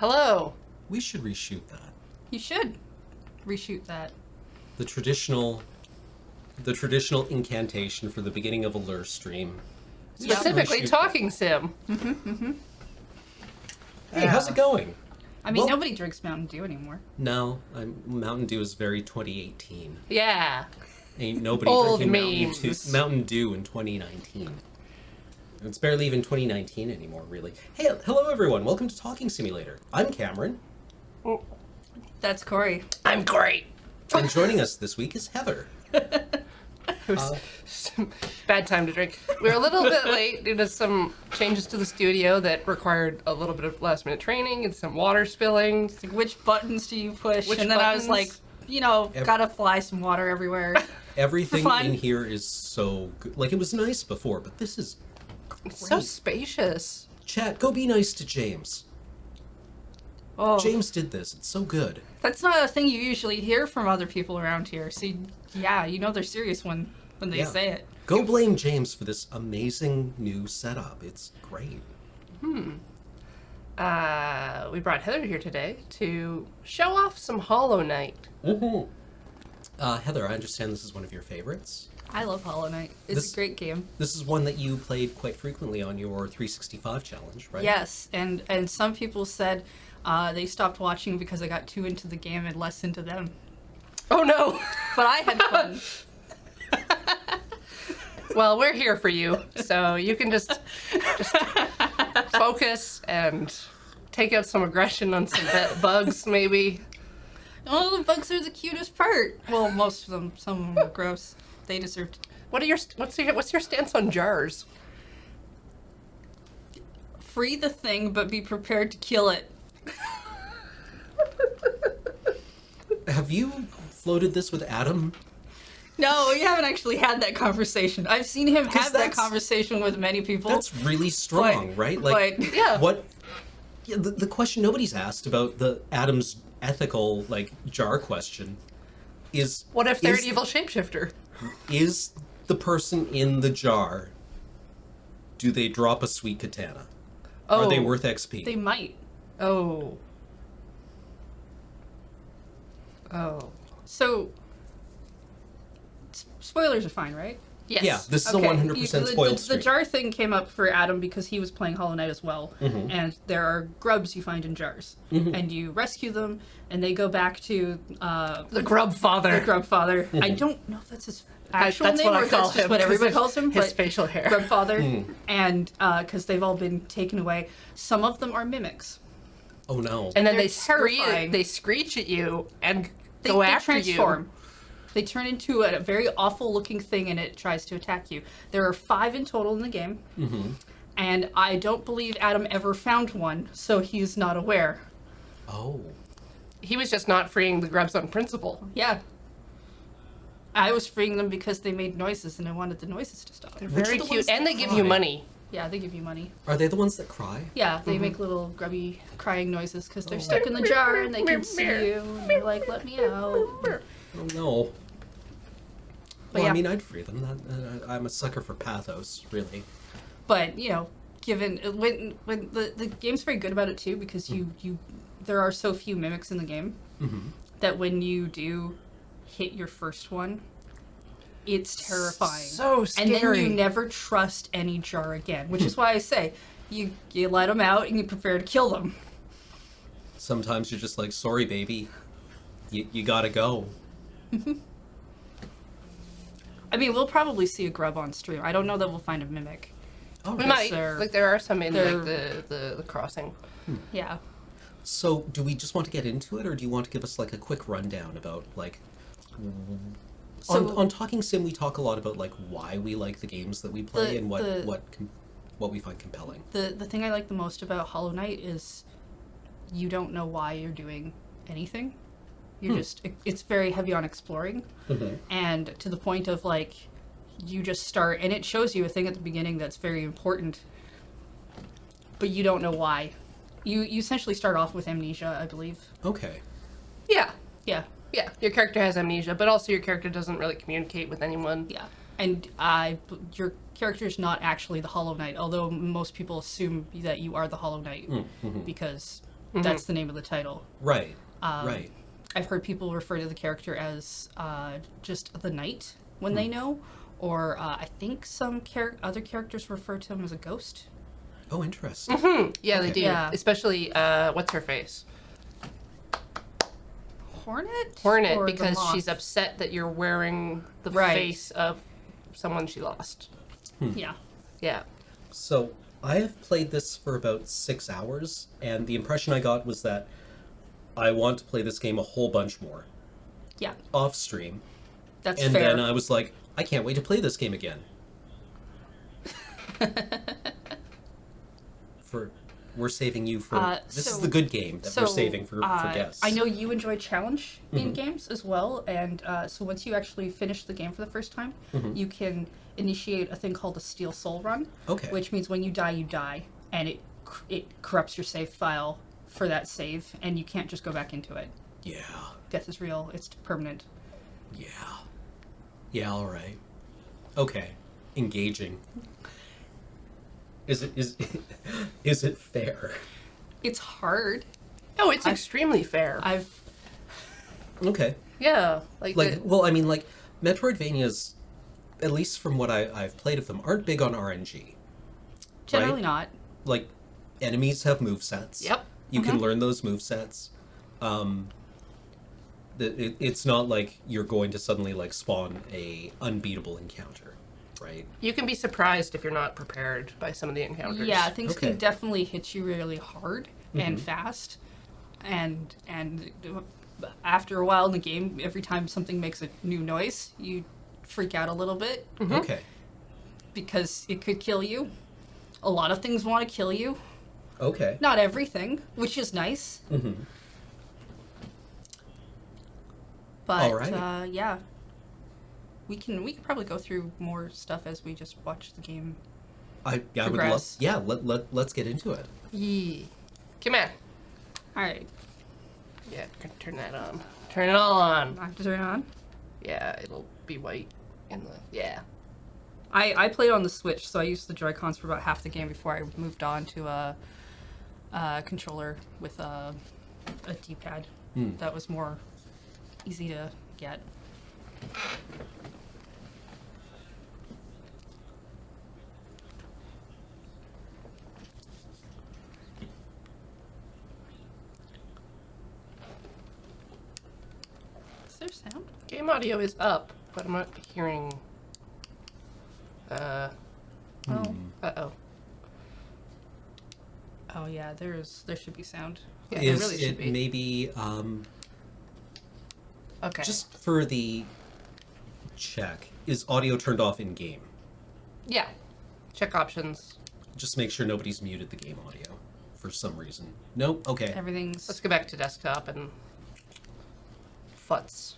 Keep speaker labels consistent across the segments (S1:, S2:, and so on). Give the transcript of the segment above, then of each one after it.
S1: Hello.
S2: We should reshoot that.
S3: You should reshoot that.
S2: The traditional incantation for the beginning of a lure stream.
S1: Specifically
S2: Reshoot
S1: Talking Sim.
S2: Hey, how's it going?
S3: I mean,
S2: Well-
S3: nobody drinks Mountain Dew anymore.
S2: No, Mountain Dew is very 2018.
S1: Yeah.
S2: Ain't nobody
S1: Old
S2: drinking
S1: memes.
S2: Mountain Dew in 2019. It's barely even 2019 anymore, really. Hey, hello everyone. Welcome to Talking Simulator. I'm Cameron,
S3: That's Corey.
S1: I'm great.
S2: and joining us this week is Heather.
S1: It was bad time to drink. We were a little bit late due to some changes to the studio that required a little bit of last minute training and some water spilling.
S3: It's like, which buttons do you push?
S1: Which
S3: and then I was
S1: buttons?
S3: like, gotta fly some water everywhere.
S2: Everything
S3: fun.
S2: in here is so good. Like, it was nice before, but this is
S1: It's so
S2: great.
S1: spacious.
S2: Chat, go be nice to James.
S3: Oh,
S2: James did this. It's so good.
S3: that's not a thing you usually hear from other people around here. So, yeah, you know they're serious when they
S2: Yeah.
S3: say it.
S2: Go blame James for this amazing new setup. It's great.
S1: We brought Heather here today to show off some Hollow Knight.
S2: Heather, I understand this is one of your favorites.
S3: I love Hollow Knight. It's
S2: This-
S3: a great game.
S2: This is one that you played quite frequently on your 365 challenge, right?
S3: Yes, and some people said they stopped watching because I got too into the game and less into them.
S1: Oh no!
S3: But I had fun.
S1: Well, we're here for you, so you can just focus and take out some aggression on some bugs, maybe.
S3: Oh, the bugs are the cutest part. Well, most of them. Some of them are gross. They deserve to.
S1: What's your stance on jars?
S3: Free the thing, but be prepared to kill it.
S2: Have you floated this with Adam?
S3: No, we haven't actually had that conversation. I've seen him
S2: 'Cause
S3: have that
S2: that's-
S3: conversation with many people.
S2: That's really strong,
S3: But-
S2: right? Like,
S3: but-
S1: Yeah.
S2: what? Yeah, the question nobody's asked about the Adam's ethical jar question is:
S1: What if they're
S2: is-
S1: an evil shapeshifter?
S2: Is the person in the jar? Do they drop a sweet katana? Are they worth XP?
S3: They might.
S1: Oh. Oh.
S3: So, spoilers are fine, right?
S1: Yes.
S2: Yeah, this is
S3: Okay,
S2: a 100% spoiled
S3: the
S2: stream.
S3: jar thing came up for Adam because he was playing Hollow Knight as well, and there are grubs you find in jars, and you rescue them, and they go back to
S1: The Grub Father.
S3: the Grub Father. I don't know if that's his actual
S1: That's
S3: name
S1: what
S3: or
S1: I
S3: if
S1: call
S3: that's just
S1: him.
S3: what
S1: 'cause
S3: everybody
S1: of
S3: calls him.
S1: His
S3: But
S1: facial hair.
S3: Grub Father, and because they've all been taken away, some of them are mimics.
S2: Oh no!
S1: And then
S3: They're
S1: they
S3: terrifying.
S1: screech at you and
S3: They,
S1: go
S3: they
S1: after
S3: transform.
S1: you.
S3: They turn into a very awful looking thing and it tries to attack you. There are 5 in total in the game. And I don't believe Adam ever found one, so he's not aware.
S2: Oh,
S1: He was just not freeing the grubs on principle.
S3: Yeah. I was freeing them because they made noises and I wanted the noises to stop.
S1: They're
S2: Which
S1: very
S2: are the
S1: cute,
S2: ones
S1: and
S2: that
S1: they give you
S2: cry?
S1: money.
S3: Yeah, they give you money.
S2: are they the ones that cry?
S3: Yeah, they make little grubby crying noises because they're stuck in the jar and they can see you and they're like, let me out.
S2: Oh no! Well,
S3: yeah.
S2: I mean, I'd free them. I'm a sucker for pathos, really.
S3: But given when the game's very good about it too because you there are so few mimics in the game that when you do hit your first one, it's terrifying.
S1: So
S3: And then
S1: scary.
S3: you never trust any jar again, which is why I say you let them out and you prepare to kill them.
S2: Sometimes you're just like, sorry, baby, you gotta go.
S3: I mean, we'll probably see a grub on stream. I don't know that we'll find a mimic.
S2: Oh,
S1: We
S2: right.
S1: might.
S3: they're-
S1: Like, there are some in
S3: they're-
S1: like the crossing.
S3: Yeah.
S2: So, do we just want to get into it, or do you want to give us like a quick rundown about like?
S3: So-
S2: on Talking Sim, we talk a lot about like why we like the games that we play
S3: The-
S2: and
S3: the-
S2: what we find compelling.
S3: The thing I like the most about Hollow Knight is you don't know why you're doing anything. You're just it's very heavy on exploring. And to the point of like you just start and it shows you a thing at the beginning that's very important but you don't know why. You essentially start off with amnesia, I believe.
S2: Okay.
S1: Yeah.
S3: Yeah.
S1: Yeah. Your character has amnesia, but also your character doesn't really communicate with anyone.
S3: Yeah. And your character is not actually the Hollow Knight, although most people assume that you are the Hollow Knight because That's the name of the title.
S2: Right. Right.
S3: I've heard people refer to the character as just the knight when they know, or I think some other characters refer to him as a ghost.
S2: Oh, interesting.
S1: Yeah, they do.
S3: Yeah.
S1: Especially, what's her face?
S3: Hornet?
S1: Hornet,
S3: Or the
S1: because
S3: moth?
S1: she's upset that you're wearing the
S3: Right.
S1: face of someone she lost.
S3: Yeah.
S1: Yeah.
S2: So I have played this for about 6 hours, and the impression I got was that I want to play this game a whole bunch more
S3: Yeah.
S2: off stream.
S3: That's
S2: And
S3: fair.
S2: then I was like, I can't wait to play this game again. We're saving you for this is
S3: so-
S2: the good game that we're saving for guests.
S3: I know you enjoy challenge in games as well, and so once you actually finish the game for the first time, you can initiate a thing called a Steel Soul Run.
S2: Okay.
S3: Which means when you die, and it corrupts your save file for that save, and you can't just go back into it.
S2: Yeah.
S3: Death is real. It's permanent.
S2: Yeah. Yeah, all right. Okay. Engaging. Is it fair?
S3: It's hard.
S1: Oh, it's extremely fair.
S3: I've
S2: Okay.
S1: Yeah. Like
S2: Well, I mean, like, Metroidvanias, at least from what I've played of them, aren't big on RNG.
S3: generally
S2: Right?
S3: not.
S2: Like, enemies have movesets.
S1: Yep.
S2: You can learn those movesets. It's not like you're going to suddenly, like, spawn a unbeatable encounter, right?
S1: you can be surprised if you're not prepared by some of the encounters.
S3: Yeah, things
S2: Okay.
S3: can definitely hit you really hard and fast, and after a while in the game, every time something makes a new noise, you freak out a little bit
S2: Okay.
S3: because it could kill you. A lot of things want to kill you.
S2: Okay.
S3: Not everything, which is nice.
S2: Mm-hmm.
S3: But
S2: Alright.
S3: yeah, we can probably go through more stuff as we just watch the game.
S2: I would love.
S3: Progress.
S2: Yeah. Let's get into it.
S1: Yee. Come on.
S3: All right,
S1: Yeah, turn that on. Turn it all on.
S3: I have to turn it on.
S1: Yeah, it'll be white in the. Yeah.
S3: I played on the Switch, so I used the Joy-Cons for about half the game before I moved on to a controller with a D-pad. That was more easy to get. Is there sound?
S1: Game audio is up, but I'm not hearing.
S3: Oh.
S1: Uh-oh.
S3: Oh yeah, there should be sound.
S1: Yeah, there
S2: Is
S1: really should
S2: it
S1: be.
S2: maybe
S1: Okay.
S2: just for the check? Is audio turned off in game?
S1: Yeah. Check options.
S2: Just make sure nobody's muted the game audio for some reason. Nope. Okay.
S3: Everything's
S1: Let's go back to desktop and futz.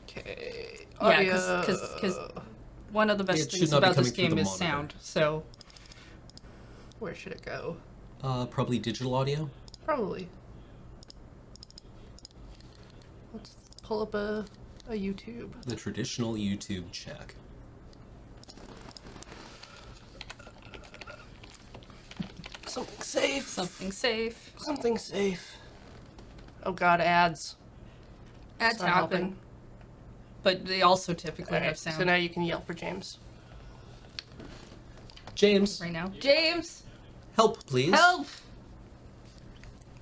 S1: Okay.
S3: yeah,
S1: Audio.
S3: because one of the best
S2: It should
S3: things
S2: not be
S3: about this
S2: coming through
S3: game
S2: the
S3: is
S2: monitor.
S3: sound. So
S1: Where should it go?
S2: Probably digital audio.
S1: Probably. Let's pull up a YouTube.
S2: The traditional YouTube check.
S1: Something safe.
S3: something safe.
S1: Something safe. Oh god, ads.
S3: Ads
S1: not
S3: happen,
S1: helping.
S3: but they also typically
S1: Alright,
S3: have sound.
S1: so now you can yell for James.
S2: James,
S3: right now, James,
S2: help, please.
S3: help!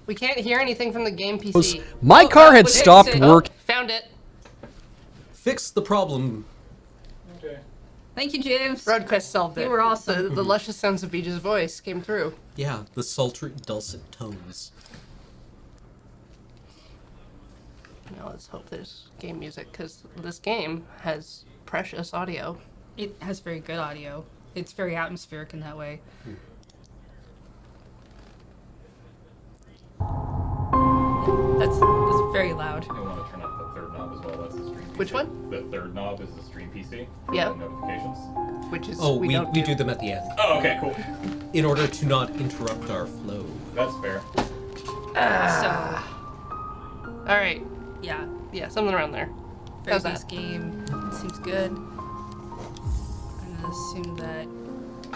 S1: We can't hear anything from the game PC.
S4: My car had
S3: fix
S4: stopped
S3: it.
S4: working.
S1: Found it.
S2: Fix the problem.
S3: Thank you, James.
S1: RoadQuest solved it.
S3: You were awesome.
S1: The luscious sounds of Beej's voice came through.
S2: Yeah, the sultry, dulcet tones.
S1: Now let's hope there's game music, because this game has precious audio.
S3: It has very good audio. It's very atmospheric in that way. That's very loud.
S5: You want to turn up the third knob as well. That's the stream PC.
S1: Which one?
S5: The third knob is the stream PC.
S1: Yeah.
S5: Notifications.
S1: Which is
S2: Oh, we
S1: don't
S2: do them at the end
S5: Oh, okay, cool.
S2: in order to not interrupt our flow.
S5: That's fair.
S1: All right.
S3: So, yeah,
S1: Yeah, something around there.
S3: very
S1: How's
S3: nice
S1: that?
S3: game. Seems good. I'm gonna assume that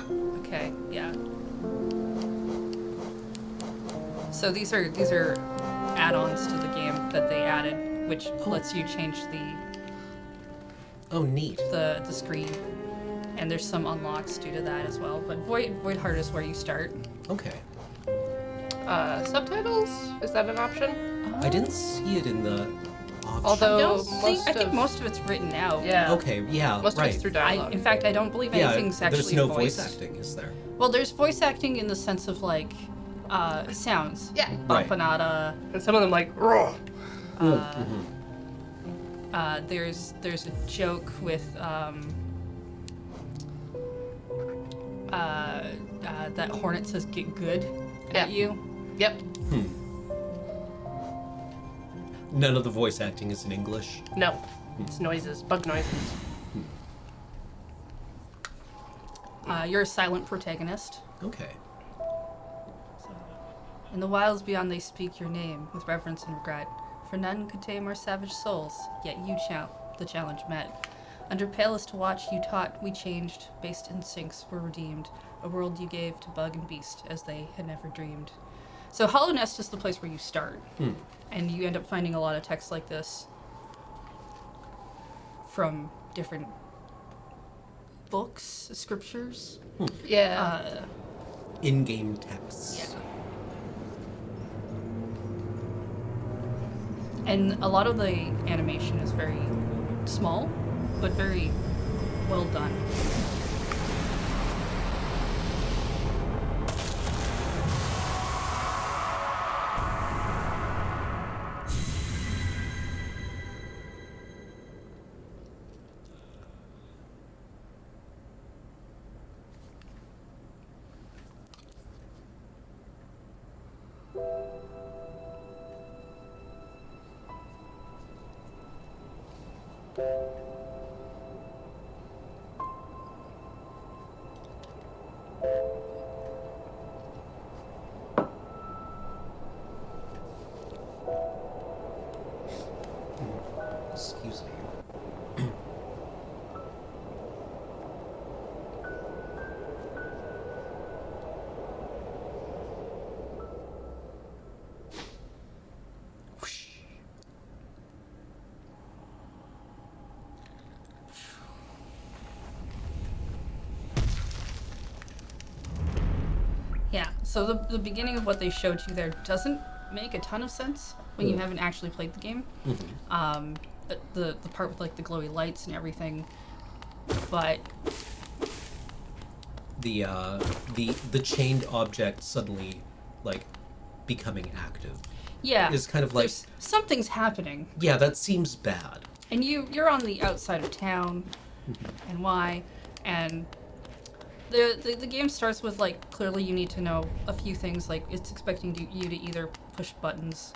S3: Okay, yeah. So these are add-ons to the game that they added, which lets you change
S2: Oh, neat.
S3: the screen. And there's some unlocks due to that as well. But Void Heart is where you start.
S2: Okay.
S1: Subtitles? Is that an option?
S2: I didn't see it in the option.
S1: Although
S3: I think most of it's written out.
S1: Yeah.
S2: Okay, yeah,
S1: Most
S2: right.
S1: of it's through dialogue.
S3: In fact, I don't believe
S2: yeah,
S3: anything's actually
S2: there's no
S3: voiced.
S2: voice acting, is there?
S3: Well, there's voice acting in the sense of like sounds.
S1: Yeah.
S2: Right.
S3: Bampanada.
S1: And some of them like, raw.
S3: There's a joke with that Hornet says "get good" at you.
S1: Yep.
S2: None of the voice acting is in English.
S1: No. It's noises, bug noises.
S3: You're a silent protagonist.
S2: Okay.
S3: In the wilds beyond they speak your name with reverence and regret, for none could tame our savage souls, yet you the challenge met. Under palest to watch you taught, we changed, based instincts were redeemed, a world you gave to bug and beast as they had never dreamed. So Hollow Nest is the place where you start, and you end up finding a lot of text like this from different books, scriptures.
S1: Yeah.
S2: In-game texts.
S3: Yeah. And a lot of the animation is very small, but very well done.
S2: Excuse me. Whoosh.
S3: Yeah, so the beginning of what they showed you there doesn't make a ton of sense when you haven't actually played the game. But the part with like the glowy lights and everything, but
S2: the chained object suddenly like becoming active
S3: yeah,
S2: is kind of like,
S3: something's happening,
S2: yeah, that seems bad.
S3: and you're on the outside of town, and why, and the game starts with like clearly you need to know a few things, like it's expecting you to either push buttons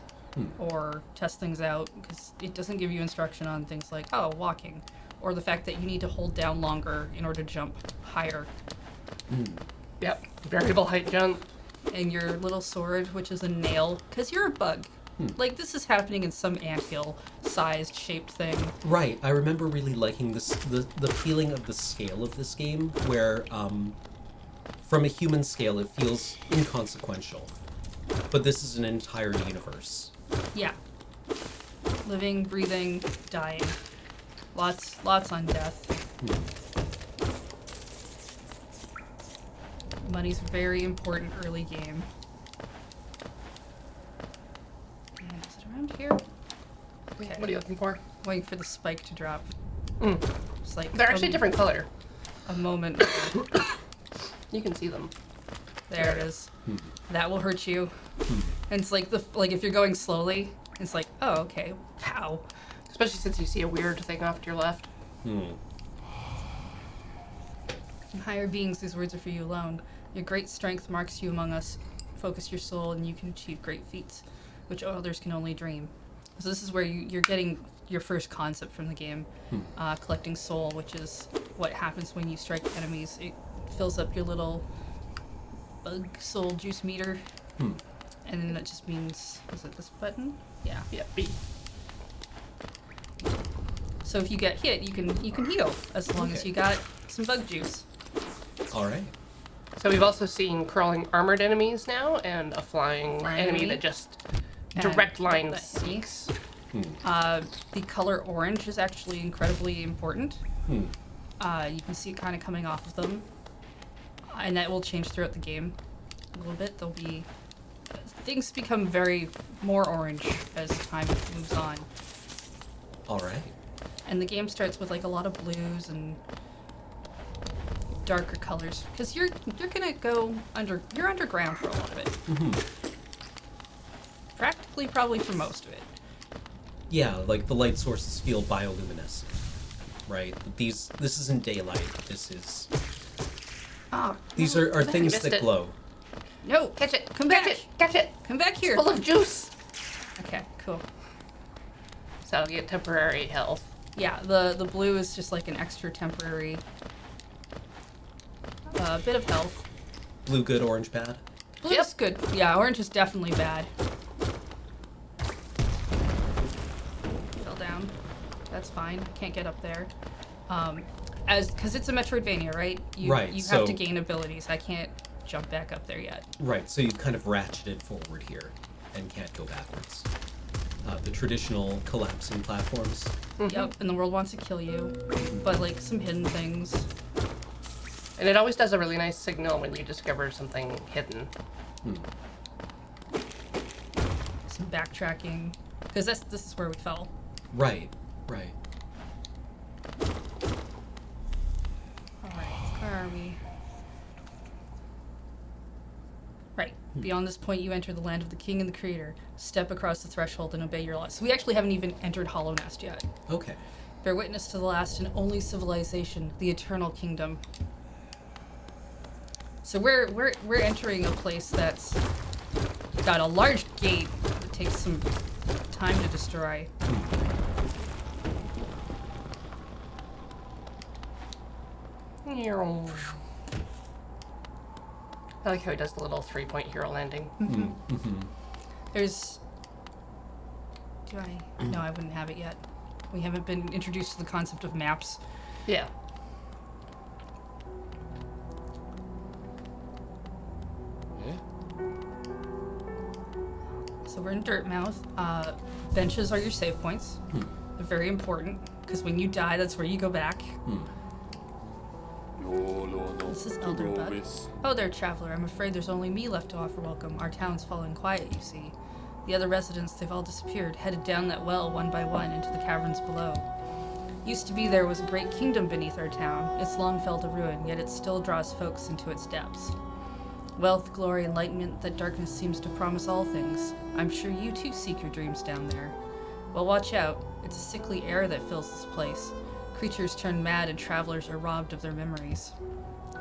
S3: or test things out, because it doesn't give you instruction on things like walking, or the fact that you need to hold down longer in order to jump higher,
S1: Yep. Variable height jump.
S3: and your little sword, which is a nail, because you're a bug. Like this is happening in some anthill sized shaped thing.
S2: Right, I remember really liking this the feeling of the scale of this game, where from a human scale it feels inconsequential, but this is an entire universe.
S3: Yeah. Living, breathing, dying. Lots on death. Money's a very important early game. And is it around here? Okay.
S1: What are you looking for?
S3: Waiting for the spike to drop. It's like
S1: They're actually a different color.
S3: a moment.
S1: You can see them.
S3: There it is. That will hurt you. And it's like if you're going slowly, it's like, oh okay, pow.
S1: Especially since you see a weird thing off to your left.
S3: And higher beings, these words are for you alone. Your great strength marks you among us. Focus your soul, and you can achieve great feats, which others can only dream. So this is where you're getting your first concept from the game, collecting soul, which is what happens when you strike enemies. It fills up your little bug soul juice meter, and then that just means, is it this button? Yeah.
S1: Yeah, B.
S3: So if you get hit, you can heal as long as
S2: Okay.
S3: you got some bug juice.
S2: All right.
S1: So we've also seen crawling armored enemies now, and a flying enemy that just direct line
S3: let me-
S1: seeks.
S3: The color orange is actually incredibly important.
S2: Hmm.
S3: You can see it kind of coming off of them, and that will change throughout the game a little bit. There'll be things become more orange as time moves on,
S2: All right.
S3: and the game starts with like a lot of blues and darker colors because you're gonna go you're underground for a lot of it. Practically, probably for most of it.
S2: Yeah, like the light sources feel bioluminescent, right? This isn't daylight. These are things
S1: missed
S2: that
S1: it.
S2: glow.
S3: No,
S1: Catch it!
S3: Come
S1: catch
S3: back.
S1: it! Catch it!
S3: come back here.
S1: Full of juice.
S3: Okay, cool.
S1: So you get temporary health.
S3: Yeah, the blue is just like an extra temporary bit of health.
S2: Blue good, orange bad.
S3: Blue is good. Yeah, orange is definitely bad. Fell down. That's fine. Can't get up there. Because it's a Metroidvania, right?
S2: Right,
S3: You have
S2: so-
S3: to gain abilities. I can't jump back up there yet.
S2: Right, so you've kind of ratcheted forward here and can't go backwards. The traditional collapsing platforms.
S3: Yep, and the world wants to kill you. But like some hidden things.
S1: And it always does a really nice signal when you discover something hidden.
S3: Some backtracking. Because this is where we fell.
S2: Right.
S3: Alright, where are we? Right. Beyond this point, you enter the land of the king and the creator. Step across the threshold and obey your laws. So we actually haven't even entered Hollow Nest yet.
S2: Okay.
S3: Bear witness to the last and only civilization, the Eternal Kingdom. So we're entering a place that's got a large gate that takes some time to destroy.
S1: I like how he does the little 3-point hero landing.
S3: There's... Do I? No, I wouldn't have it yet. We haven't been introduced to the concept of maps.
S1: Yeah.
S3: So we're in Dirtmouth. Benches are your save points. They're very important, because when you die, that's where you go back. This is Elderbud. Oh there, traveler. I'm afraid there's only me left to offer welcome. Our town's fallen quiet, you see. The other residents, they've all disappeared, headed down that well one by one into the caverns below. Used to be there was a great kingdom beneath our town. It's long fell to ruin, yet it still draws folks into its depths. Wealth, glory, enlightenment, that darkness seems to promise all things. I'm sure you too seek your dreams down there. Well, watch out. It's a sickly air that fills this place. Creatures turn mad and travelers are robbed of their memories.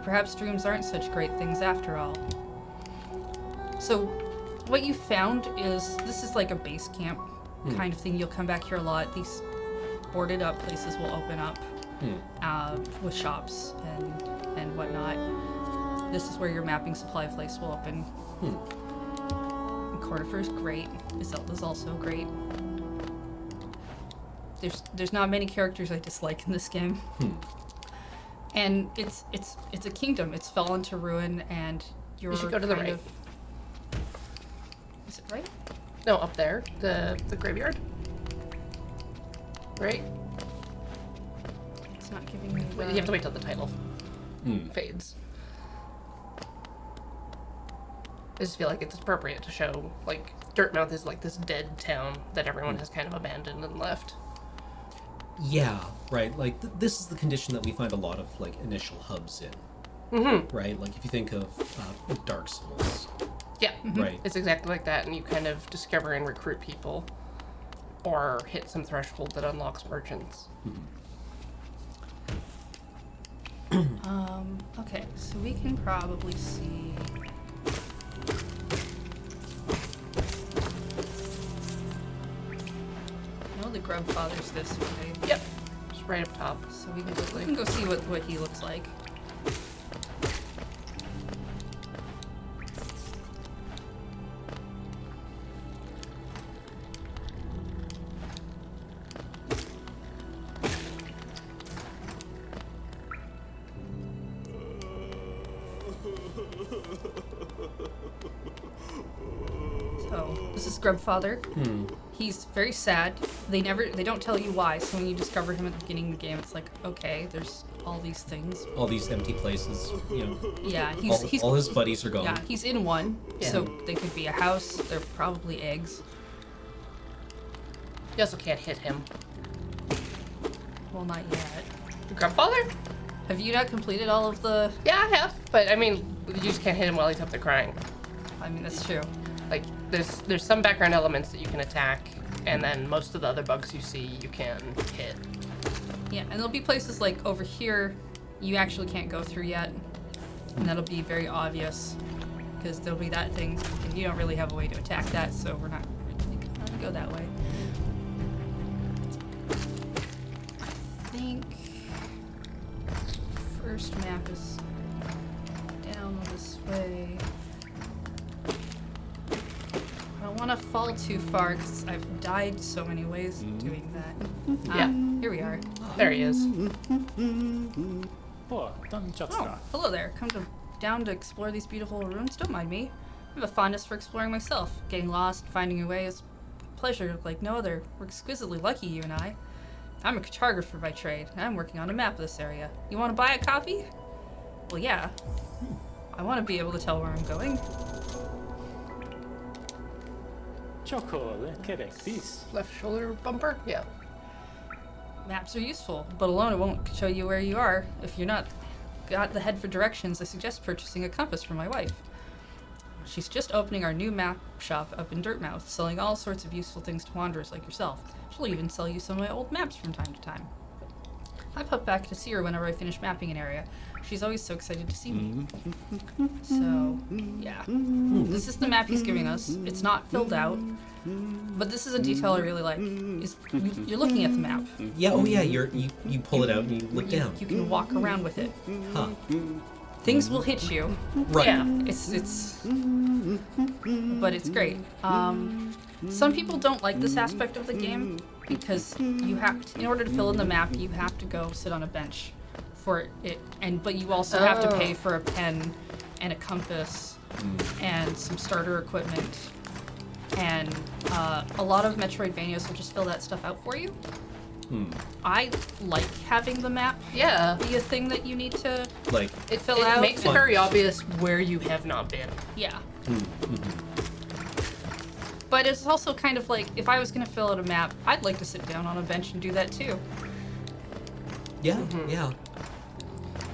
S3: Perhaps dreams aren't such great things after all. So, what you found is, this is like a base camp kind of thing. You'll come back here a lot. These boarded up places will open up with shops and whatnot. This is where your mapping supply place will open. Cornifer's great. Zelda's also great. There's not many characters I dislike in this game. And it's a kingdom. It's fallen to ruin, and you're
S1: You should go to the
S3: kind
S1: right.
S3: of- Is it right?
S1: No, up there. The graveyard. Right?
S3: It's not giving me
S1: You have to wait till the title fades. I just feel like it's appropriate to show, like, Dirtmouth is like this dead town that everyone has kind of abandoned and left.
S2: Yeah, right. Like this is the condition that we find a lot of like initial hubs in. Right. Like if you think of Dark Souls.
S1: Yeah,
S2: Right.
S1: it's exactly like that, and you kind of discover and recruit people, or hit some threshold that unlocks merchants.
S3: Okay, so we can probably see. I know the Grub Father's this way.
S1: Yep, just right up top.
S3: So we can go see what he looks like. This is Grubfather. He's very sad. They don't tell you why. So when you discover him at the beginning of the game, it's like, okay, there's all these things.
S2: All these empty places, you know.
S3: Yeah,
S2: All his buddies are gone.
S3: yeah, he's in one.
S1: Yeah.
S3: So they could be a house. They're probably eggs.
S1: You also can't hit him.
S3: Well, not yet.
S1: Grandfather?
S3: Have you not completed all of the?
S1: Yeah, I have. But I mean, you just can't hit him while he's up there crying.
S3: I mean, that's true.
S1: Like, there's some background elements that you can attack, and then most of the other bugs you see you can hit.
S3: Yeah, and there'll be places like over here you actually can't go through yet, and that'll be very obvious because there'll be that thing, and you don't really have a way to attack that, so we're not really gonna go that way. I think first map is down this way. I don't want to fall too far because I've died so many ways doing that.
S1: Yeah.
S3: Here we are.
S1: There he is.
S4: Oh, done just
S3: Oh,
S4: that.
S3: hello there. Down to explore these beautiful ruins. Don't mind me. I have a fondness for exploring myself. Getting lost, finding your way is a pleasure like no other. We're exquisitely lucky, you and I. I'm a cartographer by trade, and I'm working on a map of this area. You want to buy a copy? Well, yeah. I want to be able to tell where I'm going.
S4: Choco, correct this.
S1: Left shoulder bumper? Yeah.
S3: Maps are useful, but alone it won't show you where you are. If you're not got the head for directions, I suggest purchasing a compass for my wife. She's just opening our new map shop up in Dirtmouth, selling all sorts of useful things to wanderers like yourself. She'll even sell you some of my old maps from time to time. I pop back to see her whenever I finish mapping an area. She's always so excited to see me. So, yeah. This is the map he's giving us. It's not filled out, but this is a detail I really like. You're looking at the map.
S2: Yeah. Oh yeah. You pull it out and you look down.
S3: You can walk around with it.
S2: Huh.
S3: Things will hit you.
S2: Right.
S1: Yeah.
S3: But it's great. Some people don't like this aspect of the game because you have to, in order to fill in the map, you have to go sit on a bench for it, but you also have to pay for a pen and a compass and some starter equipment. And a lot of Metroidvanias will just fill that stuff out for you. I like having the map
S1: Yeah.
S3: be a thing that you need to
S2: Like.
S3: fill
S1: It
S3: out.
S1: makes it very obvious where you have not been.
S3: Yeah. But it's also kind of like, if I was going to fill out a map, I'd like to sit down on a bench and do that too.
S2: Yeah. Yeah.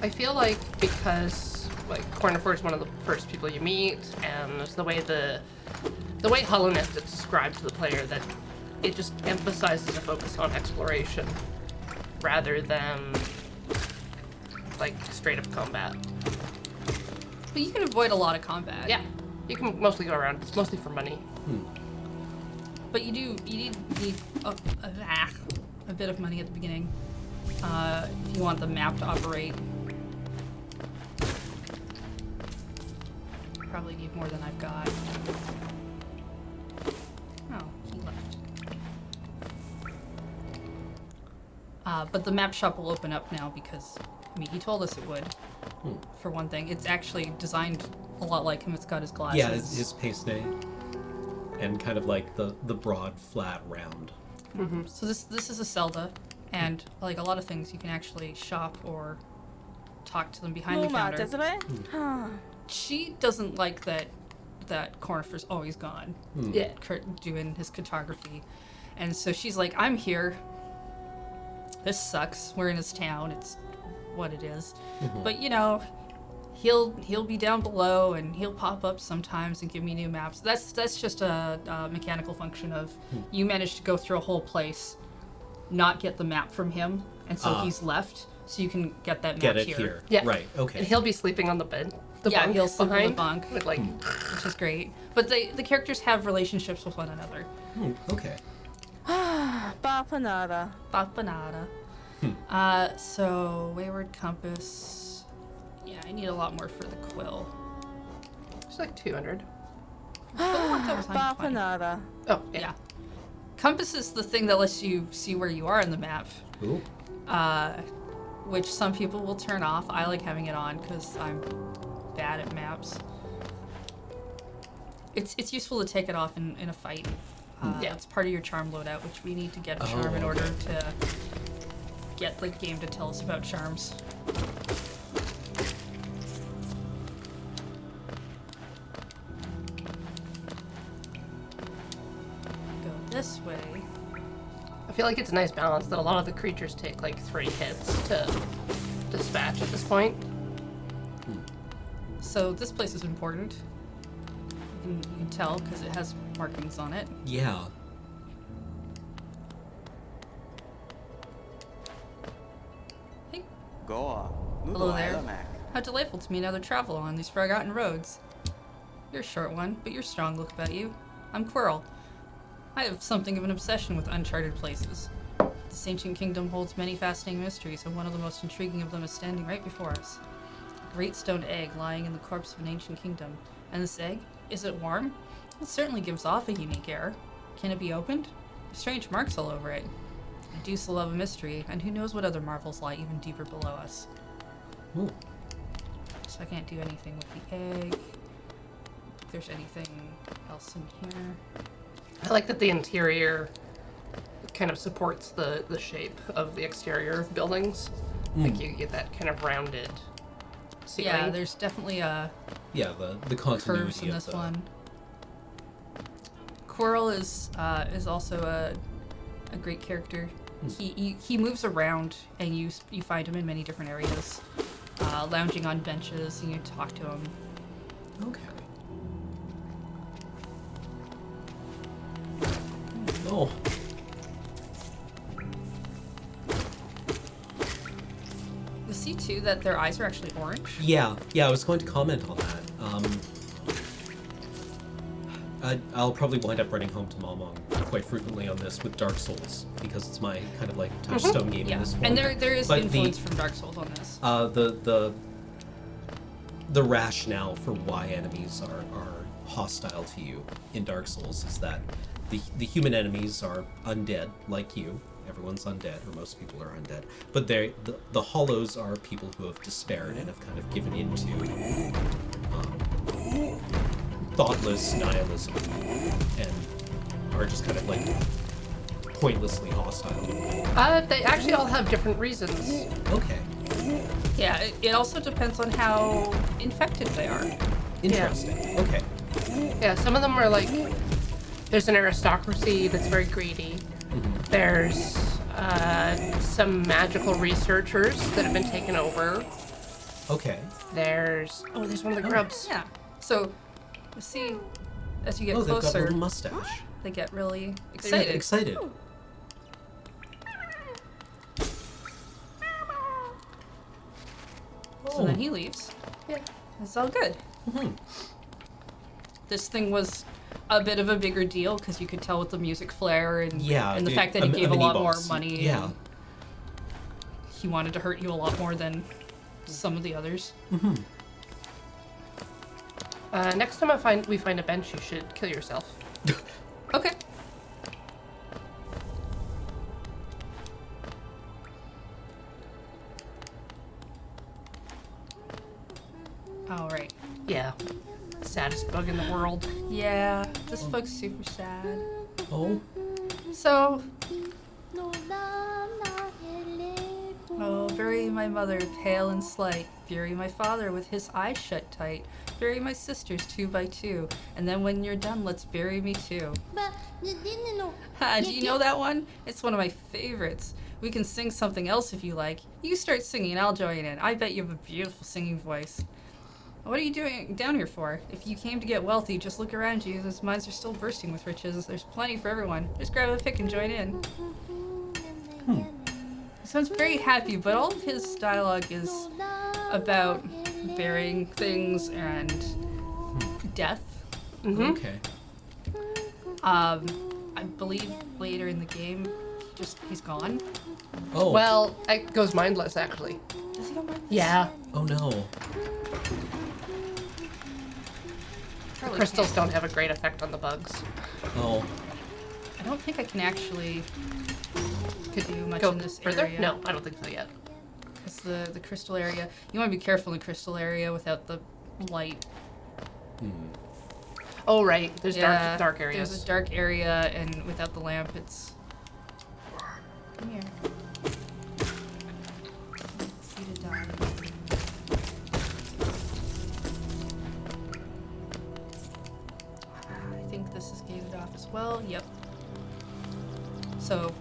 S1: I feel like because Cornifer is one of the first people you meet, and it's the way Hollow Knight is described to the player, that it just emphasizes a focus on exploration rather than like straight up combat.
S3: But you can avoid a lot of combat.
S1: Yeah, you can mostly go around. It's mostly for money.
S3: But you need a bit of money at the beginning if you want the map to operate. Probably need more than I've got. Oh, he left. But the map shop will open up now because, I mean, he told us it would. For one thing, it's actually designed a lot like him. It's got his glasses.
S2: Yeah. His paste and kind of like the broad flat round.
S3: So this is a Zelda, and like a lot of things, you can actually shop or talk to them behind the counter. She doesn't like that Cornifer's always gone.
S1: Yeah.
S3: Doing his cartography, and so she's like, "I'm here. This sucks. We're in his town. It's what it is. But you know, he'll be down below, and he'll pop up sometimes and give me new maps. That's just a mechanical function of you managed to go through a whole place, not get the map from him, and so he's left. So you can get that map
S2: Get it here.
S1: Yeah.
S2: Right. Okay.
S1: And he'll be sleeping on the bed. The
S3: Yeah,
S1: bunk
S3: he'll sleep on the
S1: behind,
S3: bunk.
S1: with like
S3: which is great. But the characters have relationships with one another.
S2: Okay.
S6: Bapanada.
S3: Bapanada. So Wayward Compass. Yeah, I need a lot more for the quill.
S1: it's like 200.
S3: That was 120.
S6: Bapanada.
S1: Oh yeah.
S3: Yeah. Compass is the thing that lets you see where you are in the map,
S2: Ooh.
S3: which some people will turn off. I like having it on because I'm bad at maps. it's useful to take it off in a fight.
S1: Yeah.
S3: It's part of your charm loadout, which we need to get a charm in
S2: Oh,
S3: order
S2: okay.
S3: to get the game to tell us about charms. Go this way.
S1: I feel like it's a nice balance that a lot of the creatures take like 3 hits to dispatch at this point.
S3: So this place is important. You can tell because it has markings on it.
S2: Yeah.
S3: Hey,
S6: Goa.
S3: hello there. How delightful to meet another traveler on these forgotten roads. You're a short one, but you're strong look about you. I'm Quirrell. I have something of an obsession with uncharted places. This ancient kingdom holds many fascinating mysteries, and one of the most intriguing of them is standing right before us. A great stone egg lying in the corpse of an ancient kingdom. And this egg, is it warm? It certainly gives off a unique air. Can it be opened? Strange marks all over it. I do so love a mystery, and who knows what other marvels lie even deeper below us.
S2: Ooh.
S3: So I can't do anything with the egg. If there's anything else in here.
S1: I like that the interior kind of supports the shape of the exterior of buildings. Like you get that kind of rounded ceiling.
S3: Yeah, there's definitely
S2: Yeah, the continuity
S3: curves in
S2: of
S3: this
S2: the...
S3: one. Quirrell is also a great character. He moves around, and you find him in many different areas, lounging on benches, and you talk to him.
S2: Okay. Oh.
S3: You see too that their eyes are actually orange.
S2: Yeah, I was going to comment on that. I'll probably wind up running home to Mama quite frequently on this with Dark Souls because it's my kind of like touchstone game in
S3: Yeah,
S2: this form.
S3: and there is
S2: But
S3: influence from Dark Souls on this.
S2: The rationale for why enemies are hostile to you in Dark Souls is that the human enemies are undead like you. Everyone's undead, or most people are undead. But the hollows are people who have despaired and have kind of given into thoughtless nihilism and are just kind of like pointlessly hostile.
S1: They actually all have different reasons.
S2: Okay,
S3: Yeah, it also depends on how infected they are.
S2: interesting. Okay.
S1: Yeah, some of them are like, there's an aristocracy that's very greedy. There's some magical researchers that have been taken over.
S2: Okay.
S1: There's one of the grubs.
S3: Yeah. So, you see, as you get
S2: Oh, they've got a
S3: closer,
S2: little mustache.
S3: they get really
S2: Excited.
S3: excited.
S2: Excited.
S3: So then he leaves.
S1: Yeah.
S3: It's all good.
S2: Mhm.
S3: This thing was a bit of a bigger deal because you could tell with the music flair and
S2: Yeah,
S3: the
S2: dude,
S3: fact that he gave a
S2: mini
S3: lot more
S2: boss.
S3: money.
S2: Yeah.
S3: and he wanted to hurt you a lot more than some of the others.
S1: Next time we find a bench, you should kill yourself.
S3: Okay. All right.
S1: Yeah. Saddest bug in the world.
S3: Yeah, this book's super sad.
S2: Oh.
S3: So, oh, bury my mother, pale and slight. Bury my father with his eyes shut tight. Bury my sisters 2 by 2. And then when you're done, let's bury me too. Ha, do you know that one? It's one of my favorites. We can sing something else if you like. You start singing, I'll join in. I bet you have a beautiful singing voice. What are you doing down here for? If you came to get wealthy, just look around you. Those mines are still bursting with riches. There's plenty for everyone. Just grab a pick and join in. He sounds very happy, but all of his dialogue is about burying things and death.
S2: Okay.
S3: I believe later in the game, he's gone.
S2: Oh.
S1: Well, it goes mindless, actually.
S3: Does he go mindless?
S1: Yeah.
S2: Oh no.
S3: Probably
S1: Crystals
S3: can't.
S1: don't have a great effect on the bugs.
S2: Oh.
S3: I don't think I can actually do much
S1: Go
S3: in this
S1: further?
S3: area.
S1: No, I don't think so yet.
S3: It's the crystal area. You want to be careful in the crystal area without the light.
S1: Oh, right. There's dark areas.
S3: There's a dark area, and without the lamp, it's. Come here. You to die. I think this is gated off as well. Yep. So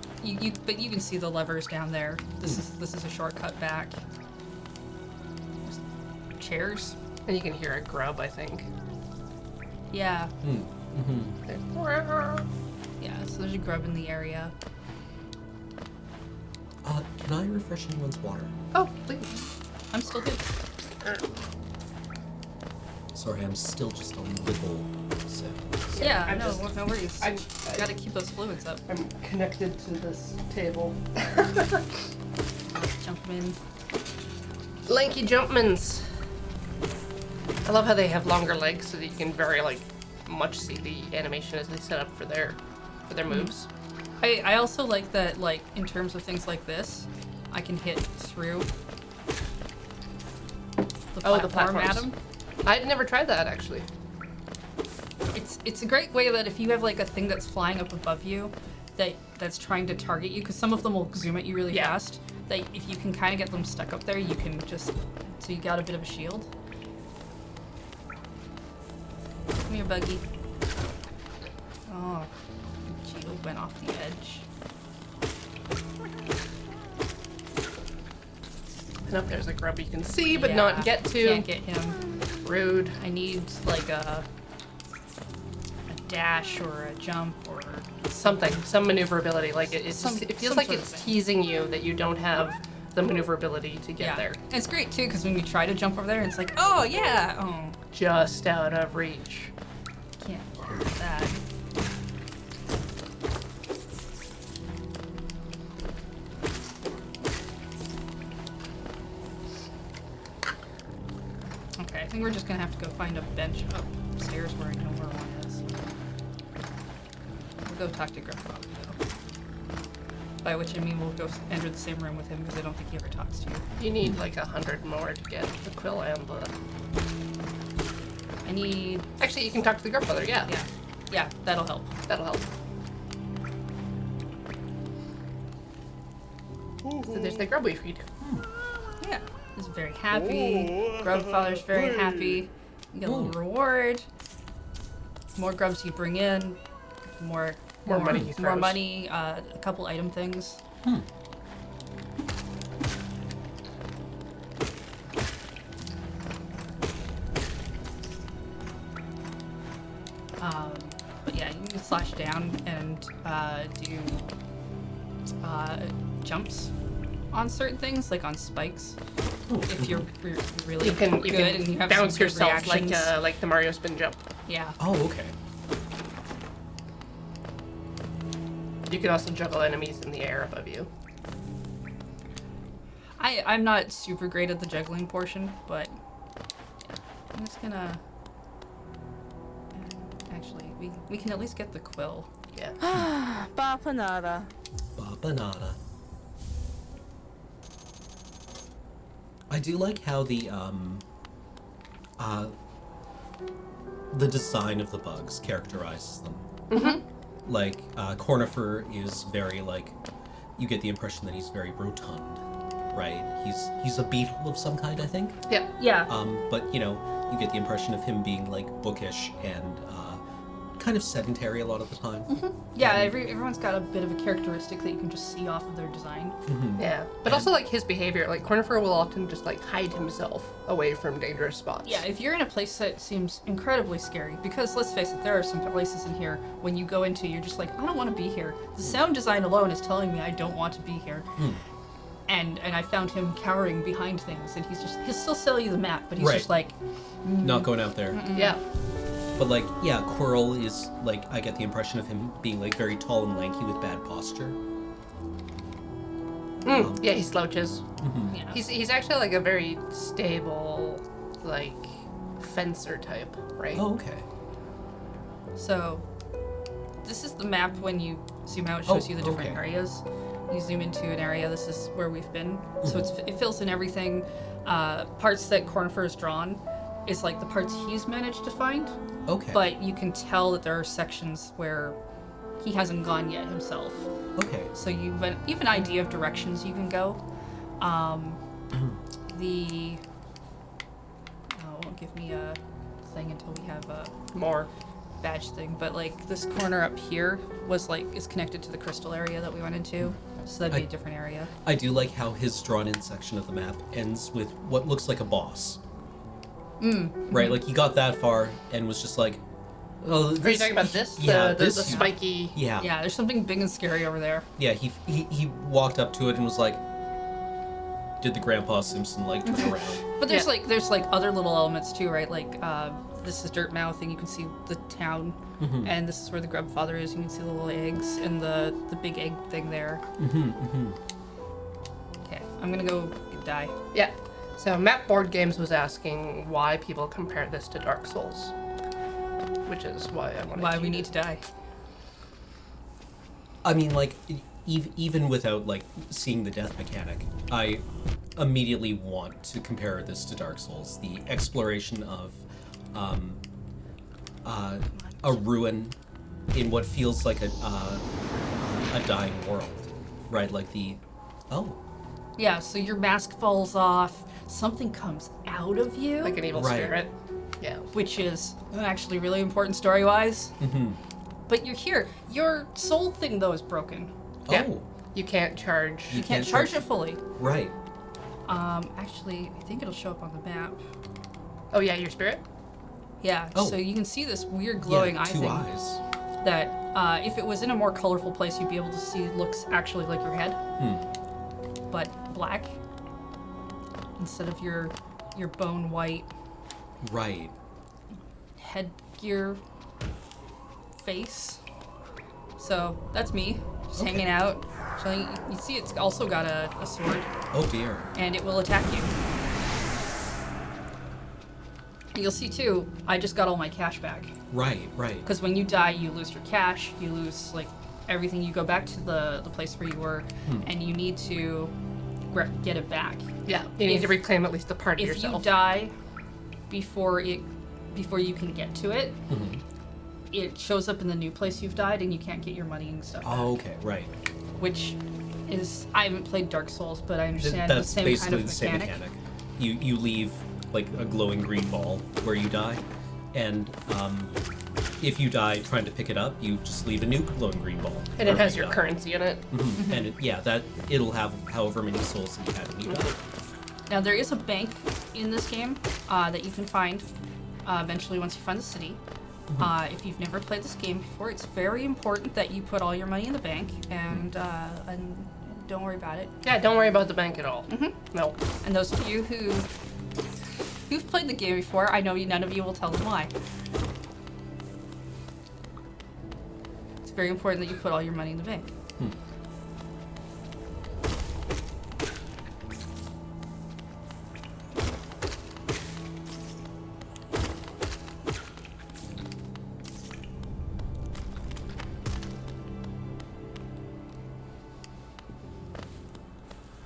S3: but you can see the levers down there. This is a shortcut back. There's chairs.
S1: And you can hear a grub, I think.
S3: Yeah.
S2: Mm-hmm.
S3: Yeah. So there's a grub in the area.
S2: Can I refresh anyone's water?
S1: Oh, please.
S3: I'm still good.
S2: Sorry, I'm still just a little sick.
S3: Yeah,
S1: I'm
S3: no,
S1: just-
S3: no worries.
S1: I
S3: Gotta keep those fluids up.
S1: I'm connected to this table.
S3: Jump 'em in.
S1: Lanky Jumpmans. I love how they have longer legs so that you can very much see the animation as they set up for their moves.
S3: I also like that, like, in terms of things like this, I can hit through the
S1: the
S3: platform at
S1: platforms.
S3: 'em.
S1: I'd never tried that actually.
S3: It's a great way that if you have like a thing that's flying up above you that's trying to target you, because some of them will zoom at you really
S1: Yeah.
S3: fast, that if you can kind of get them stuck up there, you can just, so you got a bit of a shield. Come here, Buggy. Oh, shield went off the edge.
S1: And up there's a grub you can see but
S3: Yeah,
S1: not get to.
S3: Can't get him.
S1: Rude.
S3: I need like a dash or a jump or
S1: Something, some maneuverability. Like it
S3: Some-
S1: feels
S3: some
S1: like
S3: sort of
S1: it's
S3: thing.
S1: teasing you that you don't have the maneuverability to get there.
S3: And it's great too because when we try to jump over there, it's like, oh yeah, oh,
S1: Just out of reach.
S3: can't do that. Okay, I think we're just gonna have to go find a bench upstairs where I know where one is. We'll go talk to Grandfather though. By which I mean we'll go enter the same room with him because I don't think he ever talks to you.
S1: You need like 100 more to get the quill and the...
S3: I need,
S1: Actually, you can talk to the grandfather, yeah.
S3: yeah, that'll help.
S1: That'll help. So there's the grub we feed.
S3: Yeah, he's very happy. Grubfather's very happy. You get a little reward. The more grubs you bring in, the more
S1: money he
S3: more
S1: throws.
S3: money. A couple item things. But yeah, you can slash down and do jumps on certain things, like on spikes. If you're really
S1: You can
S3: good and you have
S1: bounce
S3: some good
S1: yourself
S3: reactions.
S1: like the Mario spin jump.
S3: Yeah.
S2: Oh, okay.
S1: You can also juggle enemies in the air above you.
S3: I'm not super great at the juggling portion, but yeah. I'm just gonna. Actually, we can at least get the quill.
S1: Yeah.
S6: Bapanada.
S2: Babanada. I do like how the design of the bugs characterizes them.
S1: Mm-hmm.
S2: Like, Cornifer is very, like, you get the impression that he's very rotund, right? He's a beetle of some kind, I think.
S1: Yeah.
S3: Yeah.
S2: But, you know, you get the impression of him being, like, bookish and kind of sedentary a lot of the time.
S3: Yeah, everyone's got a bit of a characteristic that you can just see off of their design.
S1: Yeah. But also like his behavior, like Cornifer will often just like hide himself away from dangerous spots.
S3: Yeah, if you're in a place that seems incredibly scary, because let's face it, there are some places in here when you go into, you're just like, I don't want to be here. The sound design alone is telling me I don't want to be here. And I found him cowering behind things, and he'll still sell you the map, but he's
S2: Right.
S3: just like,
S2: Not going out there.
S1: Yeah.
S2: But, like, yeah, Quirrell is, like, I get the impression of him being, like, very tall and lanky with bad posture.
S1: Yeah, he slouches.
S3: yeah.
S1: He's actually like a very stable, like fencer type, right?
S2: Oh, okay.
S3: So, this is the map when you zoom out, it shows
S2: Oh,
S3: you the different
S2: okay.
S3: areas. You zoom into an area, this is where we've been. So it fills in everything. Parts that Cornifer has drawn, is like the parts he's managed to find,
S2: Okay.
S3: but you can tell that there are sections where he hasn't gone yet himself.
S2: Okay.
S3: So you've an idea of directions you can go. The it won't give me a thing until we have a
S1: More.
S3: badge thing, but like this corner up here is connected to the crystal area that we went into, so that'd be a different area.
S2: I do like how his drawn-in section of the map ends with what looks like a boss. Right, like he got that far and was just like, "Oh,
S1: Are you talking about this?
S2: Yeah,
S1: the
S2: this.
S1: spiky.
S2: Yeah,
S3: Yeah, there's something big and scary over there.
S2: yeah. He walked up to it and was like, did the Grandpa Simpson like turn around?
S3: But there's
S1: Yeah.
S3: there's other little elements too, right? Like this is Dirtmouth, and you can see the town, and this is where the Grubfather is. You can see the little eggs and the big egg thing there. Okay, I'm gonna go die.
S1: Yeah. So Map Board Games was asking why people compare this to Dark Souls, which is why I wanted
S3: Why
S1: to
S3: we
S1: use
S3: need
S1: it.
S3: to die?
S2: I mean, like, even without like seeing the death mechanic, I immediately want to compare this to Dark Souls. The exploration of a ruin in what feels like a dying world, right? Like
S3: Yeah, so your mask falls off, something comes out of you,
S1: Like an evil
S2: Right.
S1: spirit. Yeah.
S3: which is actually really important story-wise. But you're here. Your soul thing, though, is broken.
S1: Yeah.
S2: oh,
S1: You can't charge.
S3: You can't charge it fully.
S2: right.
S3: Actually, I think it'll show up on the map.
S1: Oh yeah, your spirit.
S3: Yeah,
S2: Oh.
S3: so you can see this weird glowing
S2: yeah,
S3: eye
S2: two
S3: thing
S2: eyes.
S3: that, if it was in a more colorful place, you'd be able to see looks actually like your head, but black instead of your bone white
S2: Right.
S3: headgear face. So that's me, just
S2: Okay.
S3: hanging out. So you see, it's also got a sword,
S2: Oh dear.
S3: and it will attack you. You'll see too, I just got all my cash back.
S2: Right. Right.
S3: Because when you die, you lose your cash, you lose like everything. You go back to the place where you were, and you need to get it back.
S1: Yeah. You need
S3: If-
S1: to reclaim at least a part of
S3: If
S1: yourself.
S3: you die before you can get to it, it shows up in the new place you've died, and you can't get your money and stuff back.
S2: Oh, okay. Right.
S3: Which is, I haven't played Dark Souls, but I understand
S2: That's
S3: the same
S2: basically
S3: kind of
S2: the same
S3: mechanic.
S2: mechanic. You leave like a glowing green ball where you die, and if you die trying to pick it up, you just leave a new glowing green ball.
S1: and it
S2: wherever
S1: has
S2: you
S1: your
S2: die.
S1: currency in it.
S2: And it'll have however many souls that you had when you died.
S3: Now there is a bank in this game that you can find eventually once you find the city. If you've never played this game before, it's very important that you put all your money in the bank and don't worry about it.
S1: Yeah. Don't worry about the bank at all. No.
S3: And those of you who've played the game before, I know none of you will tell them why. It's very important that you put all your money in the bank.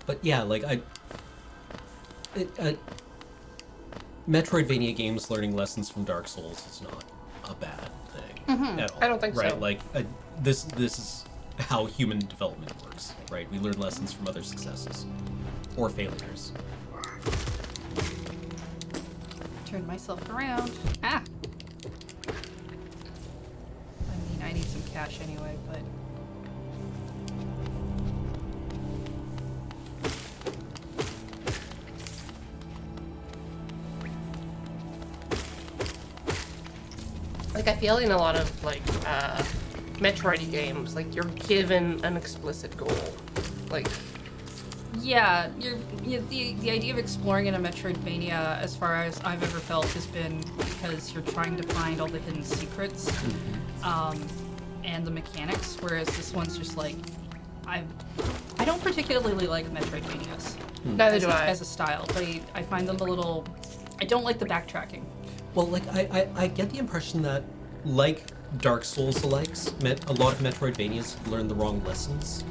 S2: But yeah, like Metroidvania games learning lessons from Dark Souls is not a bad thing at all.
S1: I don't think
S2: right?
S1: so.
S2: Like this is how human development works, right? We learn lessons from other successes or failures.
S3: Turn myself around. Ah! I mean, I need some cash anyway, but...
S1: Like I feel in a lot of like Metroid games, like you're given an explicit goal. Like
S3: Yeah, the idea of exploring in a Metroidvania, as far as I've ever felt, has been because you're trying to find all the hidden secrets, and the mechanics. Whereas this one's just like, I don't particularly like Metroidvanias.
S1: neither do I.
S3: As a style, I find them a little. I don't like the backtracking.
S2: Well, like I get the impression that, like Dark Souls-alikes, a lot of Metroidvanias learn the wrong lessons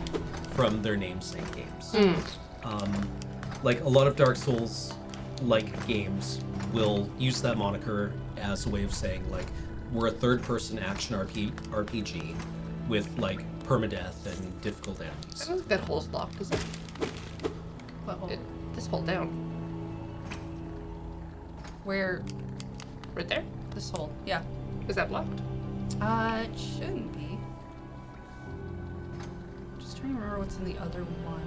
S2: from their namesake games. Like a lot of Dark Souls-like games will use that moniker as a way of saying, like, we're a third-person action RPG with, like, permadeath and difficult
S1: I
S2: enemies.
S1: don't think that hole's locked, is it?
S3: What hole?
S1: This hole down.
S3: Where?
S1: Right there?
S3: This hole. Yeah.
S1: Is that locked?
S3: It shouldn't be. Just trying to remember what's in the other one.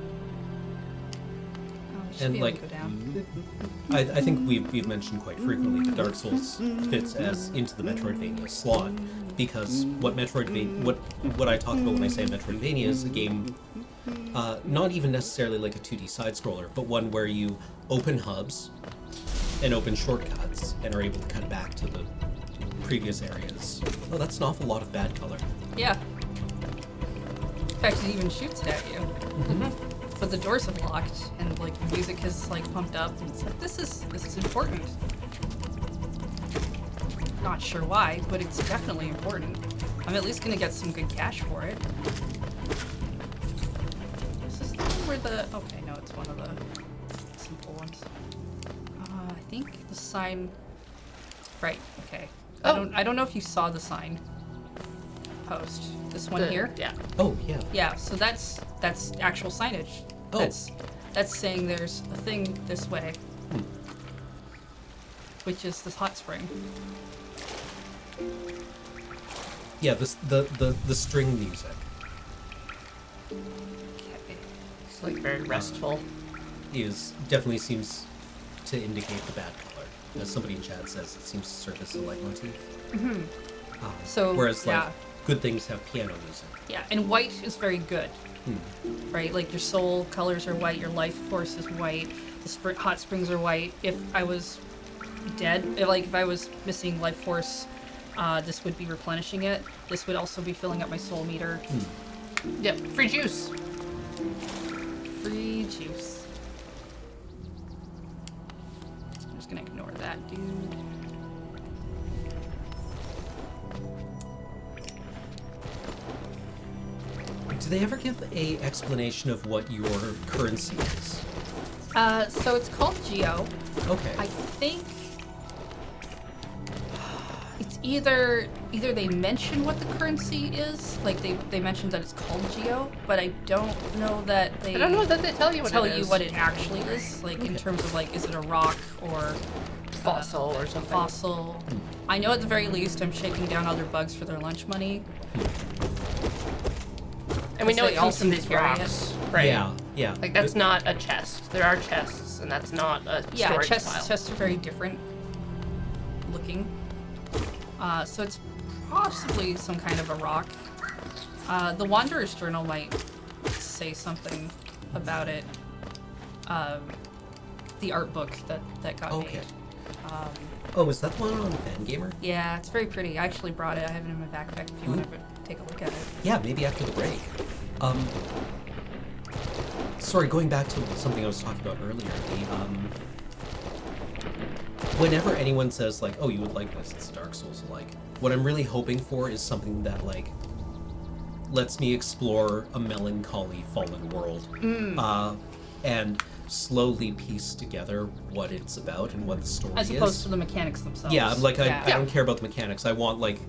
S3: Oh, it should
S2: And,
S3: be able
S2: like,
S3: to go down.
S2: I think we've mentioned quite frequently that Dark Souls fits as into the Metroidvania slot, because what I talk about when I say Metroidvania is a game, not even necessarily like a 2D side scroller, but one where you open hubs and open shortcuts and are able to cut back to the previous areas. Oh, that's an awful lot of bad color.
S3: Yeah. In fact, it even shoots it at you. But the doors have locked, and like the music has like pumped up, and it's like this is important. Not sure why, but it's definitely important. I'm at least gonna get some good cash for it. Is this the one where the? Okay, no, it's one of the simple ones. I think the sign. Right. Okay.
S1: Oh.
S3: I don't know if you saw the sign post. This one here.
S1: Yeah.
S2: Oh, yeah.
S3: Yeah, so that's actual signage.
S2: Oh.
S3: That's saying there's a thing this way, which is this hot spring.
S2: Yeah, the string music.
S3: Okay.
S1: It's like very restful.
S2: Definitely seems to indicate the bad color. As somebody in chat says, it seems to serve as a leitmotif.
S3: So
S2: Whereas, like,
S3: yeah,
S2: good things have piano music.
S3: yeah, and white is very good, right? Like your soul colors are white, your life force is white, the hot springs are white. If I was dead, if I was missing life force, this would be replenishing it. This would also be filling up my soul meter.
S1: Yep. Free juice.
S3: Free juice. I'm just gonna ignore that, dude.
S2: Do they ever give a explanation of what your currency is?
S3: So it's called Geo.
S2: Okay.
S3: I think it's either they mention what the currency is, like they mentioned that it's called Geo, but I don't know that they
S1: I don't know that they tell you what
S3: tell
S1: it
S3: you
S1: is.
S3: what it actually is, like in terms of like is it a rock or
S1: Fossil or something.
S3: fossil. I know at the very least I'm shaking down other bugs for their lunch money.
S1: And we know
S3: They
S1: it
S3: all
S1: comes from
S3: seem
S1: these
S3: curious.
S1: rocks, right?
S2: Yeah, yeah.
S1: Like that's not a chest. There are chests, and that's not a
S3: Yeah,
S1: storage
S3: chests
S1: pile.
S3: are very different looking. So it's possibly some kind of a rock. The Wanderer's Journal might say something about it. The art book that got
S2: Okay.
S3: made.
S2: Oh, is that one on Fangamer?
S3: Yeah, it's very pretty. I actually brought it. I have it in my backpack if you want to take a look at it.
S2: Yeah, maybe after the break. Sorry, going back to something I was talking about earlier, whenever anyone says, like, oh, you would like this, it's Dark Souls-like, what I'm really hoping for is something that, like, lets me explore a melancholy fallen world, and slowly piece together what it's about and what the story
S3: As
S2: is.
S3: opposed to the mechanics themselves.
S2: Yeah, like, I
S3: Yeah.
S2: don't care about the mechanics. I want, like,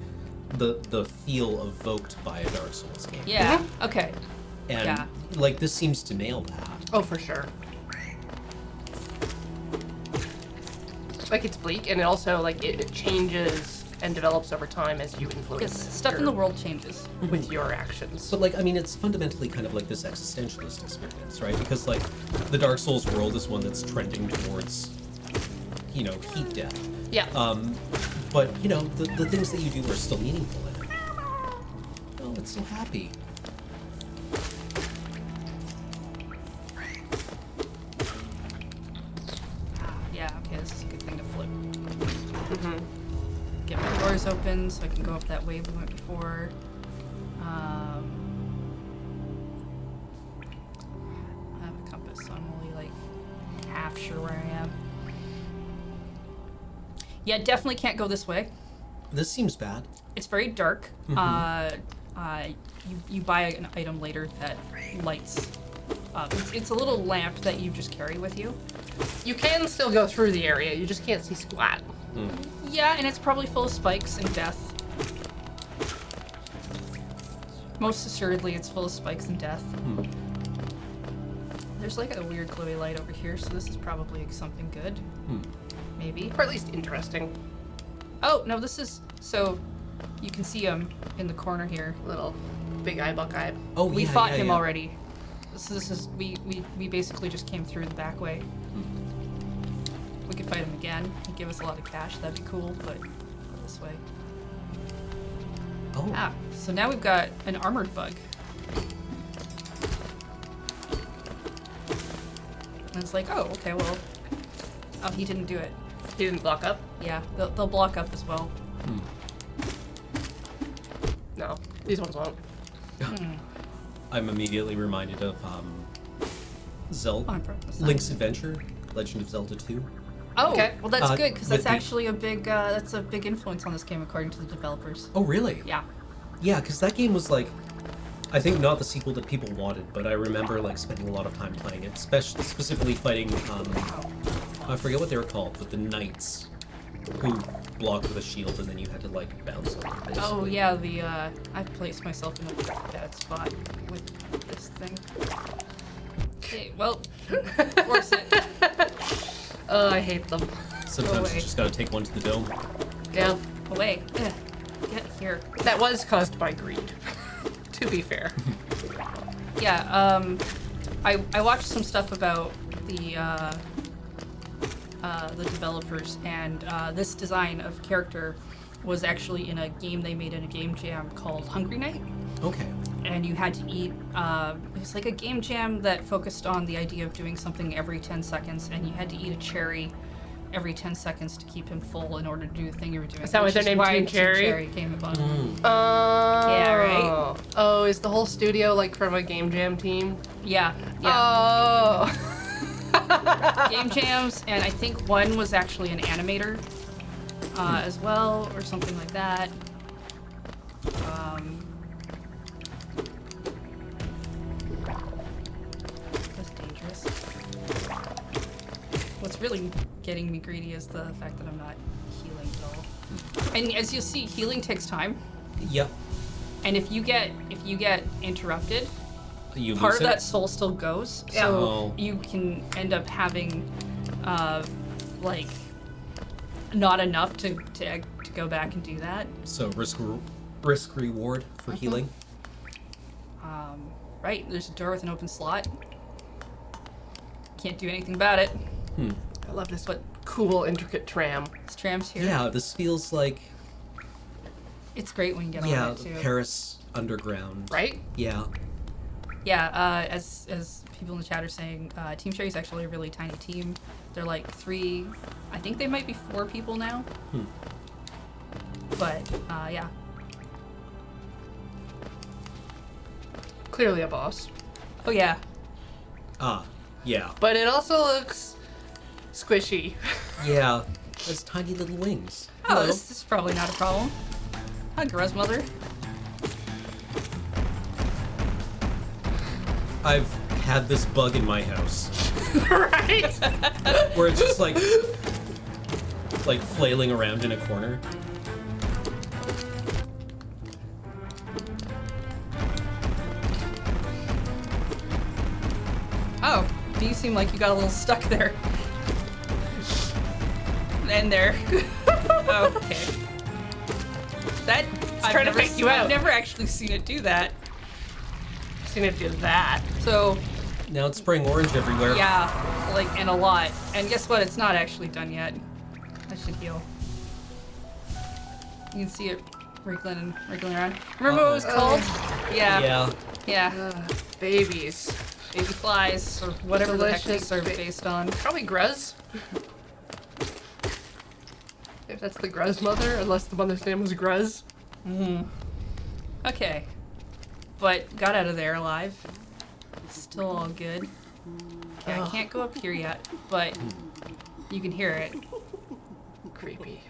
S2: the feel evoked by a Dark Souls game.
S3: Yeah. Okay.
S2: And,
S3: Yeah.
S2: like, this seems to nail that.
S1: Oh, for sure. Like it's bleak, and it also like it changes and develops over time as you influence
S3: Because
S1: it,
S3: stuff in the world changes.
S1: with your actions.
S2: But, like, I mean, it's fundamentally kind of like this existentialist experience, right? Because, like, the Dark Souls world is one that's trending towards, you know, heat death.
S1: Yeah.
S2: But, you know, the things that you do are still meaningful in it. Oh, it's so happy.
S3: Yeah, okay, this is a good thing to flip. Get my doors open so I can go up that way we went before. I have a compass, so I'm only like half sure where I am. Yeah, definitely can't go this way.
S2: This seems bad.
S3: It's very dark. You buy an item later that lights It's a little lamp that you just carry with you.
S1: You can still go through the area, you just can't see squat.
S3: Yeah, and it's probably full of spikes and death. Most assuredly, it's full of spikes and death. There's like a weird glowy light over here, so this is probably something good. Maybe.
S1: Or at least interesting.
S3: Oh, no, this is... So, you can see him in the corner here.
S1: Little big eye buckeye.
S2: Oh,
S3: We
S2: yeah,
S3: fought
S2: yeah,
S3: him
S2: yeah.
S3: already. So this is... We basically just came through the back way. We could fight him again. He'd give us a lot of cash. That'd be cool, but go this way.
S2: Oh,
S3: Ah, so now we've got an armored bug. And it's like, oh, okay, well... Oh, he didn't do it.
S1: He didn't block up?
S3: Yeah, they'll block up as well.
S1: No, these ones won't.
S2: I'm immediately reminded of
S3: On purpose.
S2: Link's Adventure, Legend of Zelda 2.
S3: Oh,
S1: Okay.
S3: well that's good, because
S2: with
S3: that's
S2: the-
S3: actually a big influence on this game according to the developers.
S2: Oh, really?
S3: Yeah.
S2: Yeah, because that game was like, I think not the sequel that people wanted, but I remember like spending a lot of time playing it, specifically fighting, I forget what they were called, but the knights who blocked with a shield and then you had to like bounce on them, basically.
S3: Oh yeah, I've placed myself in a bad spot with this thing. Okay, well, force it.
S1: Oh, I hate them.
S2: Sometimes
S3: away.
S2: you just gotta take one to the dome.
S1: Yeah.
S3: Away. Ugh. Get here.
S1: That was caused by greed. To be fair.
S3: Yeah, I watched some stuff about the developers, and this design of character was actually in a game they made in a game jam called Hungry Night.
S2: Okay.
S3: And you had to eat, it was like a game jam that focused on the idea of doing something every 10 seconds, and you had to eat a cherry every 10 seconds to keep him full in order to do the thing you were doing.
S1: Is that why
S3: which
S1: they're named
S3: why
S1: Team Cherry?
S3: Cherry came about.
S1: Oh.
S3: Yeah, right?
S1: Oh, is the whole studio like from a game jam team?
S3: Yeah, yeah.
S1: Oh.
S3: Game jams, and I think one was actually an animator as well, or something like that. That's dangerous. What's really getting me greedy is the fact that I'm not healing at all. And as you'll see, healing takes time.
S2: Yep.
S3: And if you get interrupted,
S2: You
S3: part
S2: lose
S3: of
S2: it?
S3: that soul still goes.
S1: Yeah.
S3: So
S2: Oh.
S3: you can end up having like not enough to go back and do that.
S2: So risk reward for healing.
S3: Right, there's a door with an open slot. Can't do anything about it.
S1: I love this cool, intricate tram.
S3: This tram's here.
S2: Yeah, this feels like
S3: It's great when you get on
S2: yeah,
S3: it too.
S2: Paris Underground.
S1: Right?
S2: Yeah.
S3: Yeah, as people in the chat are saying, Team Cherry is actually a really tiny team. They're like 3, I think they might be 4 people now. But yeah.
S1: Clearly a boss.
S3: Oh yeah.
S2: Ah, yeah.
S1: But it also looks squishy.
S2: Yeah. Has tiny little wings.
S3: Oh,
S2: Hello.
S3: this is probably not a problem. Hi, Gruz Mother.
S2: I've had this bug in my house
S1: Right?
S2: where it's just like flailing around in a corner.
S3: Oh, do you seem like you got a little stuck there? And there. Okay. That
S1: trying to fake you
S3: I've
S1: out.
S3: never actually seen it do that.
S1: Seen it do that.
S3: So
S2: Now it's spraying orange everywhere.
S3: yeah, like and a lot. And guess what? It's not actually done yet. I should heal. You can see it wriggling around. Remember what it was called? Yeah.
S2: Yeah.
S3: Yeah.
S1: Babies.
S3: Baby flies or whatever the heck
S1: Delicious
S3: these are
S1: ba-
S3: based on.
S1: Probably Gruz. If that's the Gruz mother, unless the mother's name was Gruz.
S3: Okay. But got out of there alive. Still all good. Okay, I can't go up here yet, but you can hear it.
S1: Creepy.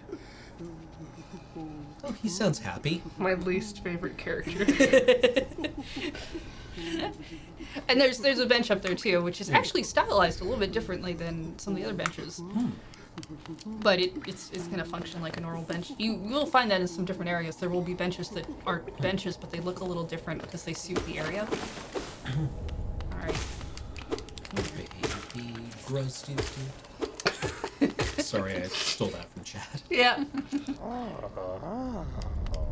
S2: Oh, he sounds happy.
S1: My least favorite character.
S3: And there's a bench up there too, which is actually stylized a little bit differently than some of the other benches. But it's going to function like a normal bench. You will find that in some different areas. There will be benches that aren't benches, but they look a little different because they suit the area. All right.
S2: The gross dude. Sorry, I stole that from chat.
S3: Yeah. All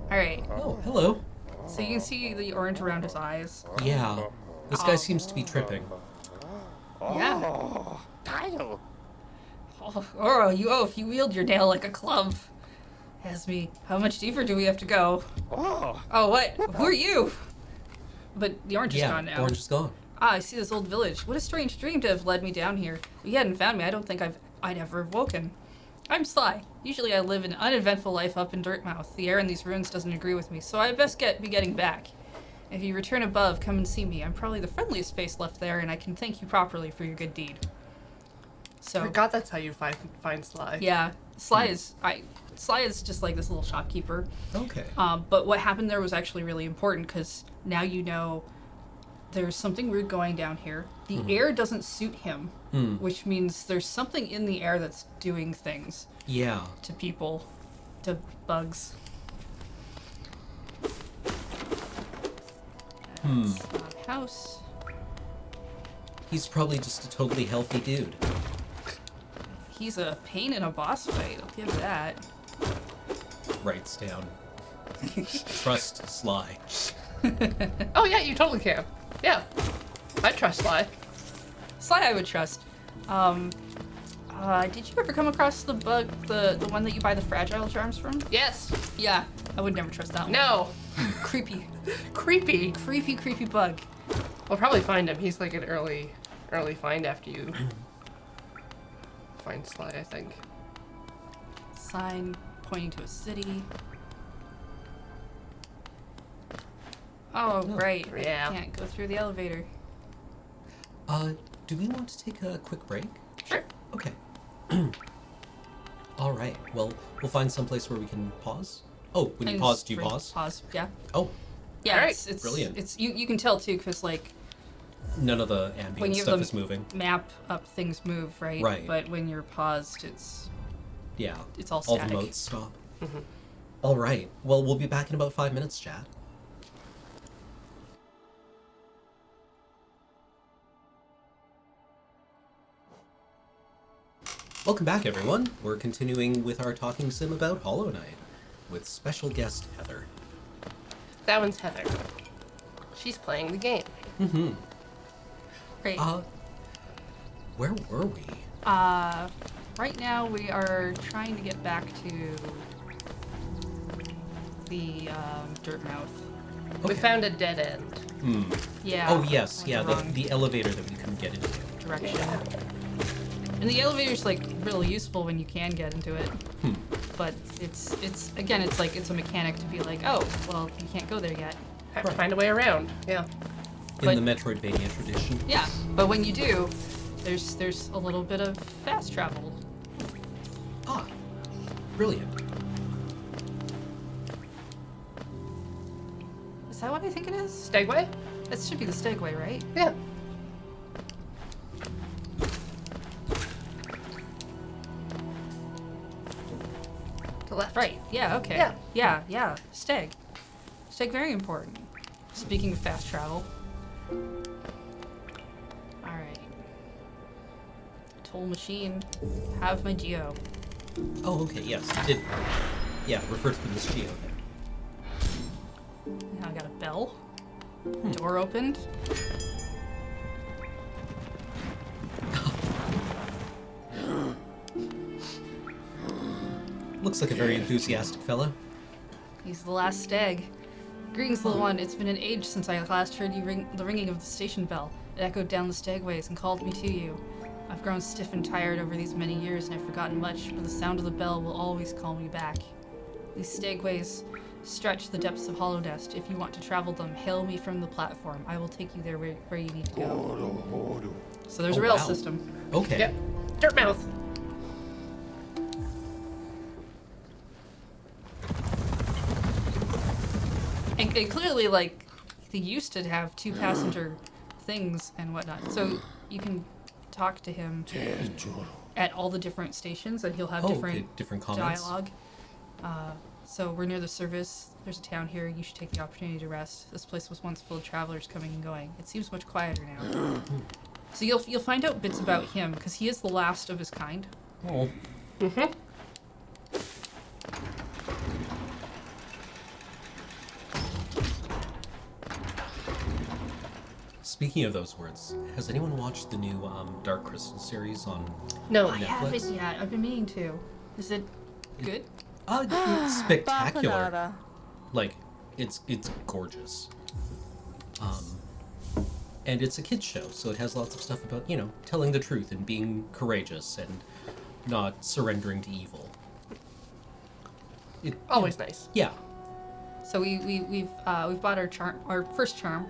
S3: right.
S2: Oh, hello.
S3: So you can see the orange around his eyes.
S2: Yeah, this guy seems to be tripping.
S3: Yeah. If you wield your nail like a club. Esme, how much deeper do we have to go? Oh, what? Who are you? But the orange is gone now.
S2: Orange is gone.
S3: I see this old village. What a strange dream to have led me down here. If you hadn't found me, I don't think I'd ever have woken. I'm Sly. Usually I live an uneventful life up in Dirtmouth. The air in these ruins doesn't agree with me, so I best be getting back. If you return above, come and see me. I'm probably the friendliest face left there, and I can thank you properly for your good deed. So,
S1: I forgot that's how you find Sly.
S3: yeah, Sly is just like this little shopkeeper.
S2: Okay.
S3: But what happened there was actually really important because now you know there's something weird going down here. The air doesn't suit him, which means there's something in the air that's doing things
S2: Yeah.
S3: to people, to bugs. That's not a house.
S2: He's probably just a totally healthy dude.
S3: He's a pain in a boss fight, I'll give that.
S2: Writes down. Trust Sly.
S1: Oh yeah, you totally can. Yeah. I trust Sly.
S3: Sly I would trust. Did you ever come across the bug, the one that you buy the fragile charms from?
S1: Yes.
S3: Yeah, I would never trust that one.
S1: No.
S3: Creepy.
S1: Creepy.
S3: Creepy bug.
S1: We'll probably find him. He's like an early find after you find Sly, I think.
S3: Sign pointing to a city. Oh, right.
S1: Yeah.
S3: Can't go through the elevator.
S2: Do we want to take a quick break?
S1: Sure.
S2: Okay. All right. Well, we'll find someplace where we can pause. Oh, when you
S3: And
S2: pause, do you
S3: break-
S2: pause?
S3: Pause, yeah.
S2: Oh,
S3: Yeah,
S1: Alright.
S3: it's
S2: Brilliant.
S3: It's you can tell too, because like
S2: none of the
S3: when
S2: ambient
S3: you
S2: stuff
S3: have
S2: is
S3: the
S2: moving.
S3: map up, things move, right?
S2: Right.
S3: But when you're paused, it's
S2: Yeah.
S3: all
S2: All the
S3: static.
S2: modes stop. All right. Well, we'll be back in about 5 minutes, chat. Welcome back, everyone. We're continuing with our talking sim about Hollow Knight with special guest Heather.
S1: That one's Heather. She's playing the game.
S3: Great.
S2: Where were we?
S3: Right now we are trying to get back to the Dirtmouth.
S1: We
S2: Okay.
S1: found a dead end.
S3: Yeah.
S2: Oh, yes.
S3: went
S2: Yeah,
S3: the wrong
S2: the elevator that we couldn't get into.
S3: direction. And the elevator's like really useful when you can get into it. But it's again, it's like it's a mechanic to be like, oh, well, you can't go there yet.
S1: Have to find a way around. Yeah.
S2: In
S3: But-
S2: the Metroidvania tradition.
S3: Yeah, but when you do, there's a little bit of fast travel.
S2: Ah, brilliant.
S3: Is that what I think it is?
S1: Stegway?
S3: That should be the Stegway, right?
S1: Yeah. To left.
S3: Right. Yeah. Okay.
S1: Yeah.
S3: Yeah. Steg. Steg, very important. Speaking of fast travel. All right. Toll machine. Have my geo.
S2: Oh, okay, yes, you did. Yeah, refer to the Miss Geo there.
S3: Now I got a bell. Door opened.
S2: Looks like a very enthusiastic fellow.
S3: He's the last Steg. Greetings, little one. It's been an age since I last heard you ring the ringing of the station bell. It echoed down the Stegways and called me to you. I've grown stiff and tired over these many years and I've forgotten much, but the sound of the bell will always call me back. These Stegways stretch the depths of Hollownest. If you want to travel them, hail me from the platform. I will take you there where you need to go. So there's a
S2: Oh,
S3: rail
S2: wow.
S3: system.
S2: Okay.
S1: Yep. Dirtmouth.
S3: And clearly, like, they used to have two passenger things and whatnot. So you can talk to him at all the different stations, and he'll have
S2: different comments.
S3: dialogue. So we're near the service. There's a town here. You should take the opportunity to rest. This place was once full of travelers coming and going. It seems much quieter now. So you'll find out bits about him because he is the last of his kind.
S2: Oh. Speaking of those words, has anyone watched the new Dark Crystal series on
S1: No.
S3: I
S2: Netflix?
S3: haven't yet. I've been meaning to. Is it good?
S2: It's spectacular.
S6: Bapanada.
S2: Like, it's gorgeous. And it's a kid's show, so it has lots of stuff about, telling the truth and being courageous and not surrendering to evil.
S1: Always nice.
S2: Yeah.
S3: So we've bought our first charm.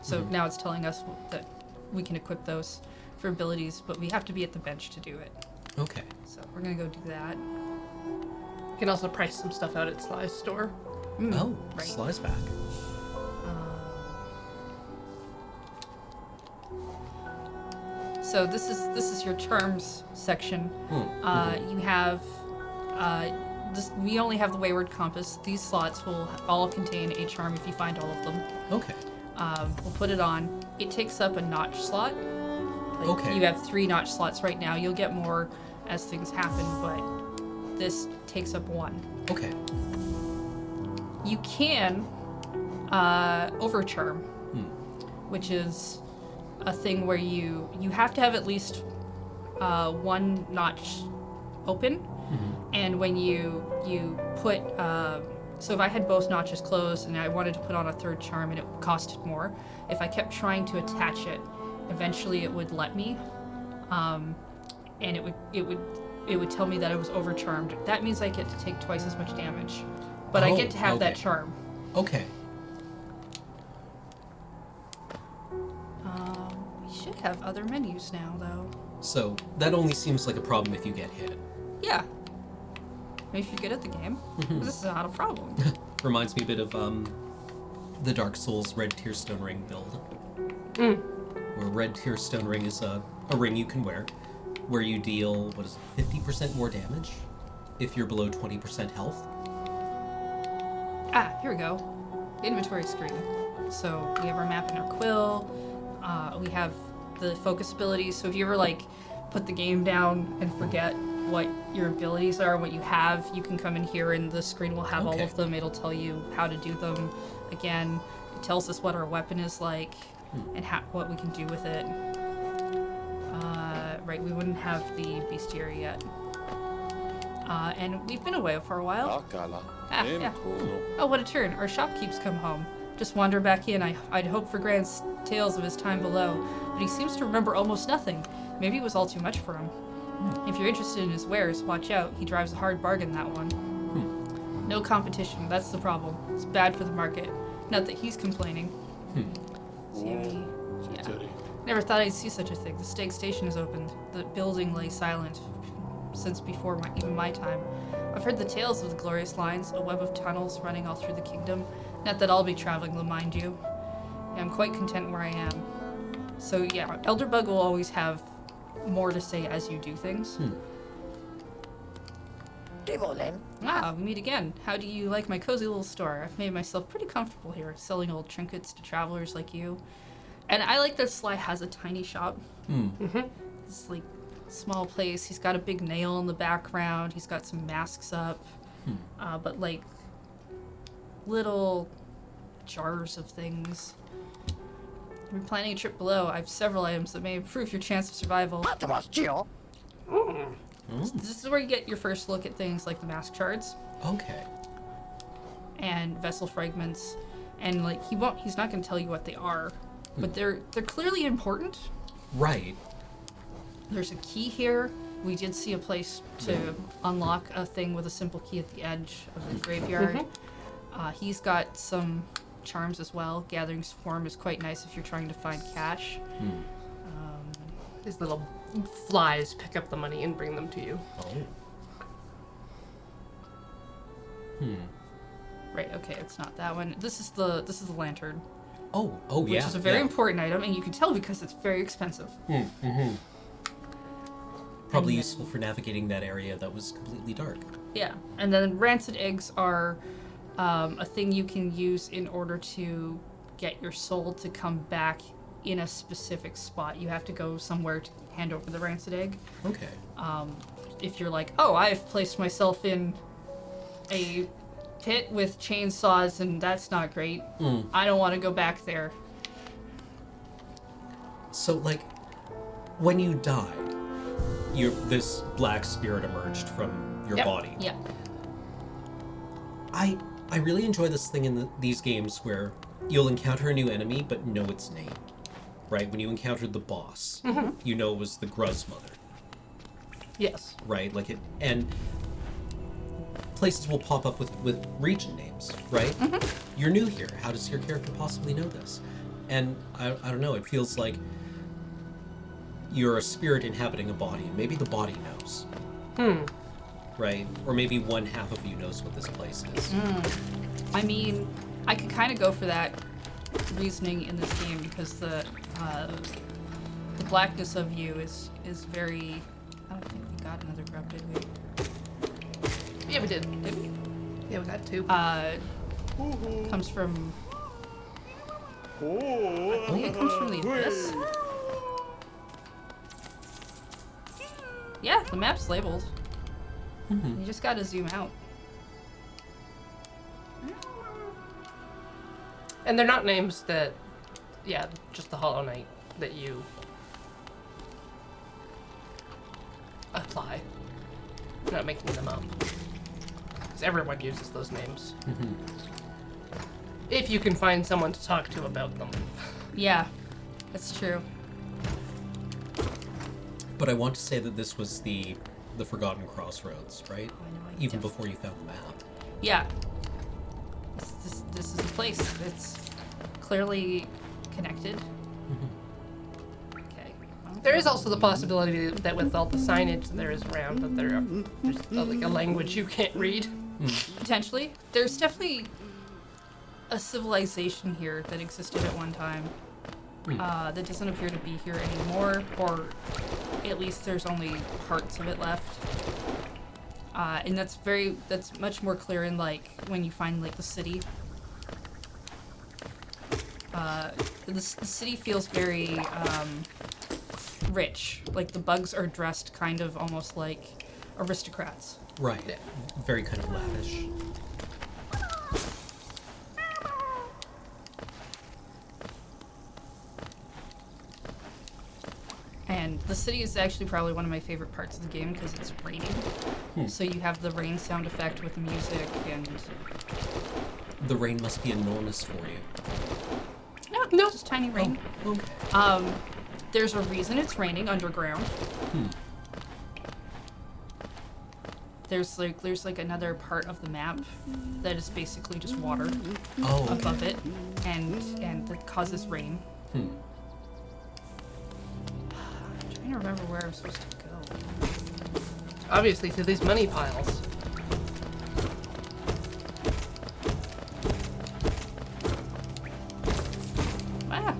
S3: So now it's telling us that we can equip those for abilities, but we have to be at the bench to do it.
S2: Okay.
S3: So we're gonna go do that.
S1: You can also price some stuff out at Sly's store.
S2: Oh,
S3: right.
S2: Sly's back.
S3: So this is your charms section. You have we only have the Wayward Compass. These slots will all contain a charm if you find all of them.
S2: Okay.
S3: We'll put it on. It takes up a notch slot.
S2: Okay.
S3: You have 3 notch slots right now. You'll get more as things happen, but this takes up 1.
S2: Okay.
S3: You can overcharm, which is a thing where you have to have at least 1 notch open, and when you put so if I had both notches closed and I wanted to put on a 3rd charm and it costed more, if I kept trying to attach it, eventually it would let me, and it would tell me that I was overcharmed. That means I get to take twice as much damage, but I get to have that
S2: okay.
S3: charm.
S2: Okay.
S3: We should have other menus now, though.
S2: So that only seems like a problem if you get hit.
S3: Yeah. If you're good at the game, this is not a problem.
S2: Reminds me a bit of the Dark Souls Red Tearstone Ring build. Where Red Tearstone Ring is a ring you can wear, where you deal, 50% more damage if you're below 20% health.
S3: Here we go. Inventory screen. So we have our map and our quill. We have the focus abilities. So if you ever put the game down and forget what your abilities are, what you have, you can come in here and the screen will have all
S2: Okay.
S3: of them. It'll tell you how to do them. Again, it tells us what our weapon is like and what we can do with it. Right, we wouldn't have the bestiary yet. And we've been away for a while. Yeah. Oh, what a turn. Our shopkeep's come home. Just wander back in. I'd hoped for grand tales of his time below, but he seems to remember almost nothing. Maybe it was all too much for him. If you're interested in his wares, watch out. He drives a hard bargain, that one. No competition, that's the problem. It's bad for the market. Not that he's complaining. See, yeah. Never thought I'd see such a thing. The Stag Station is opened. The building lay silent since before even my time. I've heard the tales of the glorious lines, a web of tunnels running all through the kingdom. Not that I'll be traveling them, mind you. I'm quite content where I am. So yeah, Elderbug will always have more to say as you do things. We meet again. How do you like my cozy little store? I've made myself pretty comfortable here, selling old trinkets to travelers like you. And I like that Sly has a tiny shop. It's small place. He's got a big nail in the background. He's got some masks up. But little jars of things. We're planning a trip below. I have several items that may improve your chance of survival. This is where you get your first look at things like the mask shards
S2: Okay.
S3: and vessel fragments, and he's not going to tell you what they are, but they're clearly important.
S2: Right.
S3: There's a key here. We did see a place to unlock a thing with a simple key at the edge of the graveyard. He's got some charms as well. Gathering Swarm is quite nice if you're trying to find cash.
S1: These little flies pick up the money and bring them to you.
S3: Right, okay, it's not that one. This is the lantern.
S2: Oh,
S3: which
S2: yeah.
S3: is a very
S2: yeah.
S3: important item, and you can tell because it's very expensive.
S2: Probably
S3: And
S2: useful for navigating that area that was completely dark.
S3: Yeah, and then rancid eggs are a thing you can use in order to get your soul to come back in a specific spot. You have to go somewhere to hand over the rancid egg.
S2: Okay.
S3: If you're like, oh, I've placed myself in a pit with chainsaws and that's not great. I don't want to go back there.
S2: So, like, when you died, this black spirit emerged from your
S1: Yep.
S2: body.
S3: Yeah.
S2: I really enjoy this thing in these games where you'll encounter a new enemy but know its name. Right? When you encountered the boss, you know it was the Gruzmother.
S1: Yes.
S2: Right? Like it, and places will pop up with region names, right? You're new here. How does your character possibly know this? And I don't know. It feels like you're a spirit inhabiting a body, and maybe the body knows. Right? Or maybe one half of you knows what this place is.
S3: I mean, I could kind of go for that reasoning in this game because the blackness of you is very. I don't think we got another grub, did we?
S1: Yeah, we did.
S3: Did we?
S1: Yeah, we got 2.
S3: Comes from. I
S4: Oh,
S3: think it comes from the abyss. Yeah, the map's labeled. You just gotta zoom out.
S1: And they're not names that, yeah, just the Hollow Knight that you apply. You're not making them up. Because everyone uses those names. If you can find someone to talk to about them.
S3: Yeah, that's true.
S2: But I want to say that this was the Forgotten Crossroads, right?
S3: I know, I
S2: Even
S3: def-
S2: before you found the map.
S3: Yeah. This is a place. It's clearly connected. Okay. well,
S1: There is also the possibility that with all the signage there is around, that there's like a language you can't read.
S3: Potentially. There's definitely a civilization here that existed at one time. That doesn't appear to be here anymore, or at least there's only parts of it left. And that's much more clear in like when you find like the city. The city feels very rich. Like the bugs are dressed kind of almost like aristocrats.
S2: Right. Very kind of lavish.
S3: And the city is actually probably one of my favorite parts of the game because it's raining. So you have the rain sound effect with music and...
S2: The rain must be enormous for you.
S3: No, just tiny rain.
S2: Okay.
S3: There's a reason it's raining underground. There's like another part of the map that is basically just water
S2: Oh, okay.
S3: above it, and that causes rain. I'm trying to remember where I'm supposed to go.
S1: Obviously, to these money piles.
S3: Ah,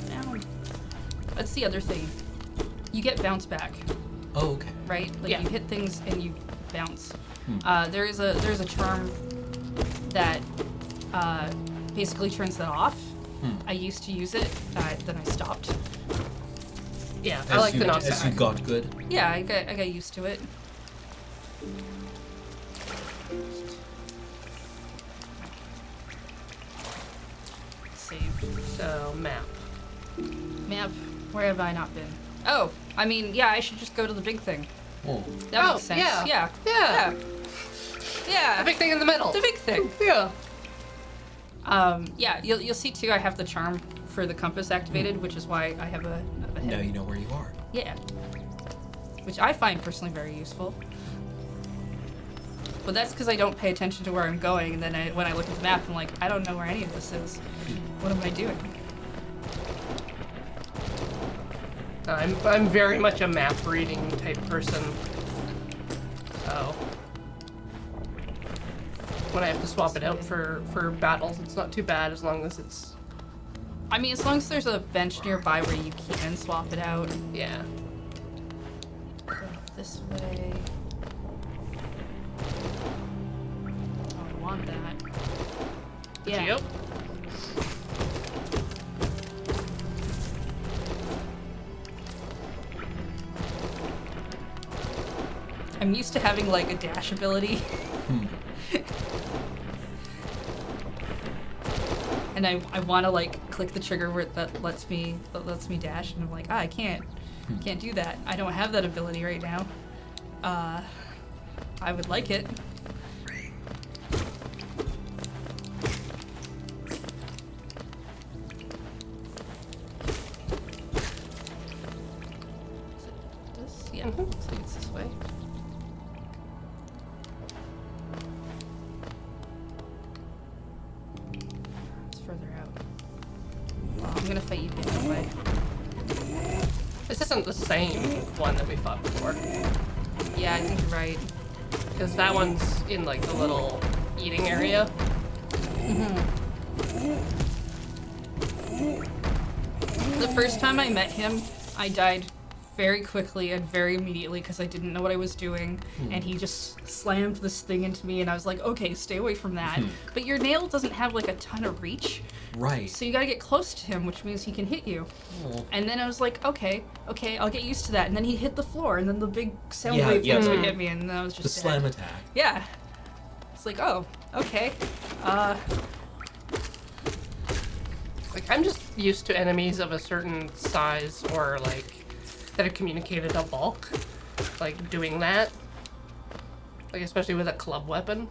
S3: down. That's the other thing. You get bounce back,
S2: Oh, okay.
S3: right? Like
S1: Yeah.
S3: you hit things and you bounce. There's a charm that basically turns that off. I used to use it, then I stopped.
S1: Yeah, I like the
S2: As you
S1: knockback.
S2: got good.
S3: Yeah, I got used to it. Save.
S1: So, map.
S3: Map. Where have I not been? Oh, I mean, yeah, I should just go to the big thing.
S2: Oh.
S3: That
S1: Oh,
S3: makes sense.
S1: yeah.
S3: Yeah.
S1: Yeah.
S3: Yeah.
S1: The big thing in the middle.
S3: The big thing.
S1: Yeah.
S3: Yeah, you'll see too. I have the charm for the compass activated, which is why I have a head.
S2: Now you know where you are.
S3: Yeah. Which I find personally very useful. But that's because I don't pay attention to where I'm going, and then when I look at the map, I'm like, I don't know where any of this is. What am I doing?
S1: I'm very much a map reading type person. So when I have to swap it out for battles, it's not too bad as long as it's
S3: I mean, as long as there's a bench nearby where you can swap it out.
S1: Yeah.
S3: Go this way. Oh, I want that. Yeah.
S1: Yep.
S3: I'm used to having like a dash ability. And I want to like click the trigger where that lets me dash, and I'm like, I can't do that. I don't have that ability right now. I would like it. Is it this? Yeah, looks like it's this way. It's further out. Well, I'm gonna fight you anyway.
S1: This isn't the same one that we fought before.
S3: Yeah, I think you're right.
S1: Because that one's in like the little eating area.
S3: The first time I met him, I died very quickly and very immediately because I didn't know what I was doing, and he just slammed this thing into me, and I was like, okay, stay away from that. But your nail doesn't have like a ton of reach,
S2: Right.
S3: so you gotta get close to him, which means he can hit you.
S2: Oh.
S3: And then I was like, okay, I'll get used to that. And then he hit the floor, and then the big sound
S2: Yeah,
S3: wave
S2: yeah,
S3: things
S2: the-
S3: would hit me, and then I was just
S2: The
S3: dead.
S2: slam attack.
S3: Yeah. It's like, oh, okay.
S1: Like, I'm just used to enemies of a certain size or like that have communicated a bulk. Like doing that. Like especially with a club weapon.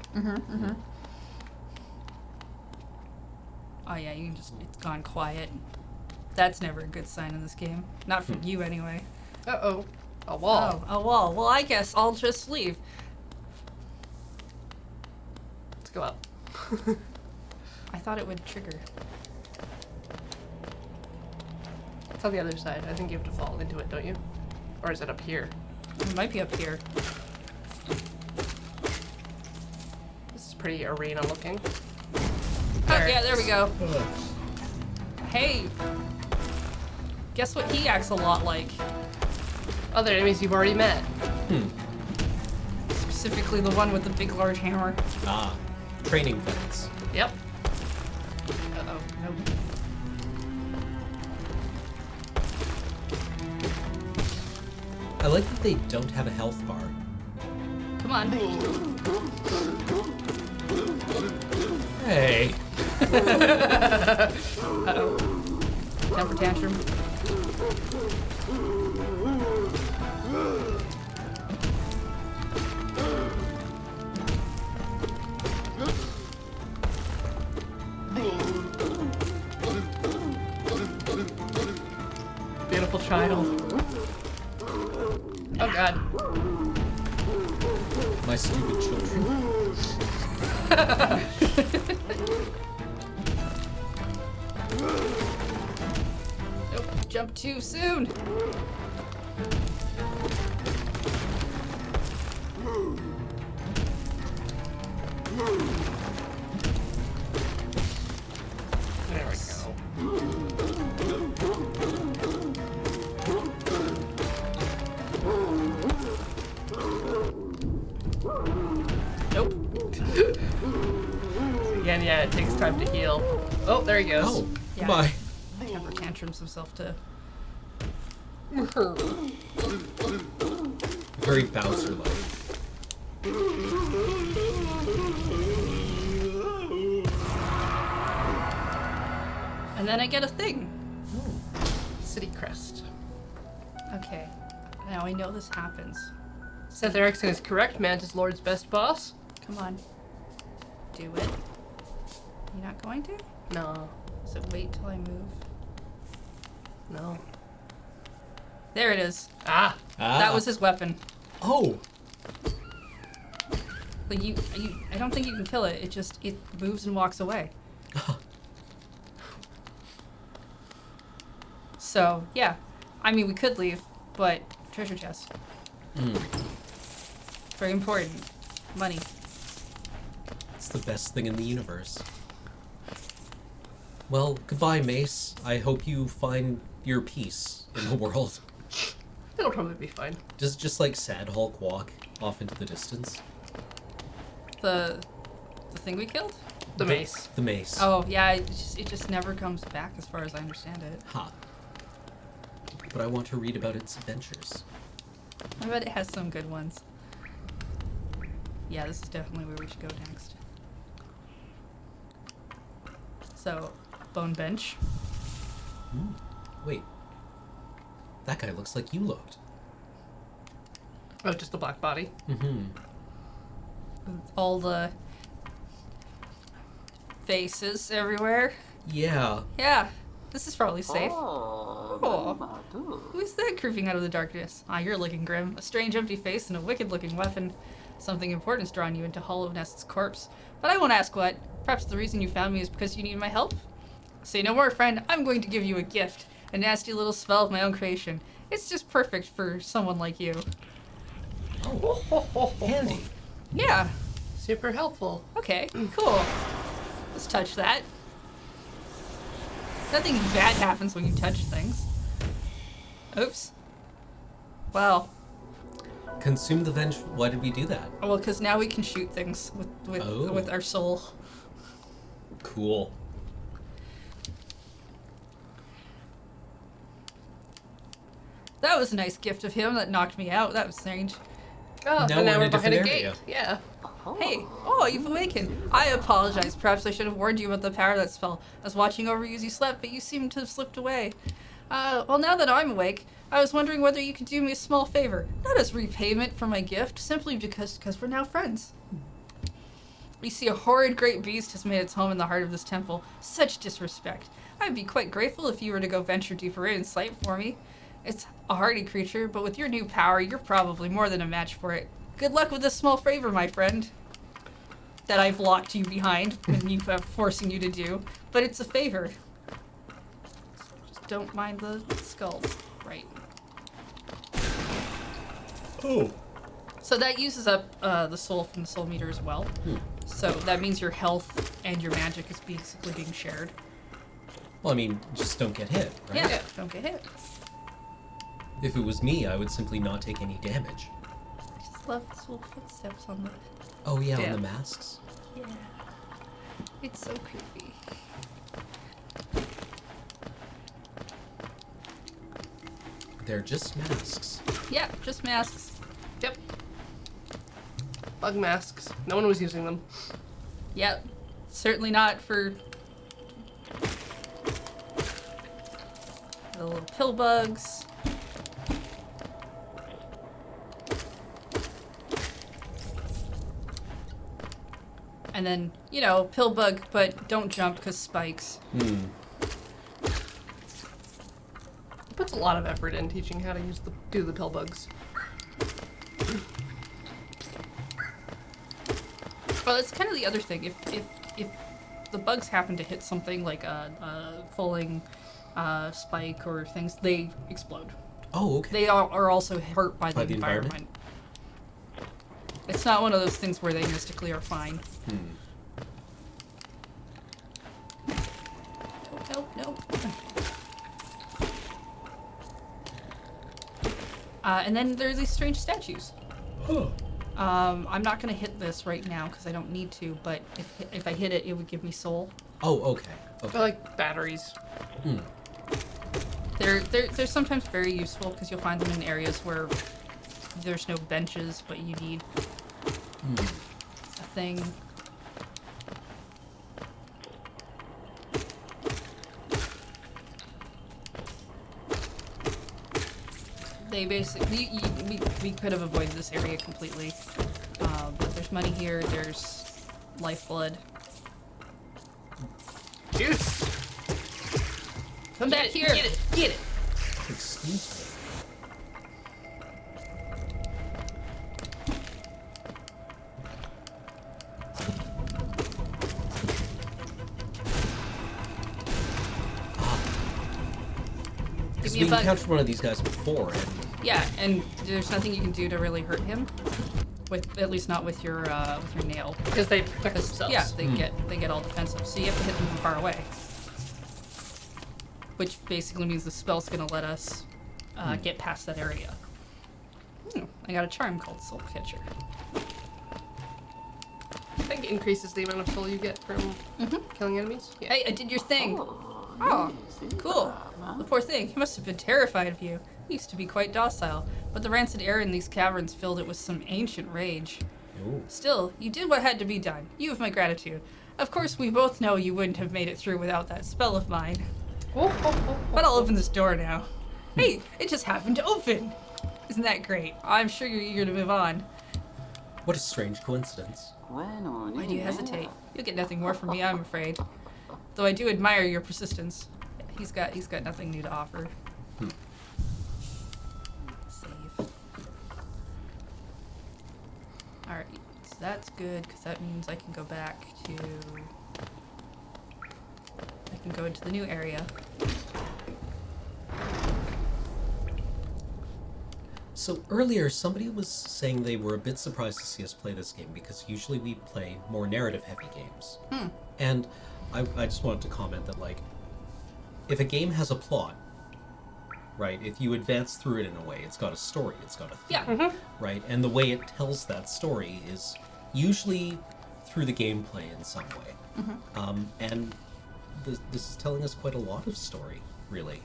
S3: Oh yeah, you can just, it's gone quiet. That's never a good sign in this game. Not for you anyway.
S1: Uh-oh. A wall.
S3: Oh, a wall. Well, I guess I'll just leave.
S1: Let's go up.
S3: I thought it would trigger.
S1: It's on the other side. I think you have to fall into it, don't you? Or is it up here?
S3: It might be up here.
S1: This is pretty arena looking.
S3: Oh, yeah, there we go. Hey! Guess what he acts a lot like?
S1: Other enemies you've already met.
S3: Specifically the one with the big large hammer.
S2: Ah. Training vets.
S1: Yep.
S3: Uh-oh, nope.
S2: I like that they don't have a health bar.
S3: Come on.
S2: Hey.
S3: Uh-oh. Temper tantrum.
S1: Beautiful child. Oh god.
S2: My stupid children.
S3: Nope, jump too soon.
S1: There we go.
S3: Nope.
S1: Again, yeah, it takes time to heal. Oh, there he goes.
S2: Oh,
S3: Yeah.
S2: goodbye.
S3: Temper tantrums himself to...
S2: Very Bowser-like.
S3: And then I get a thing.
S1: City Crest.
S3: Okay. Now I know this happens.
S1: Seth Erickson is correct. Mantis Lord's best boss.
S3: Come on. Do it. You not going to?
S1: No.
S3: So wait till I move.
S1: No.
S3: There it is.
S1: Ah.
S3: That was his weapon.
S2: Oh.
S3: But I don't think you can kill it. It moves and walks away. So, yeah. I mean, we could leave, but treasure chest. Very important. Money.
S2: It's the best thing in the universe. Well, goodbye, Mace. I hope you find your peace in the world.
S1: It'll probably be fine.
S2: Just like Sad Hulk walk off into the distance.
S3: The thing we killed?
S1: The mace.
S2: The mace.
S3: Oh, yeah, it just never comes back as far as I understand it.
S2: Ha. But I want to read about its adventures.
S3: I bet it has some good ones. Yeah, this is definitely where we should go next. So, bone bench.
S2: Wait. That guy looks like you looked.
S1: Oh, just the black body.
S2: Mm-hmm.
S3: All the faces everywhere.
S2: Yeah.
S3: Yeah, this is probably safe. Oh. Who's that creeping out of the darkness? Ah, you're looking grim. A strange empty face and a wicked-looking weapon. Something important's drawn you into Hollow Nest's corpse. But I won't ask what. Perhaps the reason you found me is because you need my help? Say no more, friend. I'm going to give you a gift. A nasty little spell of my own creation. It's just perfect for someone like you.
S2: Oh. Handy.
S3: Yeah.
S1: Super helpful.
S3: Okay, cool. Let's touch that. Nothing bad happens when you touch things. Oops. Wow.
S2: Consume the venge. Why did we do that?
S3: Well, because now we can shoot things
S2: Oh.
S3: with our soul.
S2: Cool.
S3: That was a nice gift of him that knocked me out. That was strange.
S1: Oh,
S2: Now
S1: so
S2: we're
S1: now
S2: in a
S1: we're behind a
S2: different
S1: gate.
S2: area.
S1: Yeah.
S3: Hey, oh, you've awakened. I apologize. Perhaps I should have warned you about the power of that spell. I was watching over you as you slept, but you seem to have slipped away. Well, now that I'm awake, I was wondering whether you could do me a small favor. Not as repayment for my gift, simply because we're now friends. You see, a horrid great beast has made its home in the heart of this temple. Such disrespect. I'd be quite grateful if you were to go venture deeper in and slay it for me. It's a hardy creature, but with your new power, you're probably more than a match for it. Good luck with this small favor, my friend. That I've locked you behind and you forcing you to do, but it's a favor. Just don't mind the skulls, right?
S2: Oh.
S3: So that uses up the soul from the soul meter as well. So that means your health and your magic is basically being shared.
S2: Well, I mean, just don't get hit, right?
S3: Yeah, don't get hit.
S2: If it was me, I would simply not take any damage.
S3: I just love these little footsteps on the.
S2: Oh yeah,
S3: Yeah.
S2: on the masks.
S3: Yeah. It's so creepy.
S2: They're just masks.
S3: Yeah, just masks.
S1: Yep. Bug masks. No one was using them.
S3: Yep. Certainly not for the little pill bugs. And then, you know, pill bug, but don't jump because spikes.
S1: It puts a lot of effort in teaching how to do the pill bugs.
S3: Well, it's kind of the other thing. If the bugs happen to hit something like a falling spike or things, they explode.
S2: Oh, okay.
S3: They are also hurt by the
S2: the environment?
S3: environment. It's not one of those things where they mystically are fine. No. And then there's these strange statues.
S2: Oh.
S3: I'm not gonna hit this right now because I don't need to, but if I hit it, it would give me soul.
S2: Oh, okay.
S1: They're
S2: Okay.
S1: like batteries.
S3: They're sometimes very useful because you'll find them in areas where there's no benches, but you need a thing. They basically, we could have avoided this area completely. But there's money here, there's lifeblood.
S1: Juice!
S3: Come back here!
S1: Get it! Get it!
S2: Excuse me.
S3: Give
S2: Because
S3: me a
S2: we
S3: bug.
S2: encountered one of these guys before, and
S3: Yeah, and there's nothing you can do to really hurt him. At least not with your nail.
S1: Because they protect themselves.
S3: Yeah, they get all defensive, so you have to hit them from far away. which basically means the spell's gonna let us get past that area. I got a charm called Soul Catcher.
S1: I think it increases the amount of soul you get from killing enemies. Yeah.
S3: Hey, I did your thing. Oh, cool. The poor thing. He must have been terrified of you. He used to be quite docile, but the rancid air in these caverns filled it with some ancient rage.
S2: Ooh.
S3: Still, you did what had to be done. You have my gratitude. Of course, we both know you wouldn't have made it through without that spell of mine. But I'll open this door now. Hey, it just happened to open. Isn't that great? I'm sure you're eager to move on.
S2: What a strange coincidence.
S3: Why do you hesitate? You'll get nothing more from me, I'm afraid. Though I do admire your persistence. He's got nothing new to offer. Save. Alright, so that's good, because that means I can go back to... I can go into the new area.
S2: So earlier, somebody was saying they were a bit surprised to see us play this game because usually we play more narrative-heavy games. And I just wanted to comment that, like, if a game has a plot, right, if you advance through it in a way, it's got a story, it's got a theme, right? And the way it tells that story is usually through the gameplay in some way. And this is telling us quite a lot of story, really.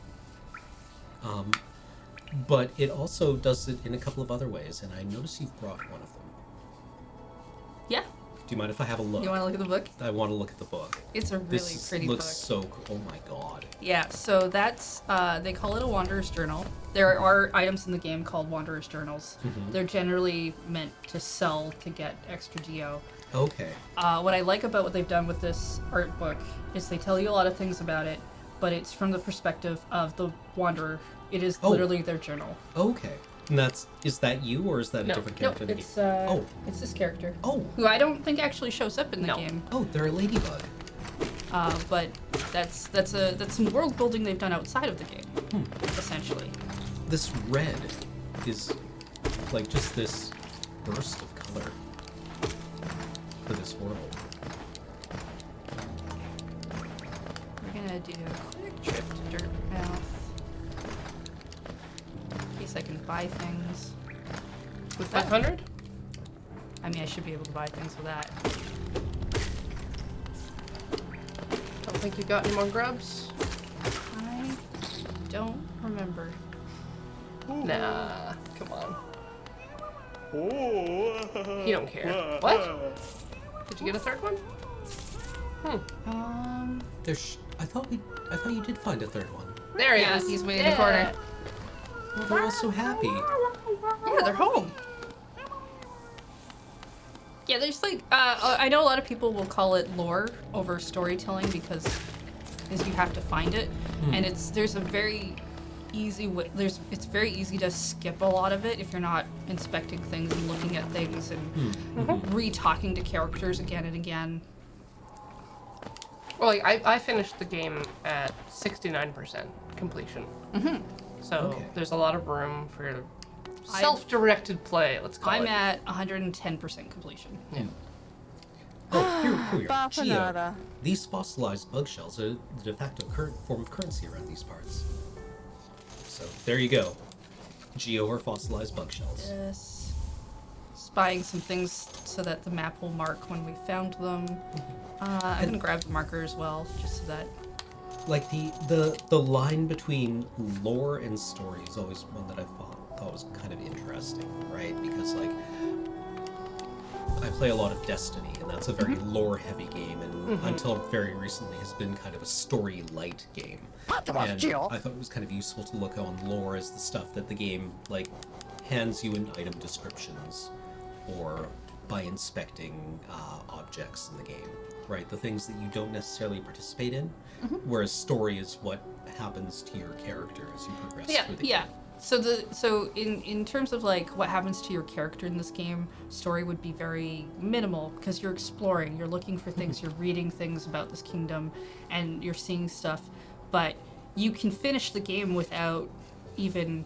S2: But it also does it in a couple of other ways, and I notice you've brought one of them.
S3: Yeah?
S2: Do you mind if I have a look?
S3: You want to look at the book?
S2: I want to look at the book.
S3: It's a really pretty book.
S2: Looks so cool. Oh my god.
S3: Yeah, so that's, they call it a Wanderer's Journal. There are items in the game called Wanderer's Journals. They're generally meant to sell to get extra geo.
S2: Okay.
S3: What I like about what they've done with this art book is they tell you a lot of things about it, but it's from the perspective of the Wanderer. It is literally their journal.
S2: Okay. And is that you, or is that a different character?
S3: No, it's, it's this character.
S2: Oh.
S3: Who I don't think actually shows up in the game.
S2: Oh, they're a ladybug.
S3: But that's some world building they've done outside of the game, essentially.
S2: This red is like just this burst of color for this world.
S3: We're gonna do a quick trip to Dirtmouth. In case I can buy things.
S1: With 500?
S3: I mean, I should be able to buy things with that.
S1: Don't think you got any more grubs?
S3: I don't remember.
S1: Nah, come on. You don't care. What? Did you get a third one?
S2: I thought you did find a third one.
S1: There he
S3: Yeah,
S1: is.
S3: he's way in the corner.
S2: Well, they're all so happy.
S3: Yeah, they're home. Yeah, there's like, I know a lot of people will call it lore over storytelling because you have to find it, and there's a very easy way. It's very easy to skip a lot of it if you're not inspecting things and looking at things and re-talking to characters again and again.
S1: Well, like, I finished the game at 69% completion. So there's a lot of room for self-directed play, let's call it.
S3: I'm at 110% completion.
S1: Yeah.
S2: Oh, here we are. Geo.
S6: Bapanada.
S2: These fossilized bug shells are the de facto form of currency around these parts. So there you go. Geo or fossilized bug shells.
S3: Yes. Spying some things so that the map will mark when we found them. I'm gonna grab the marker as well, just so that.
S2: Like the line between lore and story is always one that I thought was kind of interesting, right? Because like I play a lot of Destiny, and that's a very lore-heavy game, and until very recently has been kind of a story-light game. And I thought it was kind of useful to look on lore as the stuff that the game like hands you in item descriptions, or by inspecting objects in the game, right? The things that you don't necessarily participate in, whereas story is what happens to your character as you progress through the game.
S3: So in terms of like what happens to your character in this game, story would be very minimal because you're exploring, you're looking for things, you're reading things about this kingdom, and you're seeing stuff. But you can finish the game without even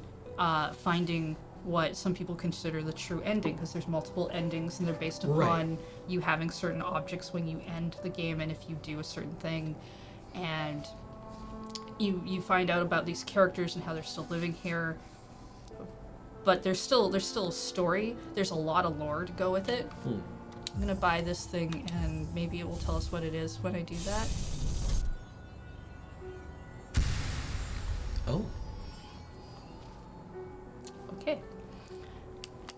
S3: finding what some people consider the true ending, because there's multiple endings and they're based upon you having certain objects when you end the game and if you do a certain thing. And you find out about these characters and how they're still living here. But there's still a story. There's a lot of lore to go with it. I'm gonna buy this thing, and maybe it will tell us what it is when I do that.
S2: Oh.
S3: Okay.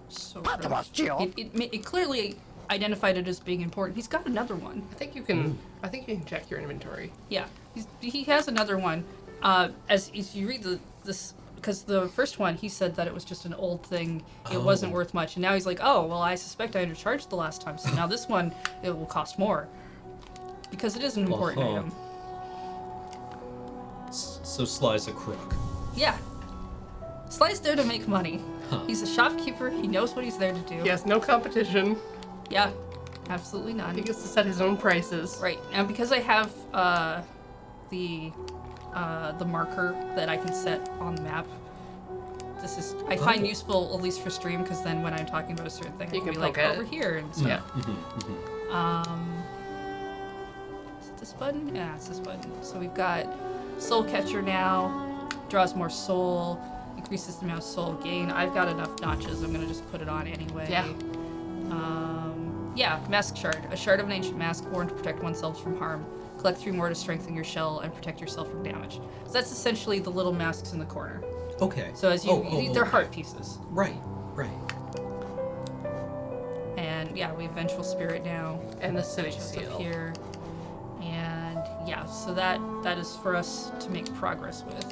S3: So it clearly identified it as being important. He's got another one.
S1: I think you can check your inventory.
S3: Yeah, he has another one. As you read this, because the first one he said that it was just an old thing, it wasn't worth much, and now he's like, oh well, I suspect I undercharged the last time, so now this one it will cost more because it is an important item.
S2: So Sly's a crook.
S3: Yeah, Sly's there to make money. He's a shopkeeper. He knows what he's there to do.
S1: He has no competition.
S3: Yeah, absolutely none.
S1: He gets to set his own prices.
S3: Right, and because I have the marker that I can set on the map, this is I find useful, at least for stream, because then when I'm talking about a certain thing,
S1: You
S3: I
S1: can
S3: be like
S1: poke at
S3: over
S1: it.
S3: here and stuff.
S1: Yeah.
S3: Is it this button? Yeah, it's this button. So we've got Soul Catcher now, draws more soul, increases the amount of soul gain. I've got enough notches. I'm gonna just put it on anyway.
S1: Yeah.
S3: Yeah, Mask Shard. A shard of an ancient mask worn to protect oneself from harm. Collect 3 more to strengthen your shell and protect yourself from damage. So that's essentially the little masks in the corner.
S2: Okay.
S3: So as they're
S2: okay.
S3: heart pieces.
S2: Right.
S3: And yeah, we have Vengeful Spirit now.
S1: And the city
S3: Just
S1: seal.
S3: up here. And yeah, so that is for us to make progress with.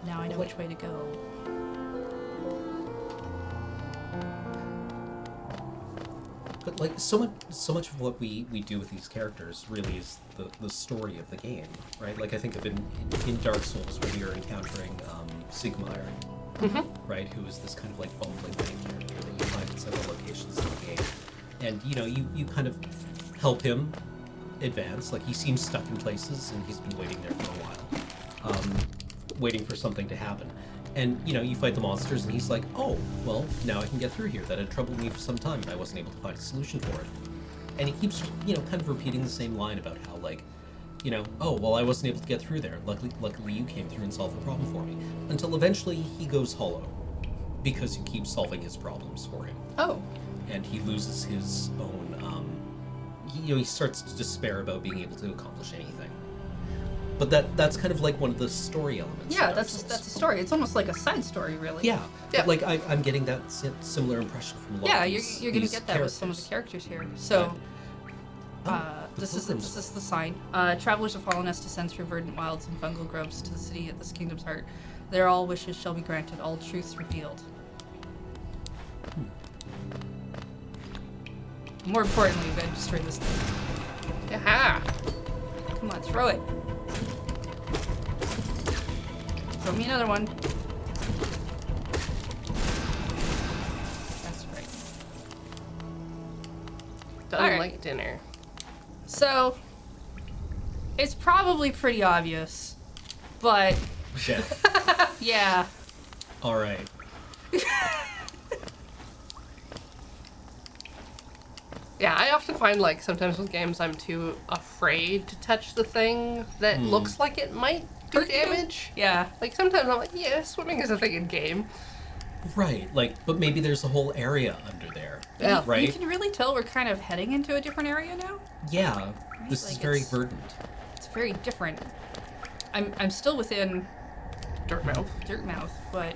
S3: Now I know which way to go.
S2: But like so much of what we do with these characters really is the story of the game, right? Like I think of in Dark Souls when you're encountering Sigmar, right, who is this kind of like bumbling main character that you find in several locations in the game, and you kind of help him advance. Like he seems stuck in places and he's been waiting there for a while, waiting for something to happen. And, you fight the monsters, and he's like, oh, well, now I can get through here. That had troubled me for some time, and I wasn't able to find a solution for it. And he keeps, kind of repeating the same line about how, like, oh, well, I wasn't able to get through there. Luckily you came through and solved the problem for me. Until eventually he goes hollow, because you keep solving his problems for him.
S3: Oh.
S2: And he loses his own, he starts to despair about being able to accomplish anything. But that's kind of like one of the story elements.
S3: Yeah,
S2: of Dark Souls.
S3: that's a story. It's almost like a side story, really.
S2: Yeah.
S1: Yeah.
S2: Like I'm getting that similar impression from a lot
S3: Yeah,
S2: of these
S3: you're gonna
S2: these
S3: get that with some of the characters here. So, this is the sign. Travelers of Hallownest descend through verdant wilds and fungal grubs to the city at this kingdom's heart. There all wishes shall be granted, all truths revealed. More importantly, we gotta destroy this thing.
S1: Yeah.
S3: Come on, throw it. Throw me another one. That's right.
S1: Doesn't
S3: Alright.
S1: like dinner.
S3: So, it's probably pretty obvious, but
S2: Yeah.
S3: yeah.
S2: All right.
S1: Yeah, I often find like sometimes with games I'm too afraid to touch the thing that looks like it might do
S3: Hurt you?
S1: damage.
S3: Yeah.
S1: Like sometimes I'm like, yeah, swimming is a thing in game.
S2: Right. Like, but maybe there's a whole area under there.
S1: Yeah.
S2: Right.
S3: You can really tell we're kind of heading into a different area now.
S2: Yeah. This is
S3: Like,
S2: very
S3: it's-
S2: verdant.
S3: It's very different. I'm still within
S1: Dirtmouth.
S3: Dirtmouth, but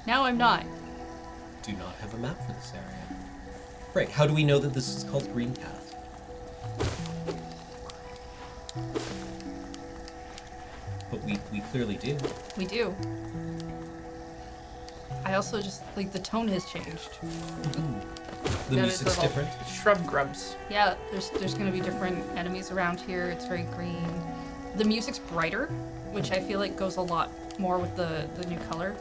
S3: now I'm not.
S2: Do not have a map for this area. Right. How do we know that this is called Green Path? But we clearly do.
S3: We do. I also just like the tone has changed.
S2: The
S1: Yeah,
S2: music's
S1: there's little
S2: different.
S1: Shrub grubs.
S3: Yeah, there's gonna be different enemies around here. It's very green. The music's brighter, which I feel like goes a lot more with the new color.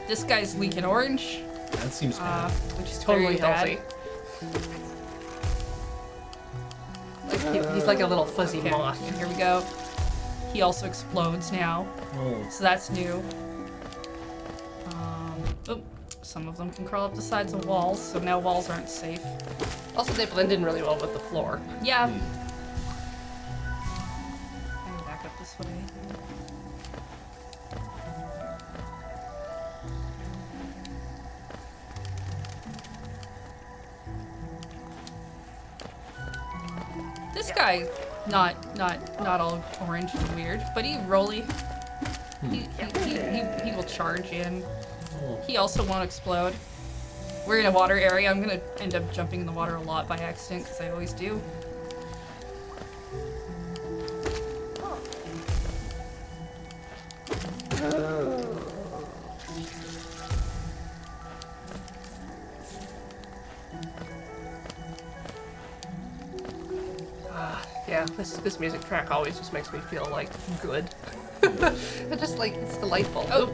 S3: This guy's leaking orange,
S2: That seems bad.
S3: which is
S1: Totally
S3: very bad.
S1: healthy. Like he's like a little fuzzy
S3: Okay,
S1: moth.
S3: and here we go. He also explodes now,
S2: Oh.
S3: so that's new. Oh, some of them can crawl up the sides of walls, so now walls aren't safe.
S1: Also, they blend in really well with the floor.
S3: Yeah. This guy, not all orange and weird, but he rolly. He will charge in.
S2: Oh.
S3: He also won't explode. We're in a water area. I'm gonna end up jumping in the water a lot by accident, because I always do.
S1: Yeah, this music track always just makes me feel like good. It's just like it's delightful.
S3: Oh,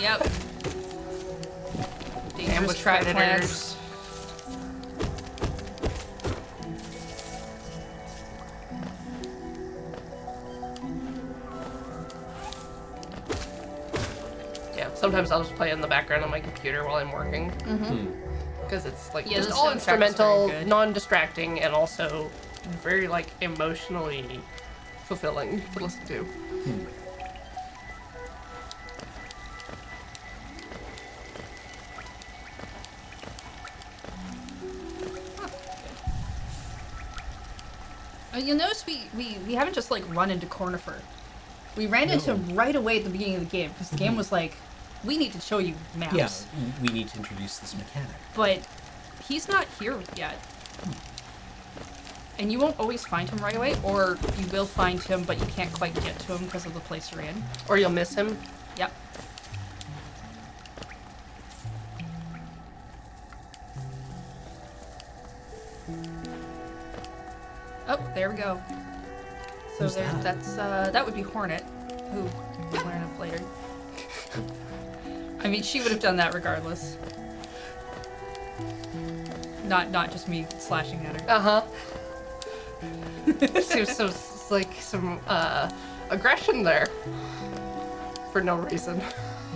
S3: yep. Dangerous
S1: Ambush
S3: trap
S1: predators.
S3: plants.
S1: Yeah, sometimes I'll just play in the background on my computer while I'm working. Because it's like
S3: Yeah,
S1: just
S3: the
S1: all
S3: soundtrack is
S1: instrumental,
S3: very good.
S1: non-distracting, and also very like emotionally fulfilling to listen to.
S3: You'll notice we haven't just like run into Cornifer. We ran into him right away at the beginning of the game, because the game was like, we need to show you maps.
S2: Yeah, we need to introduce this mechanic.
S3: But he's not here yet. And you won't always find him right away, or you will find him, but you can't quite get to him because of the place you're in.
S1: Or you'll miss him.
S3: Yep. Oh, there we go. So
S2: Who's
S3: there,
S2: that?
S3: that would be Hornet, who we'll learn of later. I mean, she would have done that regardless. Not just me slashing at her.
S1: Uh-huh. Seems so like some aggression there. For no reason.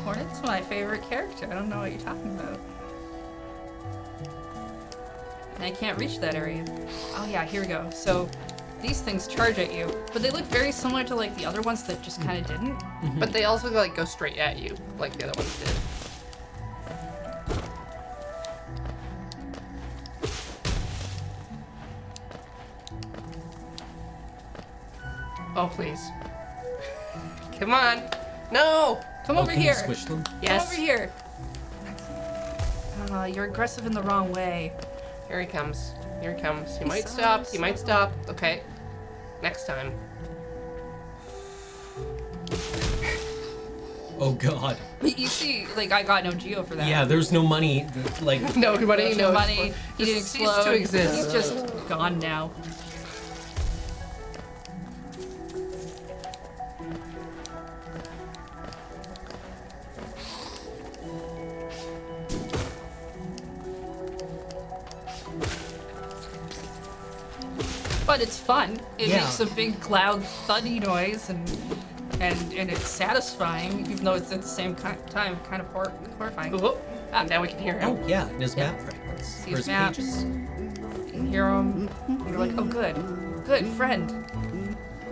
S3: Hornet's my favorite character. I don't know what you're talking about. And I can't reach that area. Oh yeah, here we go. So these things charge at you, but they look very similar to like the other ones that just kind of didn't.
S1: But they also like go straight at you, like the other ones did. Oh please. Come on. No!
S3: Come
S2: Oh,
S3: over
S2: can
S3: here.
S2: you squish them?
S1: Yes.
S3: Come over here. You're aggressive in the wrong way.
S1: Here he comes. Here he comes. He might
S3: so
S1: stop. He might stop. Okay. Next time.
S2: Oh god.
S3: But you see, like I got no geo for that.
S2: Yeah, there's no money. Like,
S1: Nobody
S3: There's no
S1: knows.
S3: money. He didn't
S1: Just cease
S3: explode.
S1: to exist.
S3: He's just gone now. But it's fun. It
S2: Yeah.
S3: makes a big loud thuddy noise and it's satisfying, even though it's at the same time kind of horrifying.
S1: Oh, and now we can hear him.
S2: oh yeah, and his
S3: Yeah.
S2: map fragments.
S3: See
S2: Or
S3: his
S2: his
S3: maps.
S2: pages.
S3: You can hear them. You're like, oh good friend.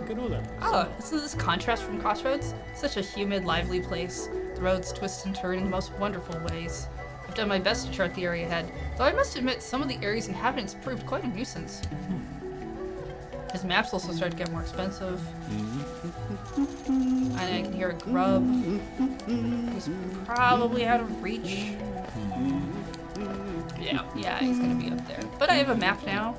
S4: Ganula.
S3: Oh, isn't this contrast from Crossroads? Such a humid, lively place. The roads twist and turn in the most wonderful ways. I've done my best to chart the area ahead, though I must admit some of the area's inhabitants proved quite a nuisance. His maps also started to get more expensive. And I can hear a grub who's probably out of reach. Yeah, he's gonna be up there. But I have a map now,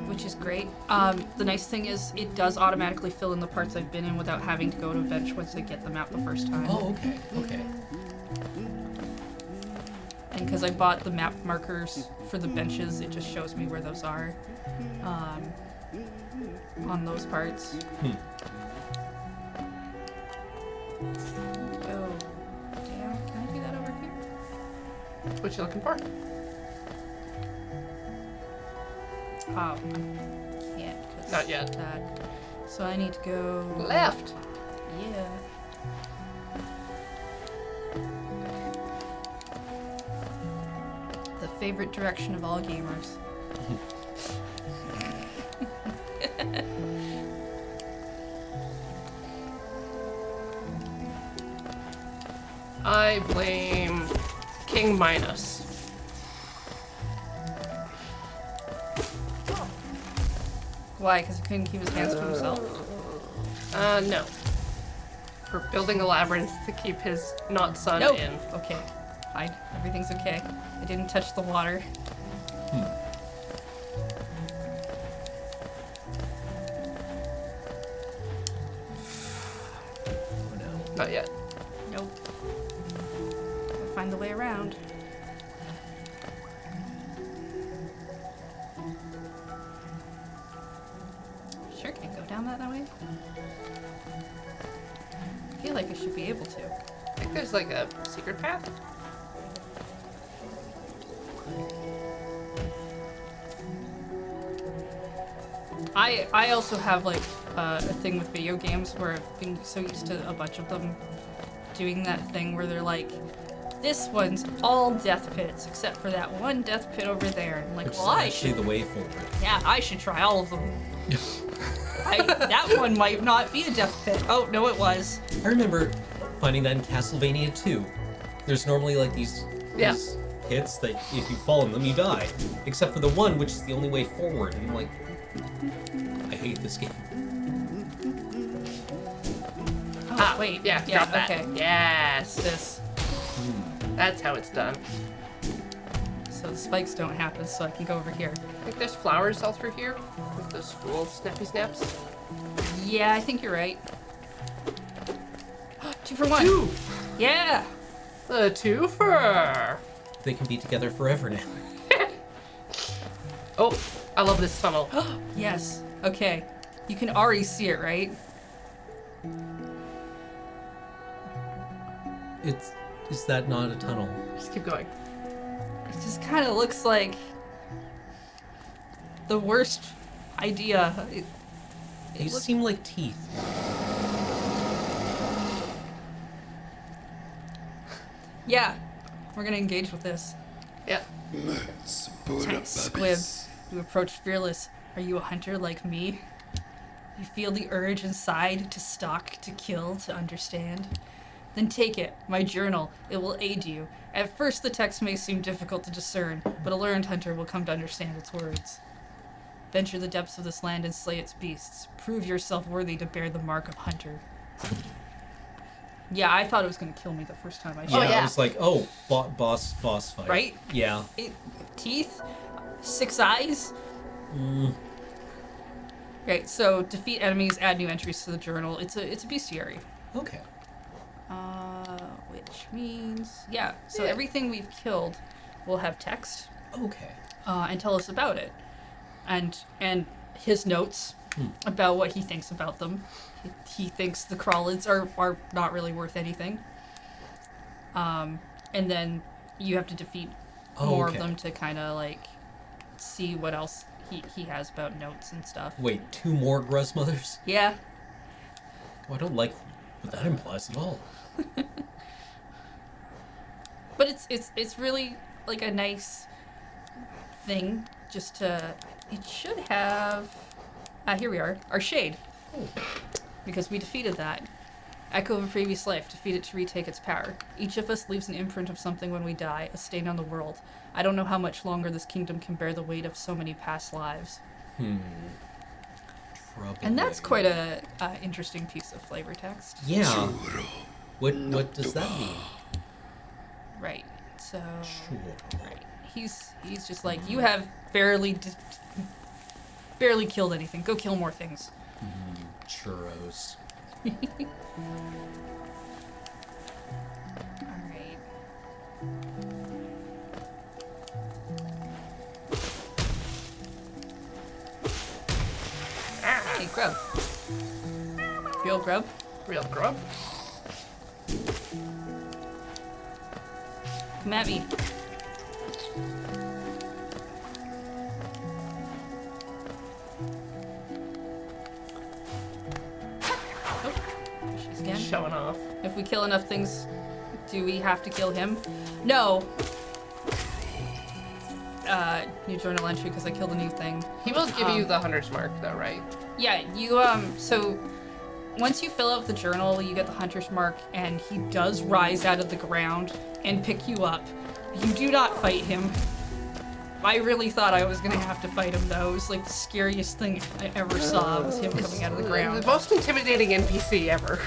S3: which is great. The nice thing is it does automatically fill in the parts I've been in without having to go to a bench once I get the map the first time.
S2: Oh, okay, okay.
S3: And because I bought the map markers for the benches, it just shows me where those are on those parts. Oh, damn. Can I do that over here?
S1: What you looking for?
S3: Oh, can't. 'Cause
S1: Not yet.
S3: That. So I need to go
S1: Left.
S3: Yeah. The favorite direction of all gamers.
S1: I blame King Minos.
S3: Why? Because he couldn't keep his hands to himself?
S1: No. For building a labyrinth to keep his not son
S3: Nope.
S1: in.
S3: Okay. Fine. Everything's okay. I didn't touch the water.
S2: Oh no.
S1: Not yet.
S3: Nope. Gotta find the way around. Sure can't go down that way. I feel like I should be able to.
S1: I think there's like a secret path.
S3: I also have like a thing with video games where I've been so used to a bunch of them doing that thing where they're like, this one's all death pits except for that one death pit over there. And I'm like,
S2: Which
S3: well,
S2: is
S3: I
S2: actually
S3: should,
S2: the way forward.
S3: yeah, I should try all of them. That one might not be a death pit. Oh no, it was.
S2: I remember finding that in Castlevania 2. There's normally like these pits that if you fall in them, you die. Except for the one, which is the only way forward. And I'm like, I hate this game.
S3: Oh, wait,
S1: Yeah, drop that.
S3: okay.
S1: Yes.
S3: This.
S1: That's how it's done.
S3: So the spikes don't happen, so I can go over here.
S1: I think there's flowers all through here with those cool snappy snaps.
S3: Yeah, I think you're right. 2 for 1.
S1: Two!
S3: Yeah.
S1: The twofer!
S2: They can be together forever now.
S1: Oh, I love this tunnel.
S3: Yes. Okay. You can already see it, right?
S2: Is that not a tunnel?
S1: Just keep going.
S3: It just kind of looks like the worst idea.
S2: These seem like teeth.
S3: Yeah. We're gonna engage with this.
S1: Yeah.
S3: Tiny squib. You approach fearless. Are you a hunter like me? You feel the urge inside to stalk, to kill, to understand? Then take it, my journal. It will aid you. At first the text may seem difficult to discern, but a learned hunter will come to understand its words. Venture the depths of this land and slay its beasts. Prove yourself worthy to bear the mark of hunter. Yeah, I thought it was gonna kill me the first time I
S2: Yeah,
S3: saw it.
S1: yeah.
S2: I was like, oh, boss fight.
S3: Right?
S2: Yeah.
S3: Teeth, 6 eyes. Right. So defeat enemies, add new entries to the journal. It's a bestiary.
S2: Okay.
S3: Which means So
S1: Yeah.
S3: everything we've killed will have text
S2: Okay.
S3: and tell us about it, and his notes about what he thinks about them. He thinks the crawlids are not really worth anything. And then you have to defeat more of
S2: okay.
S3: them to kind of like see what else he has about notes and stuff.
S2: Wait, 2 more Gruzmothers?
S3: Yeah.
S2: Oh, I don't like what that implies at all.
S3: But it's really like a nice thing just to. It should have. Here we are. Our shade. Because we defeated that. Echo of a previous life. Defeat it to retake its power. Each of us leaves an imprint of something when we die, a stain on the world. I don't know how much longer this kingdom can bear the weight of so many past lives.
S2: Troubling.
S3: And that's quite a interesting piece of flavor text.
S2: Yeah. What does that mean?
S3: Right. So.
S2: Sure.
S3: Right. He's just like, you have barely killed anything. Go kill more things.
S2: Churros.
S3: All right. Hey, grub. Real grub.
S1: Real grub.
S3: Come at me. Oh, there she is again.
S1: Showing off.
S3: If we kill enough things, do we have to kill him? No. New journal entry because I killed a new thing.
S1: He will give you the hunter's mark though, right?
S3: Yeah, you so once you fill out the journal, you get the hunter's mark, and he does rise out of the ground and pick you up. You do not fight him. I really thought I was gonna have to fight him though. It was like the scariest thing I ever saw was him coming out of the ground.
S1: The most intimidating NPC ever.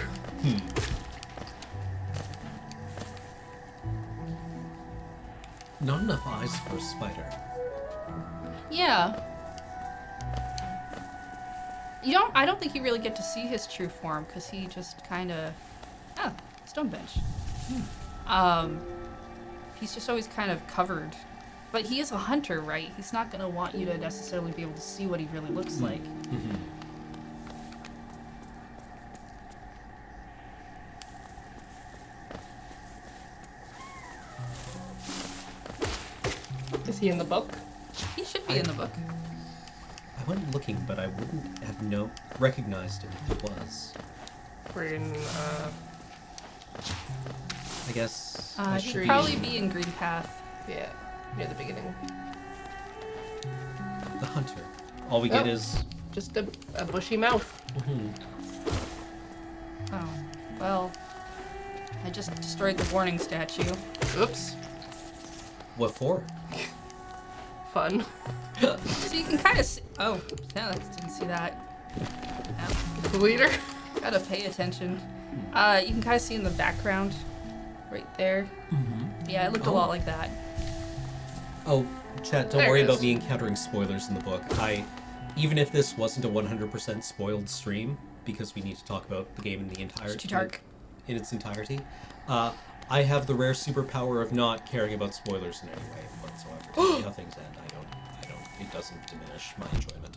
S2: Not enough eyes for a spider.
S3: Yeah. I don't think you really get to see his true form because he just kind of, stone bench. He's just always kind of covered, but he is a hunter, right? He's not gonna want you to necessarily be able to see what he really looks like.
S1: Is he in the book?
S3: He should be in the book.
S2: I went looking, but I wouldn't have recognized him if he was.
S1: We're in,
S2: I guess. I
S3: He'd
S2: should
S3: probably be in Green Path.
S1: yeah, near the beginning.
S2: the hunter. All we get
S1: Oh.
S2: is.
S1: Just a bushy mouth.
S3: Oh, well, I just destroyed the warning statue.
S1: Oops.
S2: What for?
S1: Fun.
S3: So you can kind of see. Oh, yeah, didn't see that. Yeah,
S1: The leader.
S3: gotta pay attention. You can kind of see in the background, right there. Yeah, it looked a lot like that.
S2: Oh, chat, don't
S1: There
S2: worry
S1: it
S2: about
S1: is.
S2: me encountering spoilers in the book. Even if this wasn't a 100% spoiled stream, because we need to talk about the game in the entire
S3: It's too dark.
S2: in its entirety, I have the rare superpower of not caring about spoilers in any way whatsoever. To see how things end, I don't. It doesn't diminish my enjoyment.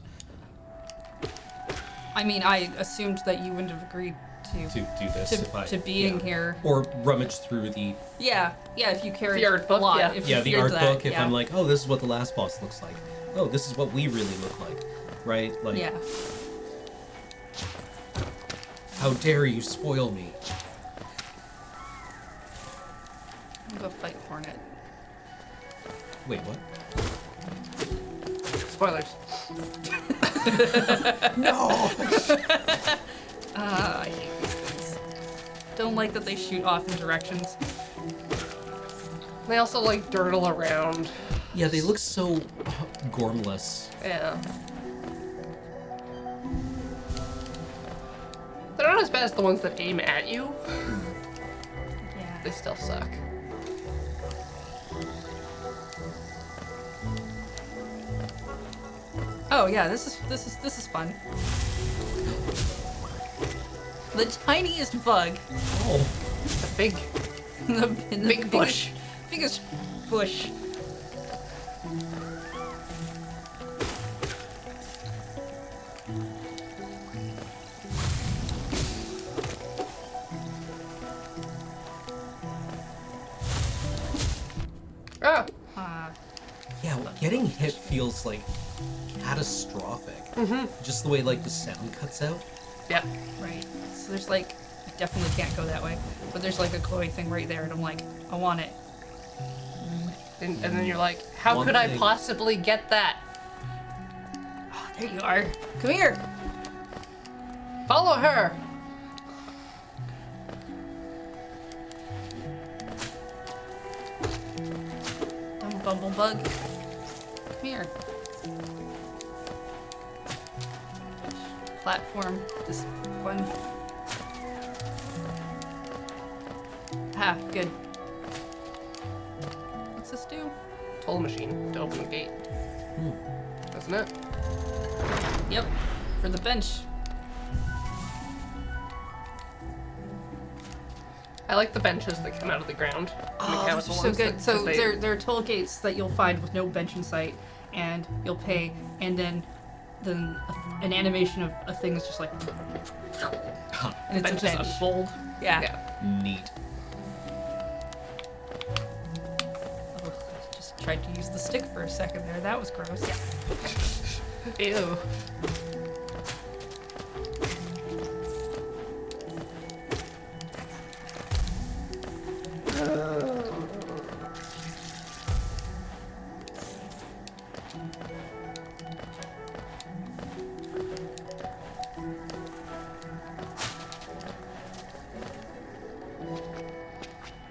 S3: I mean, I assumed that you wouldn't have agreed
S2: To do this, if I
S3: to being here.
S2: or rummage through the
S3: Yeah, if you carry
S1: The art book,
S3: a lot.
S1: yeah.
S3: If you
S2: the
S3: feared
S2: art
S3: that,
S2: book. If
S3: yeah.
S2: I'm like, oh, this is what the last boss looks like. Oh, this is what we really look like, right? Like,
S3: yeah.
S2: how dare you spoil me?
S3: I'm gonna go fight Hornet.
S2: Wait, what?
S1: Spoilers.
S2: No.
S3: I hate these things. Don't like that they shoot off in directions.
S1: They also like dirtle around.
S2: Yeah, they look so gormless.
S1: Yeah. They're not as bad as the ones that aim at you.
S3: Yeah.
S1: They still suck.
S3: Oh yeah, this is fun. The tiniest bug
S2: Oh,
S1: The big,
S3: in the
S1: big bush.
S3: biggest bush.
S1: Ah,
S2: yeah. Getting hit feels like catastrophic. Just the way like the sound cuts out.
S1: yep.
S3: Right. So there's like, I definitely can't go that way, but there's like a glowy thing right there, and I'm like, I want it.
S1: And then you're like, how
S2: One
S1: could I
S2: thing.
S1: possibly get that?
S3: Oh, there you are. Come here.
S1: Follow her.
S3: Dumb bumblebug. Come here. Platform this one. Ah, good. What's this do?
S1: Toll machine to open the gate. Doesn't it?
S3: Yep, for the bench.
S1: I like the benches that come out of the ground.
S3: Oh, those are so good. So there are toll gates that you'll find with no bench in sight, and you'll pay, and then an animation of a thing is just like, and it's a
S1: benches
S3: bench.
S1: unfold.
S3: Yeah.
S1: Yeah.
S2: Neat.
S3: Oh, I just tried to use the stick for a second there. That was gross.
S1: Ew.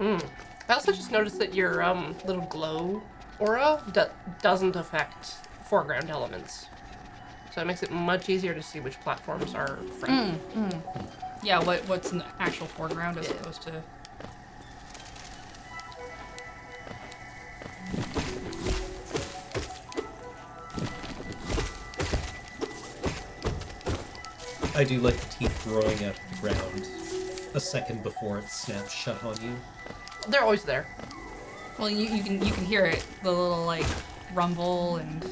S1: I also just noticed that your little glow aura doesn't affect foreground elements. So it makes it much easier to see which platforms are friendly.
S3: Yeah, what's in the actual foreground as opposed to...
S2: I do like the teeth growing out of the ground a second before it snaps shut on you.
S1: They're always there.
S3: Well, you can hear it, the little like rumble and...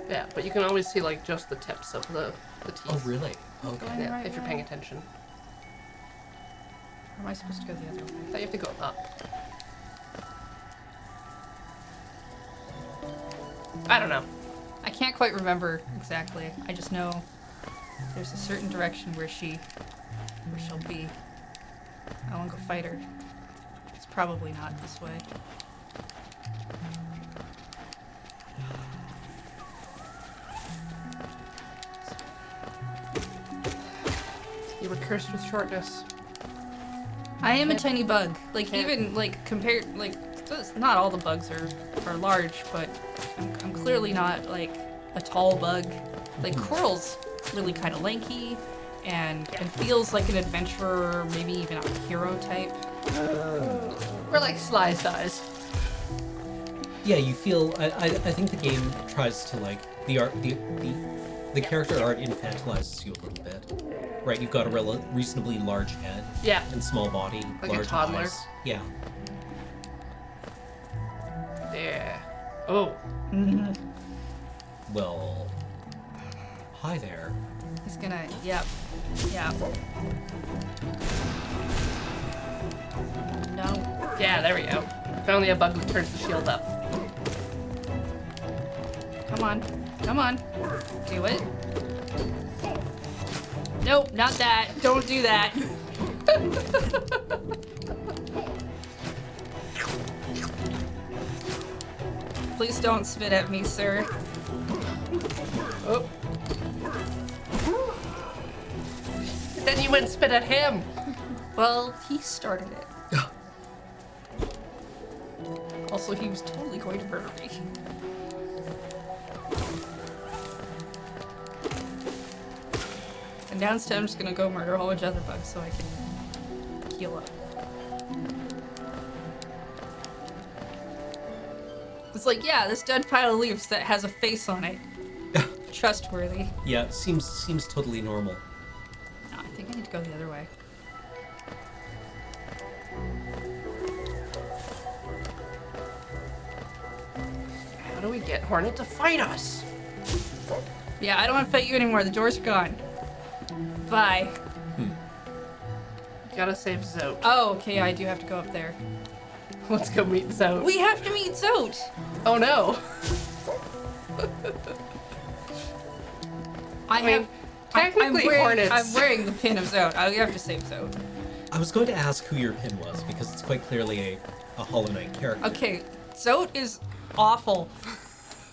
S1: Yeah, but you can always see like just the tips of the teeth.
S2: Oh, really? Okay.
S1: Yeah,
S3: Right,
S1: if you're
S3: right.
S1: paying attention.
S3: Or am I supposed to go the other way?
S1: Now you have to go up. I don't know.
S3: I can't quite remember exactly. I just know there's a certain direction where she'll be. I want to go fight her. It's probably not this way.
S1: You were cursed with shortness.
S3: I am a
S1: Can't-
S3: tiny bug. Like
S1: can't-
S3: even like compared like not all the bugs are large, but I'm clearly not like a tall bug. Like Coral's really kind of lanky and feels like an adventurer, maybe even a hero type.
S1: We're like Sly size.
S2: Yeah, you feel. I think the game tries to like the art the character art infantilizes you a little bit, right? You've got a reasonably large head
S1: Yeah.
S2: and small body,
S1: Like a
S2: large
S1: toddler.
S2: eyes. Yeah.
S1: Yeah. Oh.
S2: Well, hi there.
S3: He's gonna, yep. No.
S1: Yeah, there we go. Finally a bug that turns the shield up.
S3: Come on. Do it. Nope, not that. Don't do that. Please don't spit at me, sir.
S1: Oh. Then you went and spit at him.
S3: Well, he started it. Also, he was totally going to murder me. And now instead, I'm just gonna go murder a whole bunch of other bugs so I can heal up. It's like, yeah, this dead pile of leaves that has a face on it. Trustworthy.
S2: Yeah, seems totally normal.
S3: No, I think I need to go the other way.
S1: How do we get Hornet to fight us?
S3: Yeah, I don't want to fight you anymore. The door's gone. Bye.
S1: You gotta save Zote.
S3: Oh, okay, I do have to go up there.
S1: Let's go meet Zote.
S3: We have to meet Zote!
S1: Oh no.
S3: I
S1: mean,
S3: have...
S1: technically Hornets.
S3: I'm wearing the pin of Zote. I have to save Zote.
S2: I was going to ask who your pin was because it's quite clearly a Hollow Knight character.
S3: Okay, Zote is awful.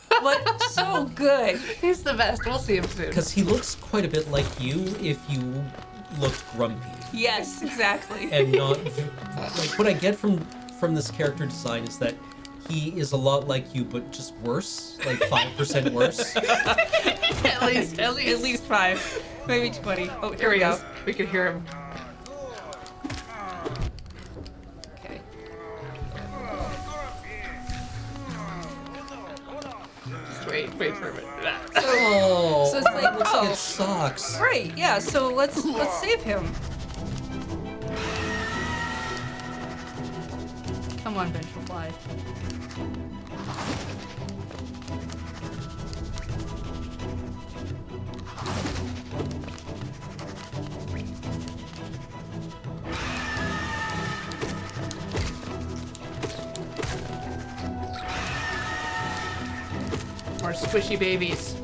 S3: But so good.
S1: He's the best. We'll see him soon.
S2: Because he looks quite a bit like you if you looked grumpy.
S3: Yes, exactly.
S2: And not like what I get from this character design is that he is a lot like you, but just worse, like 5% worse.
S1: at least.
S3: At least 5. Maybe 20. Oh,
S1: Here we go. We can hear him.
S3: Okay.
S1: Just wait for a minute.
S2: Oh,
S3: So it's like,
S2: looks
S3: oh.
S2: like it sucks.
S3: Right, yeah, so let's save him. Come on, Vengeful Fly.
S1: More squishy babies.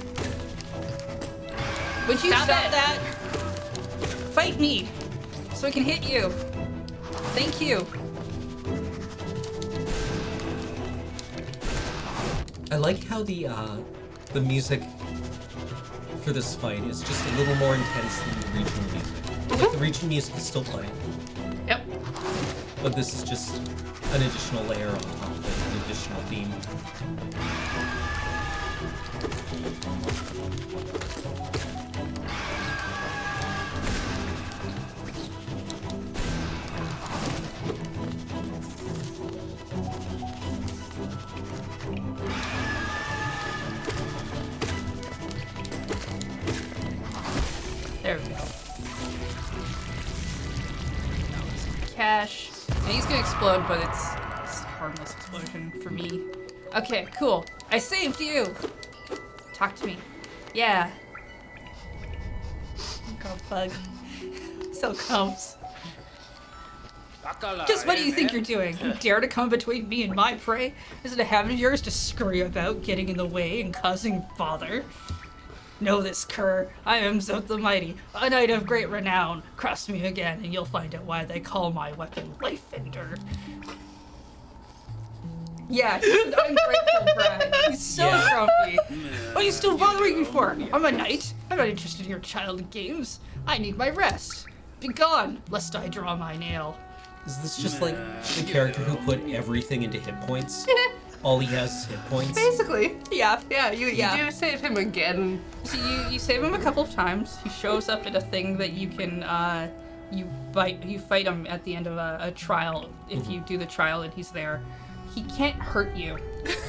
S3: Would you
S1: Stop
S3: stop
S1: it.
S3: that? Fight me, so I can hit you. Thank you.
S2: I like how the music for this fight is just a little more intense than the regional music. Like the regional music is still playing,
S1: Yep.
S2: but this is just an additional layer on top of it. additional theme.
S3: There we go. Cash. And he's gonna explode, but it's a harmless explosion for me. Okay, cool. I saved you! Talk to me. Yeah. God, bug. So comes. Just what do you think you're doing? You dare to come between me and my prey? Is it a habit of yours to scurry about, getting in the way and causing bother? Know this, cur. I am Zoth the Mighty, a knight of great renown. Cross me again, and you'll find out why they call my weapon Lifebender. Yeah, he's an ungrateful brat. He's so grumpy. What are you still bothering me for? I'm a knight. I'm not interested in your child games. I need my rest. Be gone, lest I draw my nail.
S2: Is this just like the character who put everything into hit points? All he has is hit points?
S1: Basically.
S3: Yeah.
S1: Yeah, you
S3: Yeah.
S1: do save him again.
S3: So you save him a couple of times. He shows up at a thing that you can you fight him at the end of a trial. If you do the trial and he's there, he can't hurt you.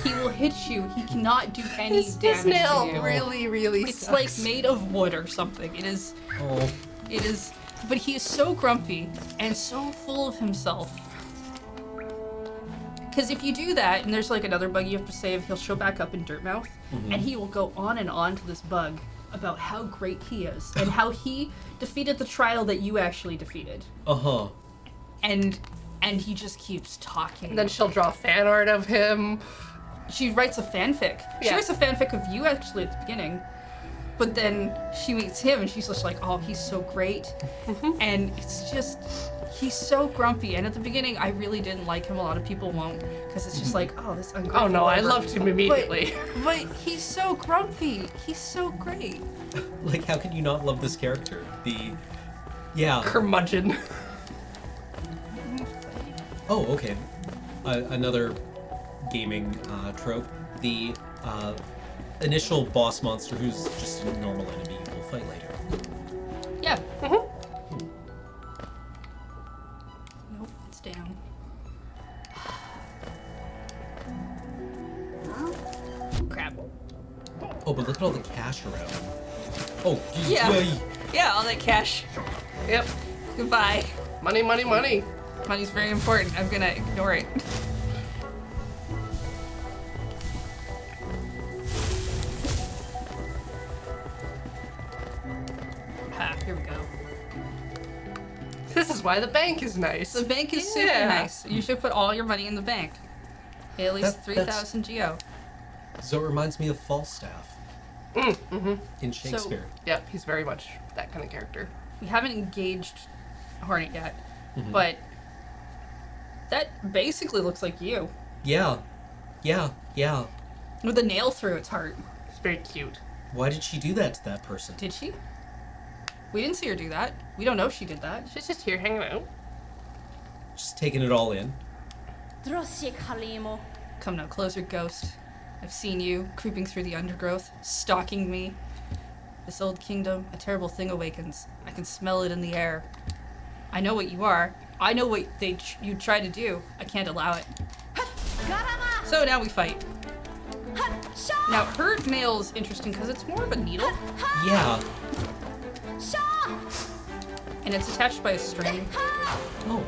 S3: He will hit you. He cannot do any
S1: His
S3: damage
S1: nail
S3: to you.
S1: really
S3: It's
S1: sucks.
S3: like made of wood or something. It is.
S2: Oh.
S3: But he is so grumpy and so full of himself. Because if you do that, and there's like another bug you have to save, he'll show back up in Dirtmouth, and he will go on and on to this bug about how great he is, and how he defeated the trial that you actually defeated.
S2: Uh-huh.
S3: And he just keeps talking.
S1: And then she'll draw fan art of him.
S3: She writes a fanfic. She
S1: Yeah.
S3: writes a fanfic of you actually at the beginning. But then she meets him and she's just like, oh, he's so great. And it's just, he's so grumpy. And at the beginning, I really didn't like him. A lot of people won't, because it's just like, oh, this ungrateful.
S1: Oh no, I
S3: whatever.
S1: loved him immediately.
S3: But he's so grumpy. He's so great.
S2: Like, how can you not love this character? Yeah.
S1: Curmudgeon.
S2: Oh, okay. Another gaming trope. The initial boss monster who's just a normal enemy you will fight later.
S3: Yeah. Nope, it's down. Crap.
S2: Oh, but look at all the cash around. Oh, geez,
S3: Yeah.
S2: yay.
S3: Yeah, all that cash.
S1: Yep.
S3: Goodbye.
S1: Money, money, money.
S3: Money's very important. I'm gonna ignore it. Ha, here we go.
S1: This is why the bank is nice.
S3: The bank is super
S1: Yeah.
S3: nice. You should put all your money in the bank. At least
S2: That's-
S3: 3,000 geo.
S2: So it reminds me of Falstaff in Shakespeare.
S1: Yep, he's very much that kind of character.
S3: We haven't engaged Hornet yet, but that basically looks like you.
S2: Yeah.
S3: With a nail through its heart.
S1: It's very cute.
S2: Why did she do that to that person?
S3: Did she? We didn't see her do that. We don't know if she did that.
S1: She's just here hanging out.
S2: Just taking it all in.
S3: Come no closer, ghost. I've seen you creeping through the undergrowth, stalking me. This old kingdom, a terrible thing awakens. I can smell it in the air. I know what you are. I know what you try to do. I can't allow it. So now we fight. Now her nail's interesting because it's more of a needle,
S2: Yeah.
S3: and it's attached by a string.
S2: Oh.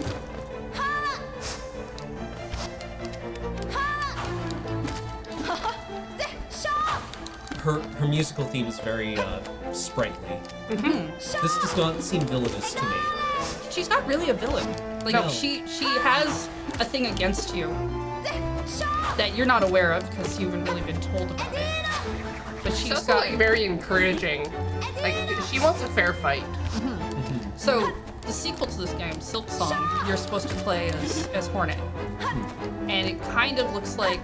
S2: Her musical theme is very sprightly. This does not seem villainous to me.
S3: She's not really a villain. Like
S2: No.
S3: she has a thing against you that you're not aware of because you haven't really been told about it. But
S1: She's
S3: she's
S1: also
S3: got
S1: like very encouraging. Like she wants a fair fight.
S3: so the sequel to this game, Silk Song, you're supposed to play as Hornet, and it kind of looks like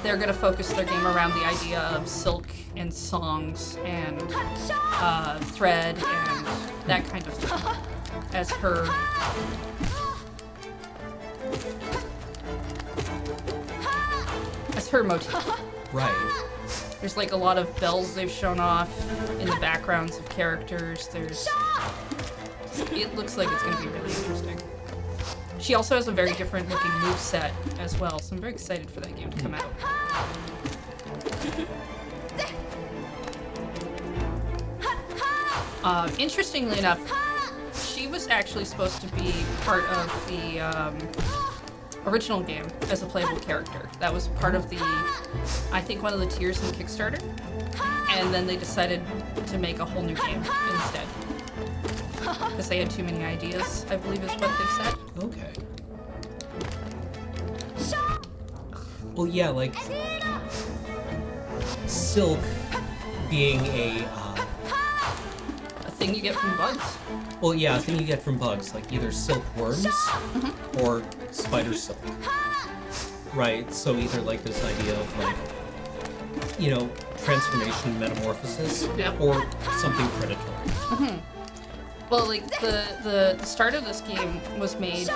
S3: they're gonna focus their game around the idea of silk and songs and thread and that kind of thing as her. her motif.
S2: Right.
S3: There's like a lot of bells they've shown off in the backgrounds of characters. It looks like it's going to be really interesting. She also has a very different looking moveset as well, so I'm very excited for that game to come out. Interestingly enough, she was actually supposed to be part of the original game as a playable character. That was part of the, I think, one of the tiers in Kickstarter. And then they decided to make a whole new game instead. Because they had too many ideas, I believe is what they've said.
S2: Okay. Well, yeah, like silk being a
S3: Thing you get from bugs.
S2: well, yeah, a thing you get from bugs, like either silkworms or spider silk. Right. So either like this idea of like, you know, transformation, metamorphosis,
S1: Yep.
S2: or something predatory.
S3: Well, like the start of this game was made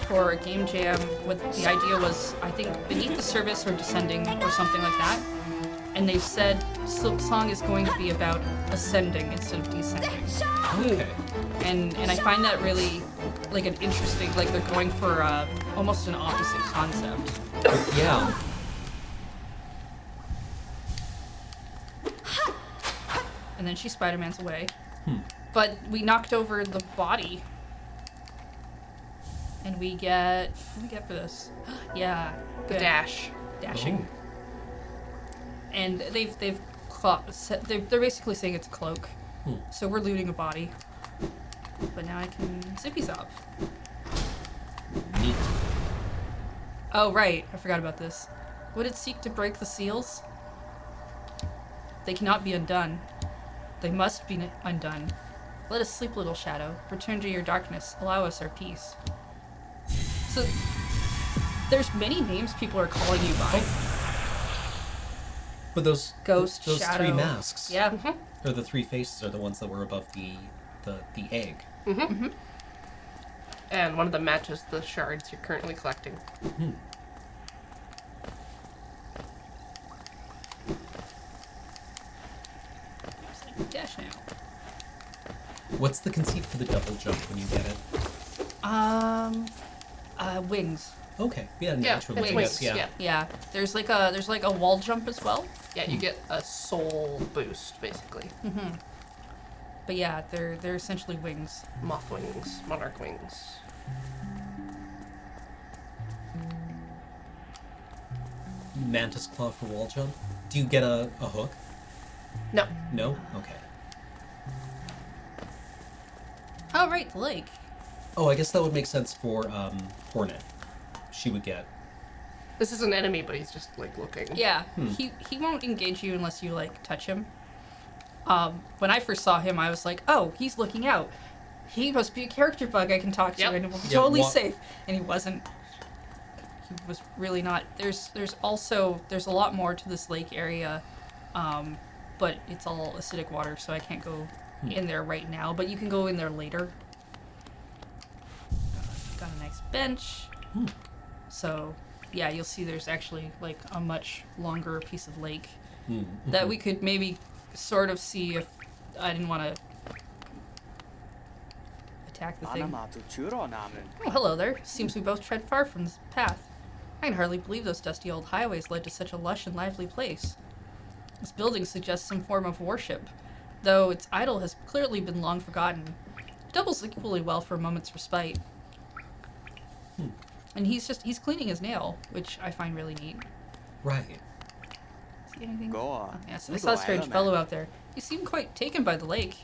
S3: for a game jam. With the idea was, I think, Beneath the Surface or Descending or something like that. And they've said Silk Song is going to be about ascending instead of descending.
S2: Okay.
S3: And I find that really like an interesting, like they're going for almost an opposite concept.
S2: Yeah.
S3: And then she Spider-Man's away. But we knocked over the body. And we get, what do we get for this? Yeah,
S1: The
S3: good.
S1: dash.
S3: Dashing.
S2: Oh.
S3: And they're basically saying it's a cloak. So we're looting a body. But now I can zippy zop.
S2: Neat.
S3: Oh right, I forgot about this. Would it seek to break the seals? They cannot be undone. They must be undone. Let us sleep, little shadow. Return to your darkness. Allow us our peace. So there's many names people are calling you by.
S2: But those
S3: Ghost,
S2: those
S3: shadow.
S2: three masks,
S3: Yeah.
S2: or the three faces, are the ones that were above the egg.
S1: And one of them matches the shards you're currently collecting.
S3: Dash now.
S2: What's the conceit for the double jump when you get it?
S3: Wings.
S2: Okay. Yeah.
S1: Yeah,
S2: Naturally.
S1: it's
S2: I
S1: wings.
S2: guess, yeah.
S3: Yeah. There's like a wall jump as well.
S1: Yeah, you get a soul boost, basically.
S3: But yeah, they're essentially wings.
S1: Moth wings, monarch wings.
S2: Mantis claw for wall jump. Do you get a hook?
S1: No.
S2: No. Okay.
S3: Oh right, the lake.
S2: Oh, I guess that would make sense for Hornet. She would get.
S1: This is an enemy, but he's just, like, looking.
S3: Yeah, he won't engage you unless you like touch him. When I first saw him, I was like, oh, he's looking out. He must be a character bug I can talk to,
S1: Yep.
S3: and it will be
S2: Yeah,
S3: totally
S2: wa-
S3: safe. And he wasn't. He was really not. There's a lot more to this lake area, but it's all acidic water, so I can't go in there right now. But you can go in there later. Got a nice bench. So, yeah, you'll see there's actually like a much longer piece of lake that we could maybe sort of see if I didn't want to attack the thing. Oh, hello there. Seems we both tread far from this path. I can hardly believe those dusty old highways led to such a lush and lively place. This building suggests some form of worship, though its idol has clearly been long forgotten. It doubles equally well for a moment's respite. And he's cleaning his nail, which I find really neat.
S2: Right.
S3: See anything?
S7: Go on.
S3: Yes, I saw a strange fellow out there. He seemed quite taken by the lake.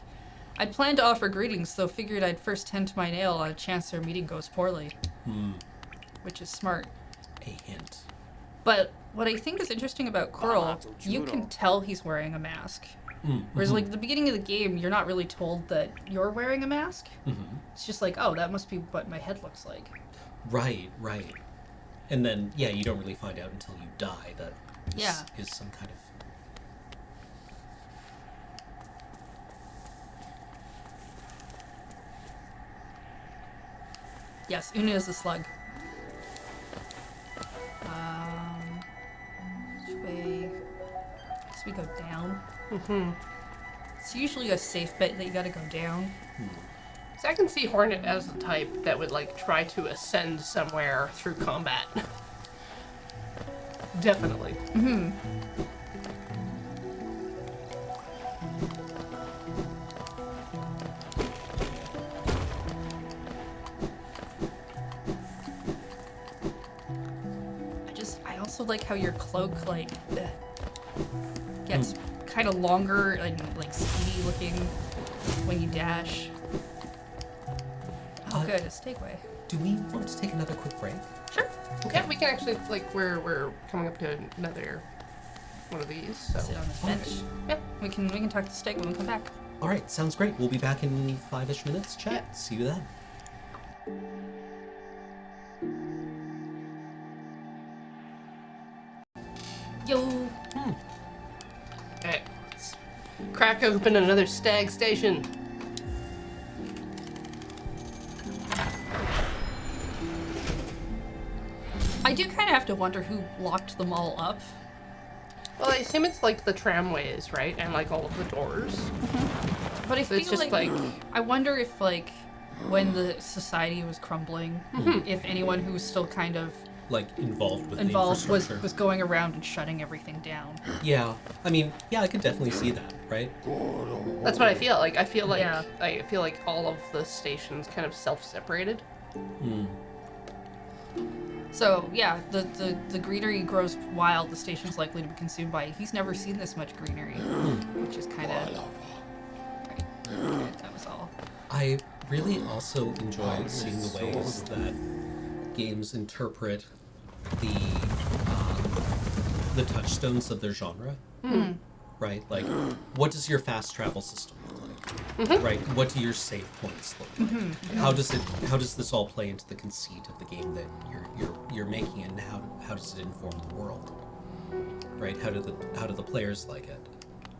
S3: I'd planned to offer greetings, though figured I'd first tend to my nail on a chance their meeting goes poorly. Which is smart.
S2: A hint.
S3: But what I think is interesting about Coral, you can tell he's wearing a mask. Whereas, like, at the beginning of the game, you're not really told that you're wearing a mask. It's just like, oh, that must be what my head looks like.
S2: Right. Right. And then, yeah, you don't really find out until you die that this
S3: Yeah.
S2: is some kind of.
S3: Yes, Una is a slug. we go down. It's usually a safe bet that you gotta go down.
S1: So I can see Hornet as the type that would like try to ascend somewhere through combat. Definitely.
S3: I also like how your cloak like gets kind of longer and like speedy looking when you dash. Oh, good, a Stegway.
S2: Do we want to take another quick break?
S3: Sure.
S1: Yeah, we can actually like we're coming up to another one of these. So
S3: Sit on this bench.
S1: yeah.
S3: We can talk to Steg when we come back.
S2: All right, sounds great. We'll be back in 5-ish minutes. Chat.
S1: Yeah.
S2: See you then.
S3: Yo.
S1: Okay, let's crack open another stag station.
S3: I do kind of have to wonder who locked them all up.
S1: Well, I assume it's like the tramways, right? And like all of the doors.
S3: But I
S1: So it's
S3: feel
S1: just
S3: like,
S1: like
S3: I wonder if like when the society was crumbling, if anyone who was still kind of
S2: Like involved with
S3: involved
S2: the
S3: was
S2: infrastructure.
S3: going around and shutting everything down.
S2: Yeah. I mean, yeah, I could definitely see that, right?
S1: that's what I feel like. I feel like
S3: Yeah.
S1: I feel like all of the stations kind of self-separated.
S3: So yeah, the greenery grows wild. The station's likely to be consumed by it. He's never seen this much greenery, which is kind of. Right. That was all.
S2: I really also enjoy seeing the ways that games interpret the touchstones of their genre. Right? Like, what does your fast travel system look like? Right? What do your save points look like? How does this all play into the conceit of the game that you're making, and how does it inform the world? Right? How do the players like it?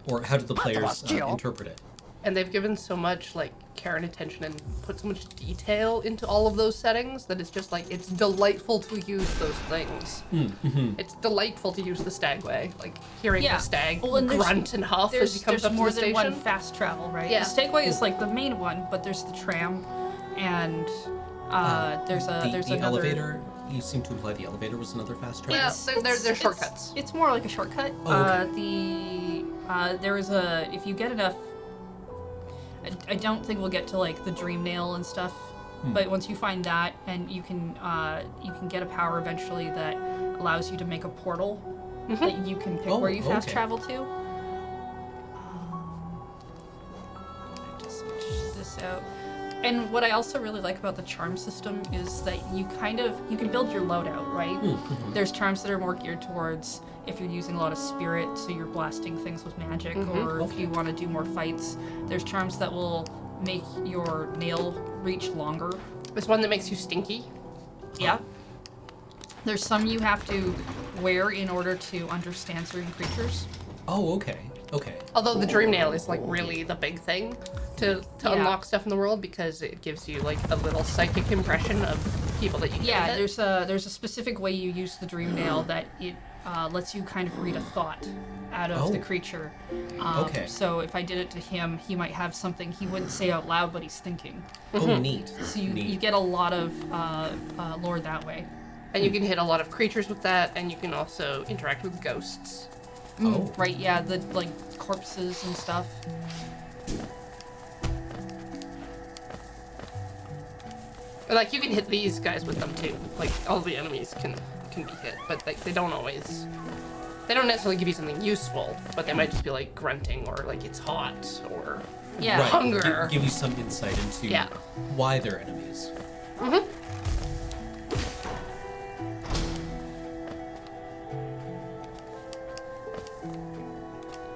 S2: Or how do the players interpret it?
S1: And they've given so much like care and attention and put so much detail into all of those settings that it's just like it's delightful to use those things. It's delightful to use the stagway, like hearing
S3: Yeah.
S1: the stag
S3: Well, and there's-
S1: grunt and huff as he comes
S3: There's
S1: up to
S3: more
S1: the
S3: than
S1: station.
S3: one fast travel, right?
S1: Yeah.
S3: The Stegway is like the main one, but there's the tram, and there's
S2: The
S3: another
S2: elevator. You seem to imply the elevator was another fast travel.
S1: Yeah, they're shortcuts.
S3: It's more like a shortcut.
S2: Oh, okay.
S3: There is a if you get enough. I don't think we'll get to like the dream nail and stuff, but once you find that, and you can get a power eventually that allows you to make a portal that you can pick
S2: Oh,
S3: where you fast
S2: okay.
S3: travel to. I just switch this out. And what I also really like about the charm system is that you can build your loadout, right? There's charms that are more geared towards if you're using a lot of spirit, so you're blasting things with magic, or if you want to do more fights. There's charms that will make your nail reach longer.
S1: There's one that makes you stinky.
S3: Yeah. There's some you have to wear in order to understand certain creatures.
S2: Oh, okay. Okay.
S1: Although the dream nail is like really the big thing to
S3: Yeah.
S1: unlock stuff in the world because it gives you like a little psychic impression of people that you can
S3: Yeah,
S1: hit.
S3: there's a specific way you use the dream nail that it lets you kind of read a thought out of the
S2: Oh.
S3: creature.
S2: Okay.
S3: So if I did it to him, he might have something he wouldn't say out loud, but he's thinking.
S2: Oh, neat.
S3: So you
S2: Neat.
S3: get a lot of lore that way.
S1: And you can hit a lot of creatures with that, and you can also interact with ghosts.
S2: Oh.
S3: Right, yeah, the like corpses and stuff.
S1: But like you can hit these guys with them too. Like all the enemies can be hit, but they don't always. They don't necessarily give you something useful, but they might just be like grunting or like it's hot or
S3: Yeah.
S2: Right.
S1: hunger.
S2: Give you some insight into
S1: Yeah.
S2: why they're enemies.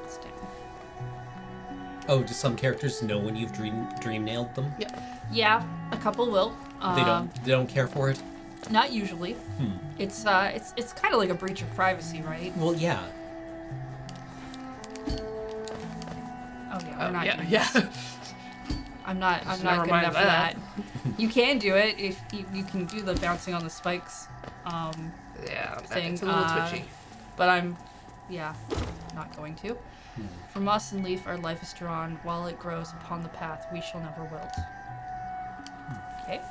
S3: It's down.
S2: Oh, do some characters know when you've dream nailed them?
S1: Yeah.
S3: Yeah, a couple will.
S2: They don't care for it.
S3: Not usually. It's kind of like a breach of privacy, right?
S2: Well, yeah.
S3: Oh yeah, we're not.
S1: yeah,
S3: doing
S1: yeah.
S3: this. I'm not
S1: Never
S3: good
S1: mind
S3: enough for
S1: that.
S3: that. You can do it if you can do the bouncing on the spikes
S1: Yeah,
S3: thing.
S1: it's a little twitchy.
S3: But I'm Yeah, not going to. From us and Leaf, our life is drawn. While it grows upon the path, we shall never wilt. Okay.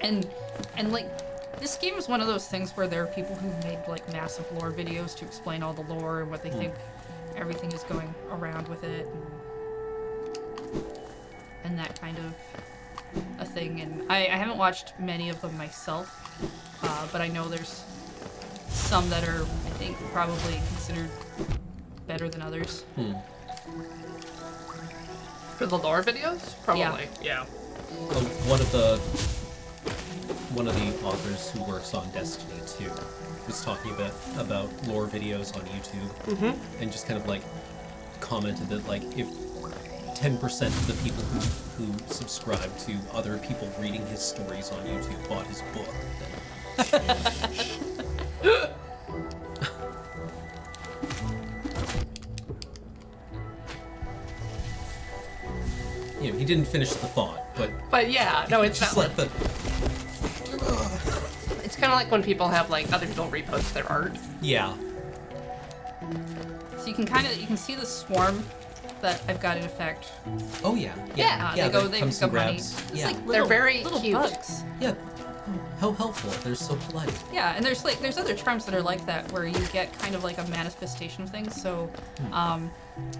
S3: And like, this game is one of those things where there are people who've made like massive lore videos to explain all the lore and what they think everything is going around with it, and that kind of a thing. And I haven't watched many of them myself, but I know there's some that are, I think, probably considered better than others.
S1: For the lore videos? Probably. Yeah.
S2: One of the authors who works on Destiny 2 was talking about lore videos on YouTube, and just kind of like commented that like if 10% of the people who subscribe to other people reading his stories on YouTube bought his book, then you know, he didn't finish the thought,
S1: But yeah, no, it's
S2: just
S1: not
S2: like the
S1: It's kind of like when people have like other people repost their art.
S2: yeah.
S3: So you can see the swarm that I've got in effect.
S2: Oh yeah.
S1: Yeah,
S3: They go,
S2: that
S3: they
S2: comes
S3: pick
S2: and
S3: up money.
S2: grabs.
S3: It's
S2: Yeah.
S3: like
S1: They're
S3: little,
S1: very
S3: little
S1: cute.
S3: bugs.
S2: Yeah. How helpful. They're so polite.
S3: Yeah, and there's other charms that are like that where you get kind of like a manifestation of things. So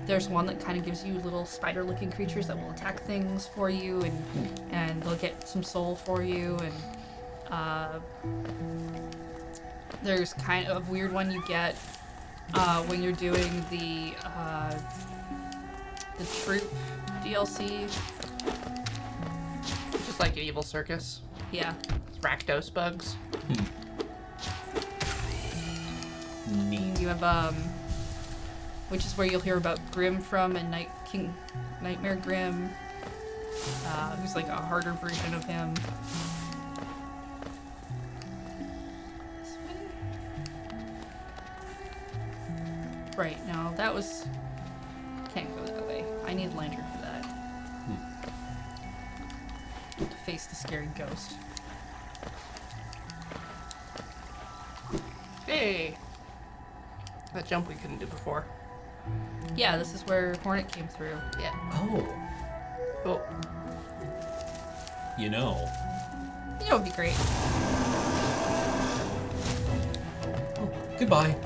S3: there's one that kind of gives you little spider-looking creatures that will attack things for you, and they'll get some soul for you. And there's kind of a weird one you get when you're doing the troop DLC.
S1: Just like Evil Circus.
S3: Yeah.
S1: It's Rakdos bugs.
S2: Neat.
S3: You have which is where you'll hear about Grim from, and Nightmare Grim, who's like a harder version of him. This way? Right, no, that was... Can't go that way. I need lantern for that. To face the scary ghost.
S1: Hey! That jump we couldn't do before.
S3: Yeah, this is where Hornet came through.
S1: Yeah.
S2: Oh,
S1: Oh.
S2: you know.
S3: You know, it'd be great.
S2: Oh, goodbye.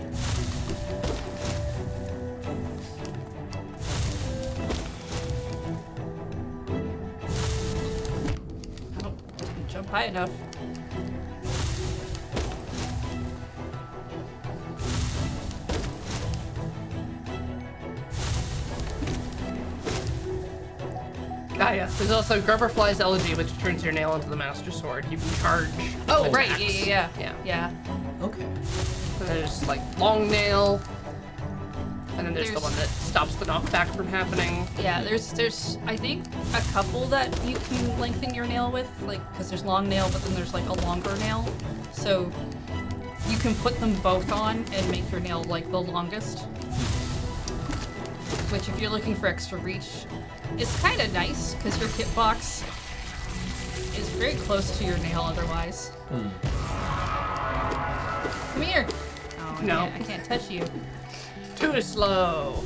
S3: Oh, didn't jump high enough.
S1: Ah, yeah. There's also Grubberfly's Elegy, which turns your nail into the Master Sword. You can charge.
S3: Oh,
S1: attacks.
S3: right, yeah.
S1: Yeah.
S2: Okay.
S1: And there's like Long Nail. And then there's the one that stops the knockback from happening.
S3: Yeah, there's I think a couple that you can lengthen your nail with, like, because there's long nail, but then there's like a longer nail. So you can put them both on and make your nail like the longest. Which, if you're looking for extra reach, is kind of nice because your hitbox is very close to your nail otherwise. Come here. Oh,
S1: No.
S3: I can't touch you.
S1: Too slow.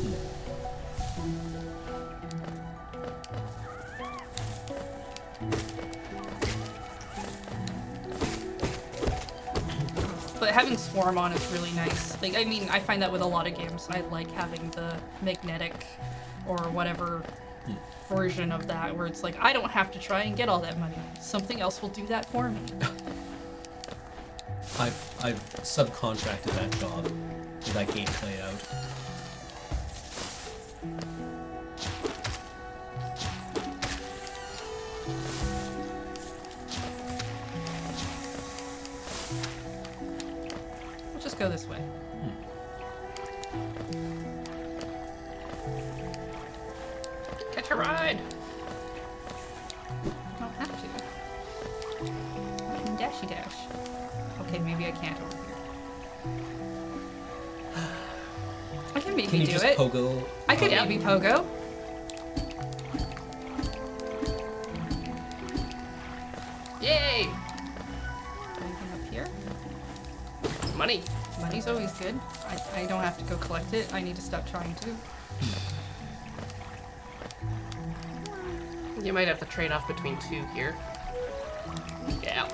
S3: But having Swarm on is really nice. Like, I mean, I find that with a lot of games. I like having the magnetic or whatever version of that where it's like, I don't have to try and get all that money. Something else will do that for me.
S2: I've subcontracted that job with that gameplay out.
S3: We'll just go this way.
S1: Catch a ride.
S3: I don't have to. I can dashy dash. Okay, maybe I can't over here. I can maybe
S2: Can you
S3: do
S2: just
S3: it.
S2: pogo?
S3: I could
S1: Yeah.
S3: maybe pogo.
S1: Yay!
S3: Anything up here?
S1: Money.
S3: Money's always good. I don't have to go collect it. I need to stop trying to.
S1: You might have to trade off between 2 here. Yeah.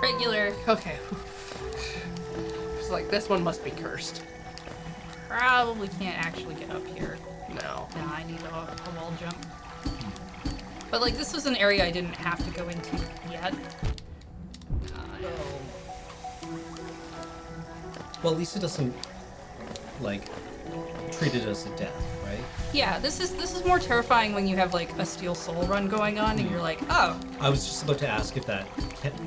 S3: Regular.
S1: Okay. It's like, this one must be cursed.
S3: Probably can't actually get up here.
S1: No.
S3: Nah, I need a wall jump. But like, this was an area I didn't have to go into yet.
S2: Well, at least it doesn't, like, treat it as a death, right?
S3: Yeah, this is more terrifying when you have like a Steel Soul run going on and you're like, oh,
S2: I was just about to ask if that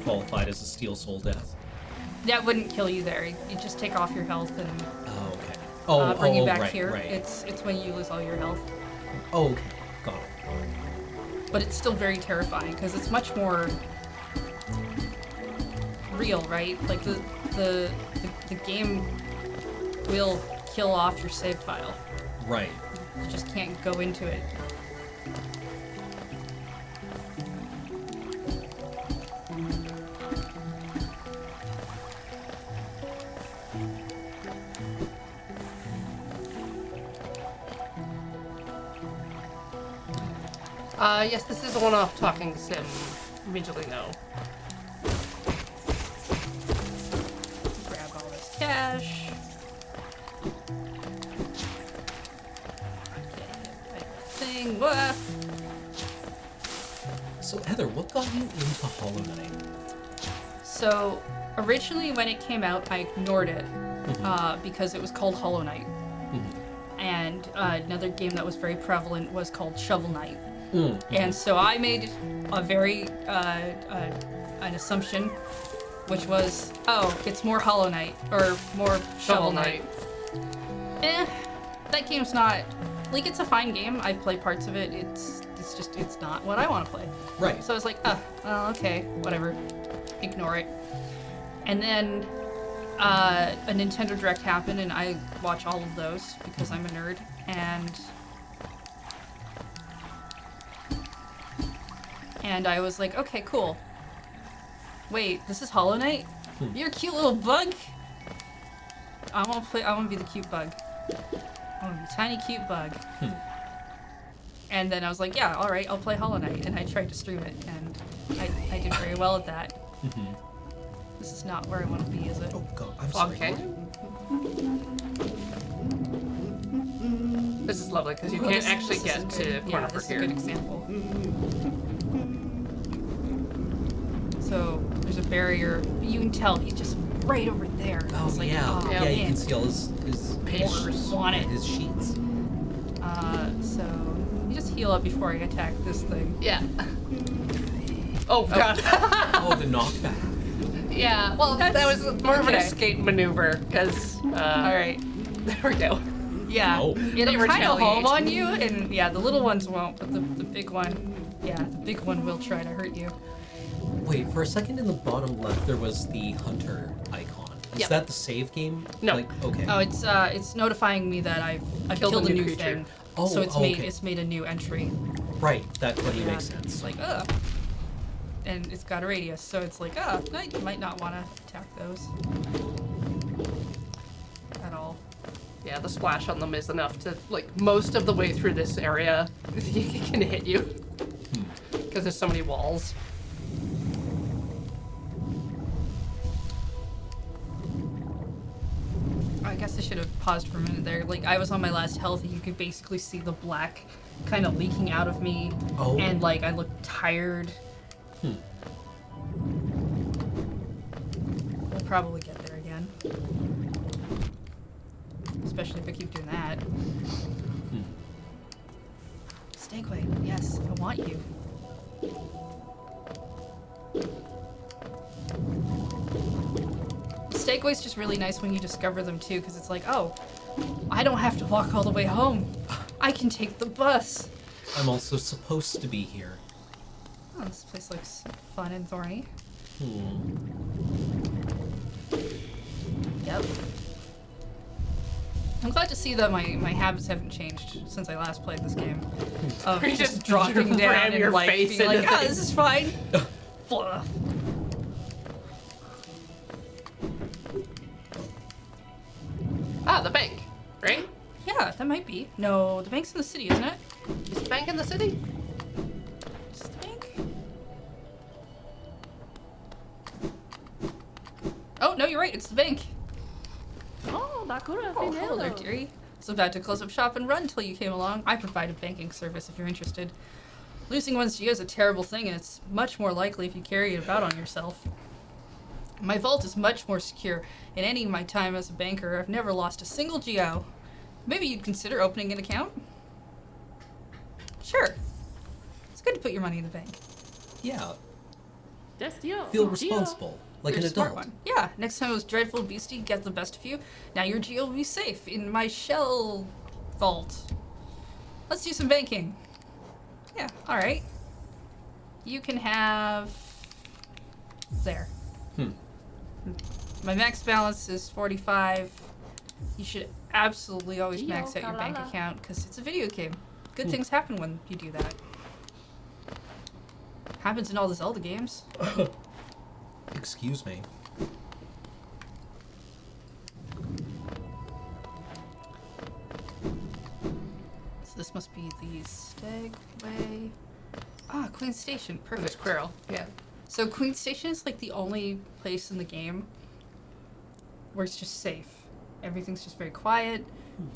S2: qualified as a Steel Soul death.
S3: that wouldn't kill you there. You just take off your health and
S2: Oh, okay.
S3: bring you back
S2: right,
S3: here.
S2: right.
S3: It's when you lose all your health.
S2: Oh, okay. Got it.
S3: But it's still very terrifying because it's much more real, right? Like the game will kill off your save file.
S2: Right.
S3: You just can't go into it.
S1: Yes, this is a one-off talking sim. Immediately no.
S3: Grab all this cash. Thing. What?
S2: So, Heather, what got you into Hollow Knight?
S3: So originally when it came out, I ignored it because it was called Hollow Knight. And another game that was very prevalent was called Shovel Knight. And so I made a very an assumption, which was, oh, it's more Hollow Knight or more Shovel Knight. That game's not like, it's a fine game. I play parts of it. It's not what I want to play.
S2: Right.
S3: So I was like, well, okay, whatever, ignore it. And then a Nintendo Direct happened, and I watch all of those because I'm a nerd. And I was like, okay, cool. Wait, this is Hollow Knight? You're a cute little bug? I want to be the cute bug. I want to be a tiny cute bug. And then I was like, yeah, all right, I'll play Hollow Knight. And I tried to stream it, and I did very well at that. This is not where I want to be, is it?
S2: Oh, God. I'm
S1: Fog
S2: sorry.
S1: King. This is lovely because you
S3: Well,
S1: can't
S3: this-
S1: actually
S3: this
S1: get
S3: isn't
S1: to
S3: good.
S1: corner
S3: Yeah,
S1: for
S3: this is a
S1: here.
S3: good example. So there's a barrier. You can tell he's just right over there.
S2: Oh,
S3: It's like,
S2: yeah.
S3: oh,
S2: Yeah, you
S3: man.
S2: can see all his
S1: Papers.
S3: Want it.
S2: his sheets.
S3: So you just heal up before I attack this thing.
S1: Yeah. Oh, God.
S2: Oh, the knockback.
S1: Yeah, well, that was more of an
S3: okay.
S1: escape maneuver because,
S3: All right.
S1: there we go.
S3: Yeah.
S2: Oh.
S3: It'll kind of
S1: retaliate.
S3: hold on you, and yeah, the little ones won't, but the big one, yeah, the big one will try to hurt you.
S2: Wait, for a second in the bottom left, there was the hunter icon. Is
S1: Yeah.
S2: that the save game?
S1: No.
S2: Like, okay.
S3: Oh, it's notifying me that I've killed a new
S1: creature.
S3: thing.
S2: Oh,
S3: so it's
S2: okay.
S3: made a new entry.
S2: Right. That totally
S3: Yeah.
S2: makes sense.
S3: It's like, ugh. And it's got a radius, so it's like, you might not want to attack those. At all.
S1: Yeah, the splash on them is enough to, like, most of the way through this area, he can hit you. Because there's so many walls.
S3: I guess I should have paused for a minute there. Like, I was on my last health, and you could basically see the black kind of leaking out of me.
S2: Oh.
S3: And, like, I looked tired. We'll probably get there again. Especially if I keep doing that. Stegway, yes, I want you. Stegway's just really nice when you discover them too, because it's like, oh, I don't have to walk all the way home. I can take the bus.
S2: I'm also supposed to be here.
S3: Oh, this place looks fun and thorny. Yep. I'm glad to see that my habits haven't changed since I last played this game. Of
S1: You
S3: just
S1: just
S3: dropping
S1: ram
S3: down and
S1: your
S3: like
S1: face
S3: being like,
S1: into
S3: ah,
S1: things."
S3: this is fine. Fluff.
S1: Ah, the bank, right?
S3: Yeah, that might be. No, the bank's in the city, isn't it?
S1: Is the bank in the city?
S3: Is it the bank? Oh, no, you're right. It's the bank.
S6: Oh, Bakura,
S3: Oh, hello there, dearie. I was about to close up shop and run until you came along. I provide a banking service if you're interested. Losing one's geo is a terrible thing, and it's much more likely if you carry it about on yourself. My vault is much more secure. In any of my time as a banker, I've never lost a single geo. Maybe you'd consider opening an account? Sure. It's good to put your money in the bank.
S2: Yeah,
S6: That's Geo.
S2: feel responsible, like
S3: You're
S2: an
S3: a smart
S2: adult.
S3: one. Yeah, next time those dreadful beastie get the best of you, now your geo will be safe in my shell vault. Let's do some banking. Yeah, alright. You can have... there. My max balance is 45. You should absolutely always
S6: Geo,
S3: max out your bank
S6: kalala.
S3: account, because it's a video game. Good things happen when you do that. Happens in all the Zelda games.
S2: Excuse me.
S3: So this must be the Stagway. Ah, Queen Station.
S1: There's
S3: Perfect.
S1: Quirrell. Yeah.
S3: So Queen Station is like the only place in the game where it's just safe. Everything's just very quiet.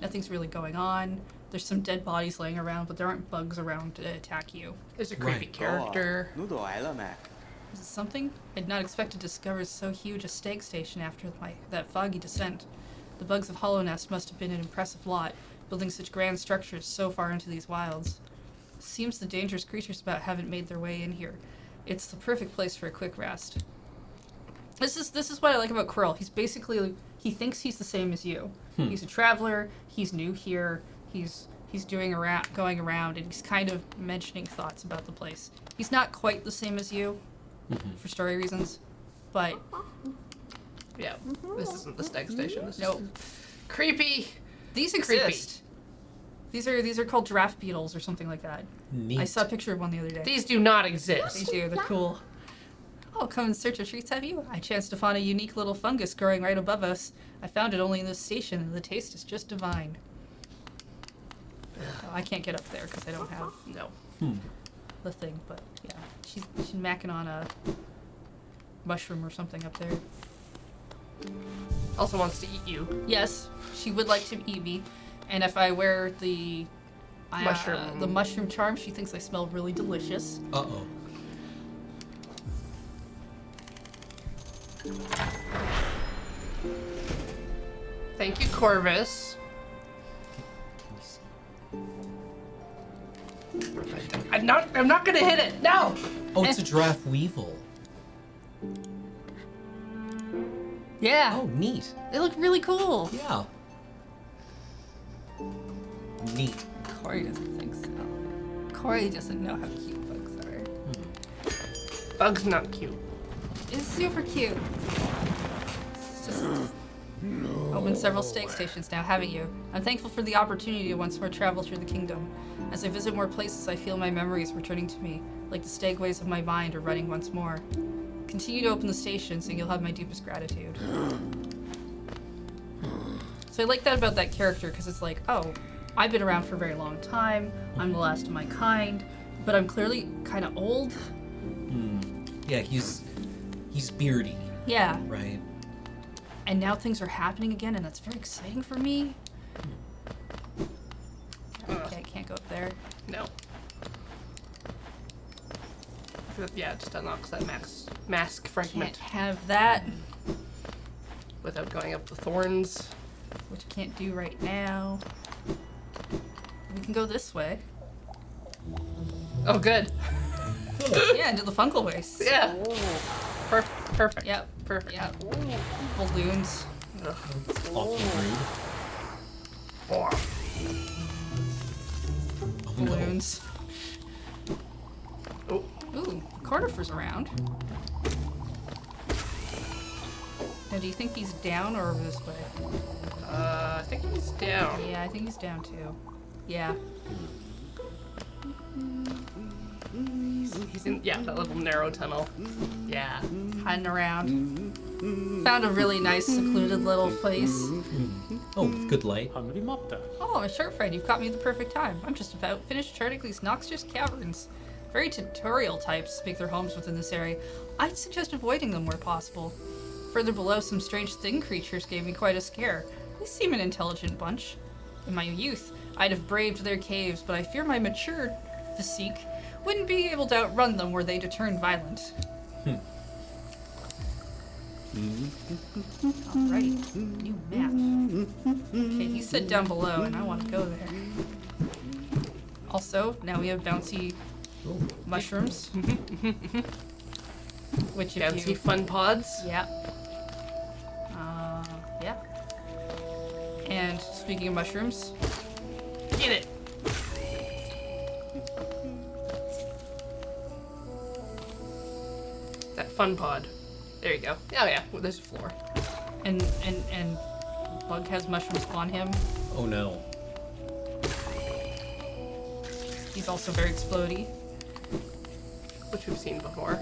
S3: Nothing's really going on. There's some dead bodies laying around, but there aren't bugs around to attack you.
S1: There's a creepy
S2: Right.
S1: character.
S3: Is it something? I'd not expected to discover so huge a stag station after that foggy descent. The bugs of Hollow Nest must have been an impressive lot, building such grand structures so far into these wilds. Seems the dangerous creatures about haven't made their way in here. It's the perfect place for a quick rest. This is what I like about Quirrell. He's basically, he thinks he's the same as you. He's a traveler. He's new here. He's going around, and he's kind of mentioning thoughts about the place. He's not quite the same as you, for story reasons, but
S1: Yeah. This isn't the stag station. This
S3: Nope.
S1: is creepy.
S3: these
S1: Creepy.
S3: exist. These are called giraffe beetles or something like that.
S2: Neat.
S3: I saw a picture of one the other day.
S1: These do not
S3: They
S1: exist.
S3: do. They're cool. Oh, come in search of treats, have you? I chanced to find a unique little fungus growing right above us. I found it only in this station, and the taste is just divine. Oh, I can't get up there because I don't have
S1: No.
S3: the thing, but yeah, she's macking on a mushroom or something up there.
S1: Also wants to eat you.
S3: Yes, she would like to eat me, and if I wear the mushroom charm, she thinks I smell really delicious.
S2: Uh-oh.
S1: Thank you, Corvus. I'm not gonna hit it. No.
S2: Oh, it's a giraffe weevil.
S3: Yeah,
S2: Oh, neat.
S3: they look really cool.
S2: Yeah. Neat.
S3: Corey doesn't think so. Corey doesn't know how cute bugs are.
S1: Bug's not cute.
S3: It's super cute. It's just opened several stake stations now, haven't you? I'm thankful for the opportunity to once more travel through the kingdom. As I visit more places, I feel my memories returning to me, like the stagways of my mind are running once more. Continue to open the stations, and you'll have my deepest gratitude. So I like that about that character, because it's like, oh, I've been around for a very long time, I'm the last of my kind, but I'm clearly kind of old.
S2: Yeah, he's beardy,
S3: Yeah.
S2: right?
S3: And now things are happening again, and that's very exciting for me. Okay, I can't go up there.
S1: No. Yeah, it just unlocks that mask
S3: Can't
S1: fragment
S3: have that,
S1: without going up the thorns.
S3: which I can't do right now. We can go this way.
S1: Oh, good.
S3: Yeah, into the fungal waste.
S1: Yeah. Perfect.
S3: Yep.
S1: Perfect.
S3: Yep. Balloons.
S1: Ugh.
S2: Awful rude.
S1: Oh.
S2: Oh, no.
S3: Balloons.
S1: Oh.
S3: Ooh, Cornifer's around. Now, do you think he's down or over this way?
S1: I think he's down.
S3: Yeah, I think he's down too. Yeah.
S1: He's in, yeah, that little narrow tunnel. Yeah.
S3: Hiding around. Found a really nice, secluded little place.
S2: Oh, good light.
S4: Hungry Mopta.
S3: Oh, my short friend, you've caught me at the perfect time. I'm just about finished charting these noxious caverns. Very tutorial types make their homes within this area. I'd suggest avoiding them where possible. Further below, some strange thing creatures gave me quite a scare. They seem an intelligent bunch. In my youth, I'd have braved their caves, but I fear my mature physique wouldn't be able to outrun them were they to turn violent. Alright, new map. Okay, he said down below, and I want to go there. Also, now we have bouncy mushrooms. Which if
S1: Bouncy
S3: you...
S1: fun pods.
S3: Yeah. Yeah. And speaking of mushrooms,
S1: Get it. That fun pod. There you go. Oh yeah, well, there's a floor.
S3: and Bug has mushrooms on him.
S2: Oh no.
S3: He's also very explodey.
S1: Which we've seen before.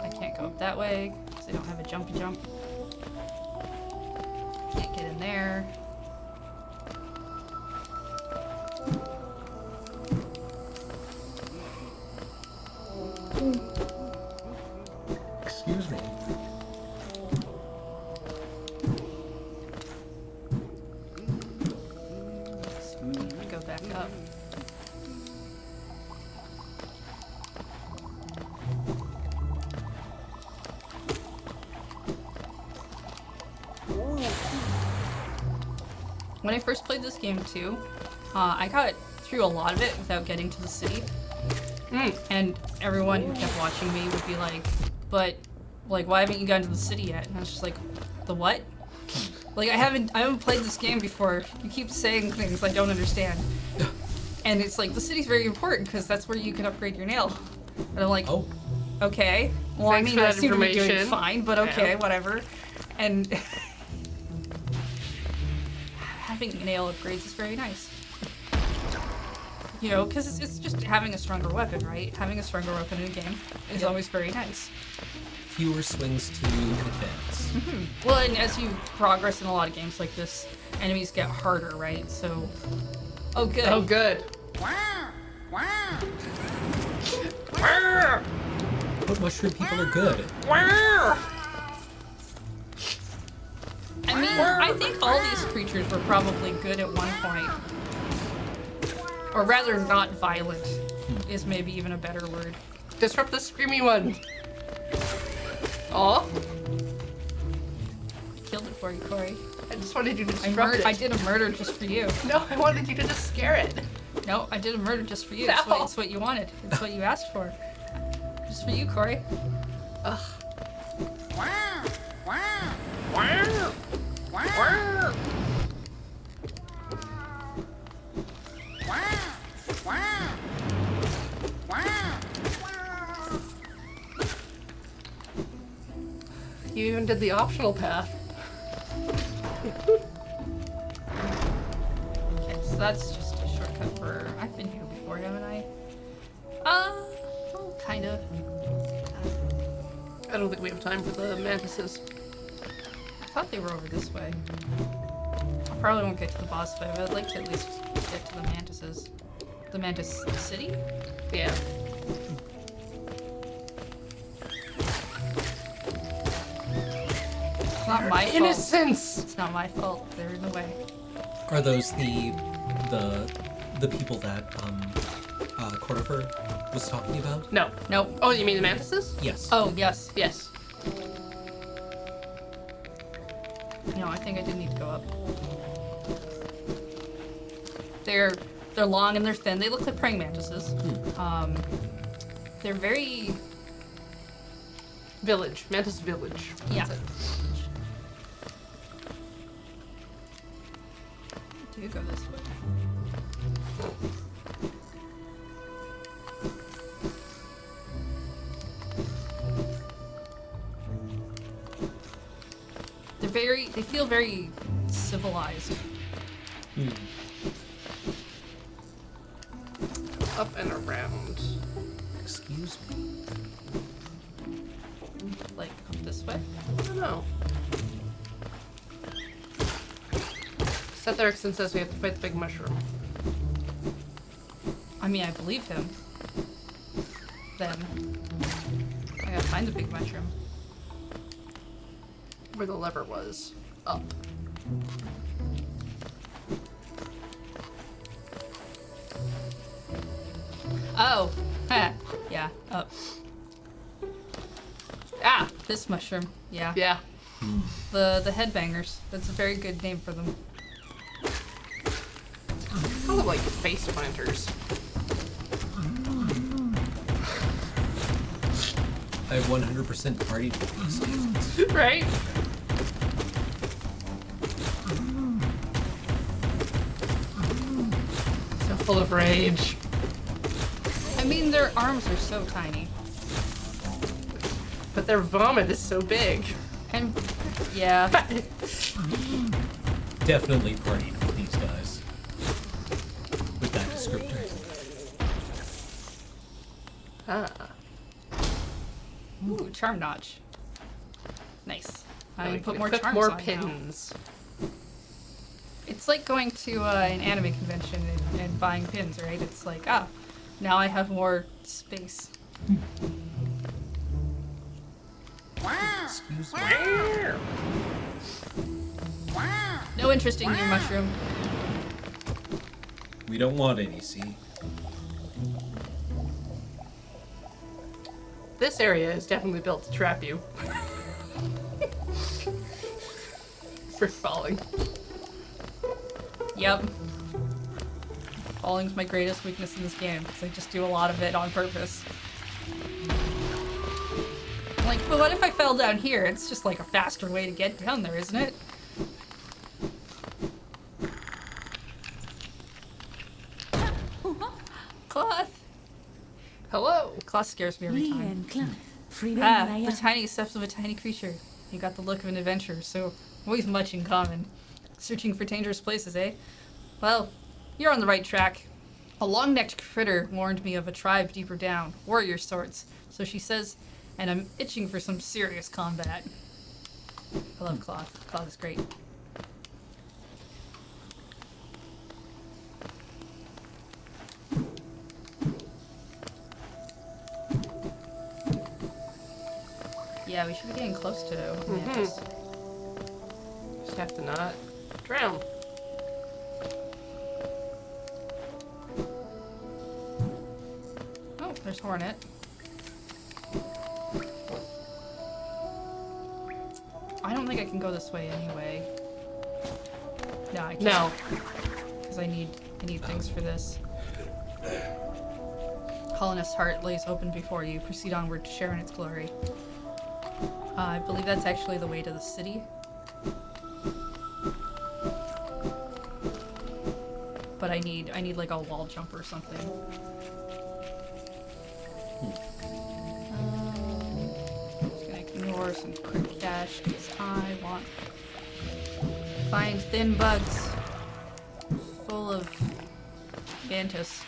S3: I can't go up that way because I don't have a jumpy jump. Can't get in there.
S2: Excuse me.
S3: Go back up. When I first played this game too, I got through a lot of it without getting to the city. And everyone who kept watching me would be like, but, like, why haven't you gotten to the city yet? And I was just like, the what? Like, I haven't played this game before. You keep saying things I don't understand. And it's like, the city's very important because that's where you can upgrade your nail. And I'm like,
S2: Oh,
S3: okay. Well,
S1: Thanks
S3: I
S1: for
S3: mean, I
S1: that
S3: seem to be doing
S1: information.
S3: fine, but okay,
S1: Yeah.
S3: whatever. And having nail upgrades is very nice. You know, because it's just having a stronger weapon, right? Having a stronger weapon in a game is always very nice.
S2: fewer swings to advance.
S3: Well, and as you progress in a lot of games like this, enemies get harder, right? So, oh good.
S1: Oh, good.
S2: But mushroom people are good.
S3: I mean, I think all these creatures were probably good at one point. Or rather, not violent is maybe even a better word.
S1: Disrupt the screamy one. Oh,
S3: Killed it for you, Corey.
S1: I just wanted you to disrupt it.
S3: I did a murder just for you.
S1: No, I wanted you to just scare it.
S3: No, I did a murder just for you.
S1: No.
S3: It's what you wanted. It's what you asked for. Just for you, Corey.
S1: Ugh. You even did the optional path.
S3: Okay, so that's just a shortcut for... I've been here before, haven't I? Well, kind of.
S1: I don't think we have time for the mantises.
S3: I thought they were over this way. I probably won't get to the boss fight, but I'd like to at least get to the mantises. The mantis city?
S1: Yeah.
S3: It's not my fault.
S1: Innocence!
S3: It's not my fault. They're in the way.
S2: Are those the people that Cornifer was talking about?
S1: No.
S3: Nope.
S1: Oh, you mean the mantises?
S2: Yes.
S3: Oh, yes.
S1: Yes.
S3: No, I think I did need to go up. They're long and they're thin. They look like praying mantises. They're very...
S1: Village. Mantis village.
S3: Yeah.
S1: That's it.
S3: Do go this way. they feel very civilized.
S1: Up and around.
S2: Excuse me.
S3: Like up this way.
S1: I don't know. Seth Erickson says we have to fight the big mushroom.
S3: I mean, I believe him. Then I gotta find the big mushroom.
S1: Where the lever was. Up.
S3: Oh, huh. Yeah, up. Ah, this mushroom. Yeah.
S1: Yeah.
S3: The headbangers. That's a very good name for them.
S1: Kind of like face planters.
S2: I 100% partied with these dudes.
S1: Right? So full of rage.
S3: I mean, their arms are so tiny.
S1: But their vomit is so big.
S3: And, yeah.
S2: Definitely partied with these guys. With that descriptor.
S1: Ah.
S3: Ooh, charm notch. Nice.
S1: Now
S3: I
S1: we
S3: put
S1: can
S3: more
S1: equip
S3: charms
S1: more
S3: on now.
S1: pins.
S3: It's like going to an anime convention and buying pins, right? It's like, ah, now I have more space.
S2: Excuse me.
S3: No interest in you, mushroom.
S2: We don't want any, see?
S1: This area is definitely built to trap you. For falling.
S3: Yep. Falling's my greatest weakness in this game, because I just do a lot of it on purpose. I'm like, but what if I fell down here? It's just like a faster way to get down there, isn't it? Cloth!
S1: Hello.
S3: Cloth scares me every
S7: Lee
S3: time.
S7: and Clive, free
S3: Ah,
S7: rein
S3: the
S7: I
S3: tiny steps of a tiny creature. You got the look of an adventurer, so always much in common. Searching for dangerous places, eh? Well, you're on the right track. A long-necked critter warned me of a tribe deeper down, warrior sorts, so she says, and I'm itching for some serious combat. I love Cloth. Cloth is great. Yeah, we should be getting close to Mantis.
S1: Just have to not drown.
S3: Oh, there's Hornet. I don't think I can go this way anyway. No, I can't.
S1: No.
S3: Because I need things for this. Colonist's heart lays open before you. Proceed onward to share in its glory. I believe that's actually the way to the city. But I need like a wall jump or something. Just gonna ignore some quick cash because I want find thin bugs full of Mantis.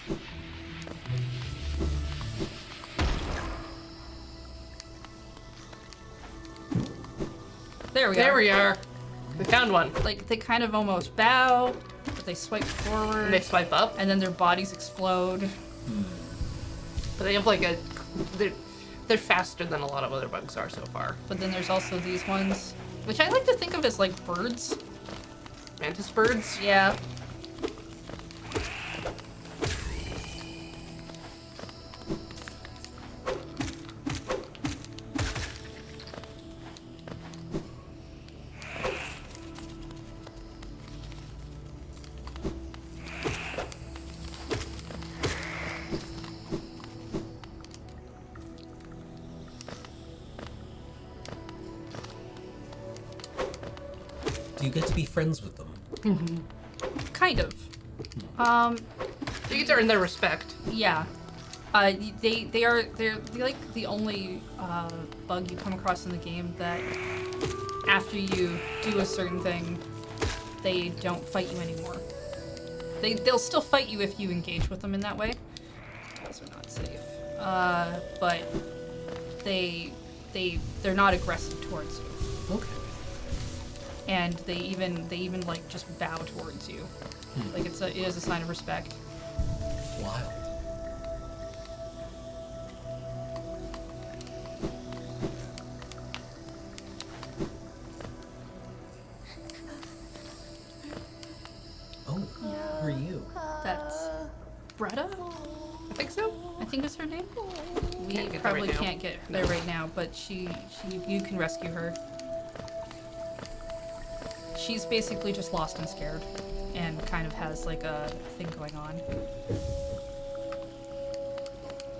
S3: There we are.
S1: There we are. We found one.
S3: Like, they kind of almost bow, but they swipe forward,
S1: And they swipe up,
S3: and then their bodies explode.
S1: but they have like a. They're faster than a lot of other bugs are so far.
S3: But then there's also these ones, which I like to think of as like birds.
S1: Mantis birds.
S3: Yeah.
S2: Do you get to be friends with them?
S3: Kind of.
S1: You get to earn their respect.
S3: Yeah. They're like the only bug you come across in the game that after you do a certain thing, they don't fight you anymore. They'll still fight you if you engage with them in that way. Those are not safe. But they're not aggressive towards you.
S2: Okay.
S3: And they even like just bow towards you. Like it is a sign of respect.
S2: Wild. Oh, who are you?
S3: That's Bretta?
S1: I think so.
S3: I think is her name. We
S1: Can't get there
S3: probably
S1: right now.
S3: can't get there right now, but you can rescue her. She's basically just lost and scared, and kind of has like a thing going on.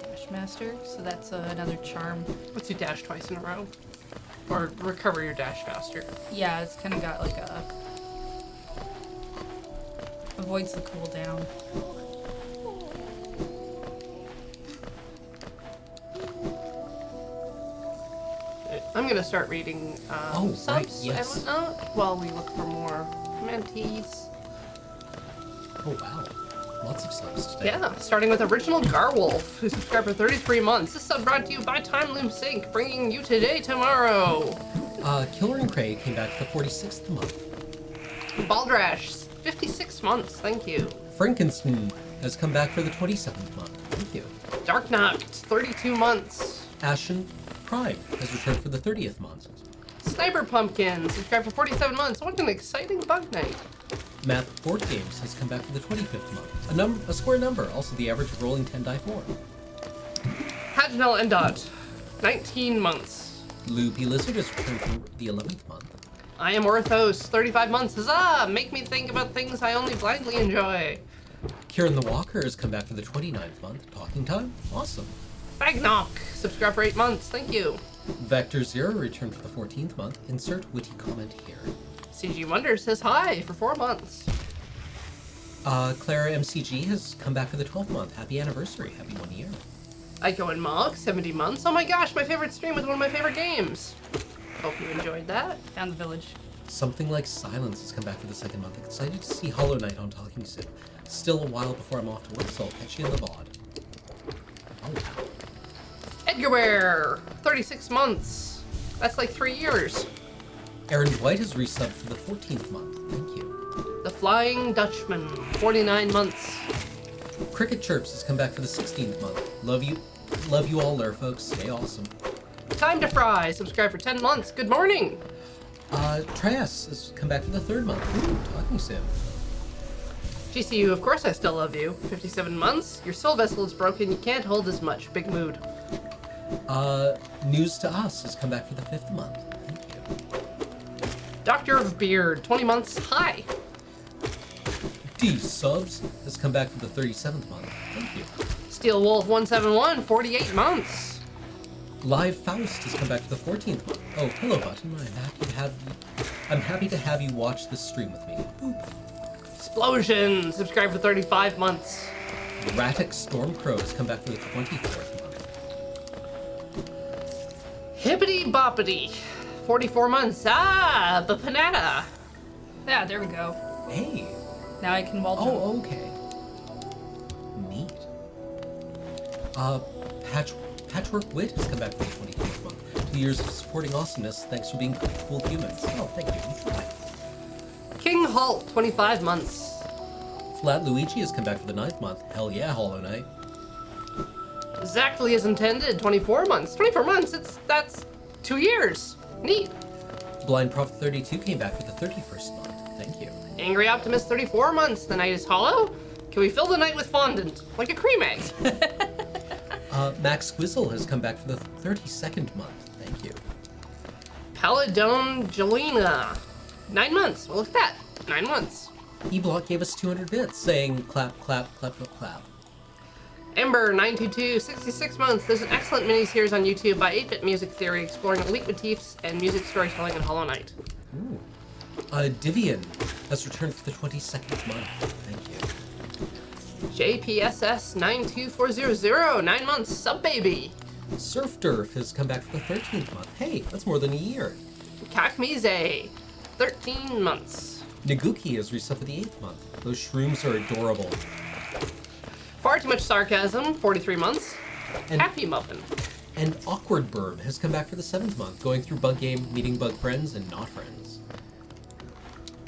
S3: Dash Master, so that's another charm.
S1: Let's do dash twice in a row. Or recover your dash faster.
S3: Yeah, it's kind of got like a avoids the cooldown.
S1: I'm gonna start reading
S2: Oh, right,
S1: subs
S2: yes.
S1: and whatnot while we look for more mentees.
S2: Oh, wow. Lots of subs today.
S1: Yeah, starting with original Garwolf, who subscribed for 33 months. This sub brought to you by Time Loom Sync, bringing you today, tomorrow.
S2: Killer and Cray came back for the 46th month.
S1: Baldrash, 56 months, thank you.
S2: Frankenstein has come back for the 27th month. Thank you.
S1: Dark Knight, 32 months.
S2: Ashen Prime has returned for the 30th month.
S1: Sniper Pumpkin, subscribed for 47 months. What an exciting bug night.
S2: Math Board Games has come back for the 25th month. A square number, also the average of rolling 10 die 4.
S1: Paginel and Dot, 19 months.
S2: Loopy Lizard has returned for the 11th month.
S1: I am Orthos, 35 months. Huzzah! Make me think about things I only blindly enjoy.
S2: Kieran the Walker has come back for the 29th month. Talking time? Awesome.
S1: Bagnock, subscribed for 8 months. Thank you.
S2: Vector Zero returned for the 14th month. Insert witty comment here.
S1: CG Wonder says hi for 4 months.
S2: Clara MCG has come back for the 12th month. Happy anniversary. Happy 1 year.
S1: Ico and Mog, 70 months. Oh my gosh, my favorite stream with one of my favorite games. Hope you enjoyed that.
S3: Found the village.
S2: Something Like Silence has come back for the 2nd month. Excited to see Hollow Knight on Talking Sim. Still a while before I'm off to work, so I'll catch you in the VOD. Oh, wow.
S1: Edgarware, 36 months. That's like 3 years.
S2: Aaron Dwight has resubbed for the 14th month. Thank you.
S1: The Flying Dutchman, 49 months.
S2: Cricket Chirps has come back for the 16th month. Love you all there, folks. Stay awesome.
S1: Time to Fry, subscribed for 10 months. Good morning.
S2: Trias has come back for the 3rd month. Ooh, Talking Sim.
S1: GCU, of course I still love you. 57 months. Your soul vessel is broken. You can't hold as much. Big mood.
S2: News to Us has come back for the 5th month. Thank you.
S1: Doctor of Beard, 20 months. Hi.
S2: D Subs has come back for the 37th month. Thank you.
S1: Steel Wolf 171, 48 months.
S2: Live Faust has come back for the 14th month. Oh, hello, Button. I'm happy to have you watch this stream with me. Ooh.
S1: Explosion, subscribed for 35 months.
S2: Ratic Stormcrow has come back for the 24th month.
S1: Hippity Boppity, 44 months. Ah, the Panetta.
S3: Yeah, there we go.
S2: Hey.
S3: Now I can wall jump.
S2: Oh, okay. Neat. Patchwork Wit has come back for the 24th month. 2 years of supporting awesomeness. Thanks for being cool humans. Oh, thank you. We try.
S1: King Halt, 25 months.
S2: Flat Luigi has come back for the 9th month. Hell yeah, Hollow Knight.
S1: Exactly as intended, 24 months. 24 months, that's 2 years. Neat.
S2: Blind Prophet 32 came back for the 31st month. Thank you.
S1: Angry Optimist, 34 months. The night is hollow. Can we fill the night with fondant? Like a cream egg.
S2: Max Squizzle has come back for the 32nd month. Thank you.
S1: Paladone Jelena, 9 months. Well, look at that. 9 months.
S2: eBlock gave us 200 bits, saying clap, clap, clap, clap, clap.
S1: Ember 922, 66 months. There's an excellent mini-series on YouTube by 8-Bit Music Theory exploring elite motifs and music storytelling in Hollow Knight.
S2: Ooh. Divian has returned for the 22nd month. Thank you.
S1: JPSS 92400, 9 months. Sub baby.
S2: Surf Durf has come back for the 13th month. Hey, that's more than a year.
S1: Kakmise, 13 months.
S2: Naguki is reset for the 8th month. Those shrooms are adorable.
S1: Far Too Much Sarcasm, 43 months.
S2: And-
S1: Happy Muffin.
S2: And Awkward Burn has come back for the 7th month, going through bug game, meeting bug friends, and not friends.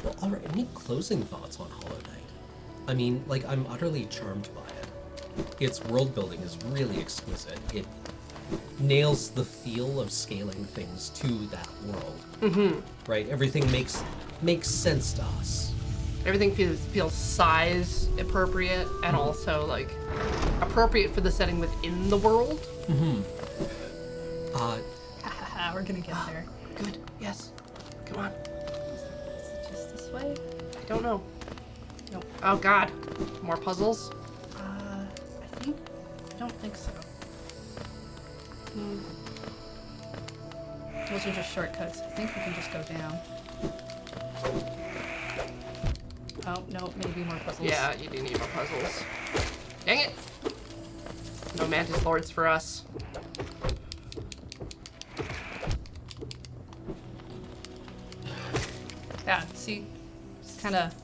S2: Well, alright, any closing thoughts on Hollow Knight? I mean, like, I'm utterly charmed by it. Its world building is really exquisite. It nails the feel of scaling things to that world. Mm-hmm. Right? Everything makes sense to us.
S1: Everything feels size appropriate and also like appropriate for the setting within the world.
S3: Haha, we're gonna get there.
S1: Good. Yes. Come on.
S3: Is it just this way?
S1: I don't know.
S3: Nope.
S1: Oh God. More puzzles.
S3: I don't think so. Those are just shortcuts. I think we can just go down. Oh, no, maybe more puzzles.
S1: Yeah, you do need more puzzles. Dang it. No Mantis Lords for us.
S3: Yeah, see? It's kind of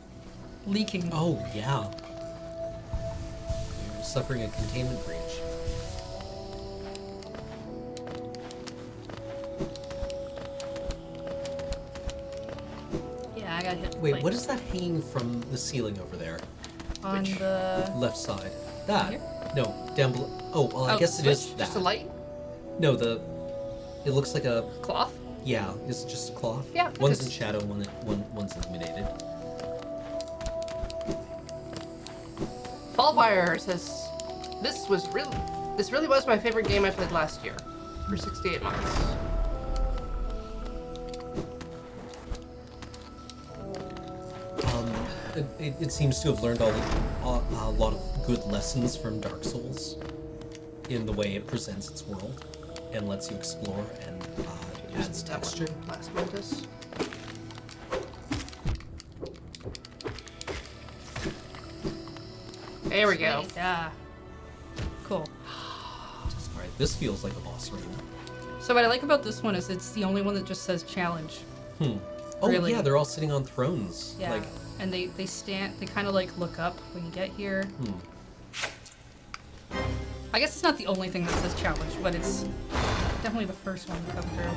S3: leaking.
S2: Oh, yeah. You're suffering a containment breach.
S3: Yeah, I got hit.
S2: Wait,
S3: like,
S2: what is that hanging from the ceiling over there?
S3: on the...
S2: Left side. That?
S3: Here?
S2: No, down below. Oh, well, I
S1: Oh,
S2: guess it is
S1: switch?
S2: that.
S1: Just a light
S2: No, it looks like a,
S1: cloth.
S2: yeah, is it just a cloth?
S1: Yeah,
S2: One's
S1: because-
S2: in shadow, one's illuminated.
S1: Fallfire says, this really was my favorite game I played last year for 68 months.
S2: It seems to have learned a lot of good lessons from Dark Souls in the way it presents its world and lets you explore and adds
S1: That
S2: texture.
S1: one, Last Mantis. There we go.
S3: Yeah. Cool.
S2: Alright, this feels like a boss room.
S3: So what I like about this one is it's the only one that just says challenge.
S2: Oh
S3: Really?
S2: yeah, they're all sitting on thrones.
S3: Yeah.
S2: Like,
S3: And they stand, they kind of like look up when you get here. I guess it's not the only thing that says challenge, but it's definitely the first one to come through.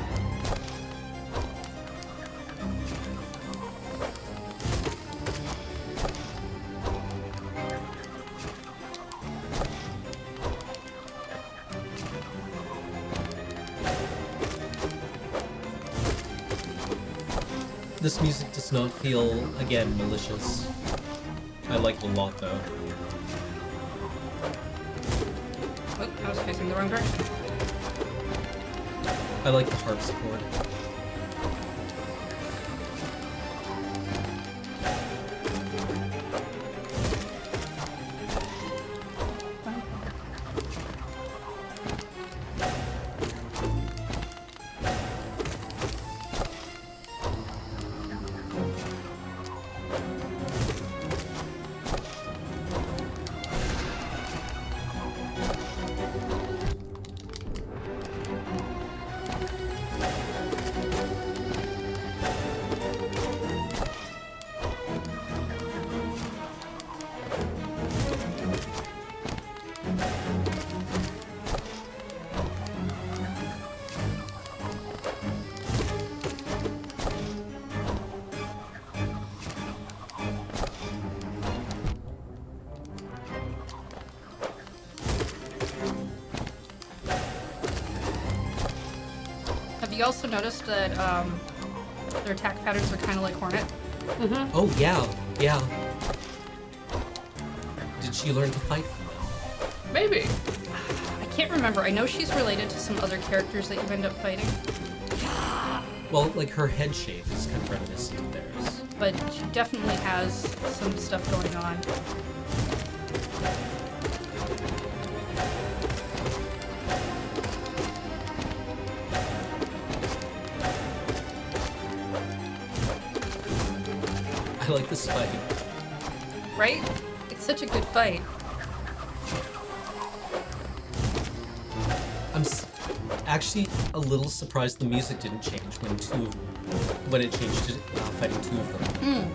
S2: this music does not feel, again, malicious. I like it a lot though.
S3: Oh, I was facing the wrong direction.
S2: I like the harpsichord.
S3: Have you also noticed that their attack patterns are kind of like Hornet?
S2: Oh yeah, yeah. Did she learn to fight from them?
S1: Maybe.
S3: I can't remember. I know she's related to some other characters that you end up fighting,
S2: Well, like her head shape is kind of reminiscent of theirs.
S3: but she definitely has some stuff going on.
S2: I like this fight.
S3: Right? It's such a good fight.
S2: I'm actually a little surprised the music didn't change when two when it changed to fighting two of them.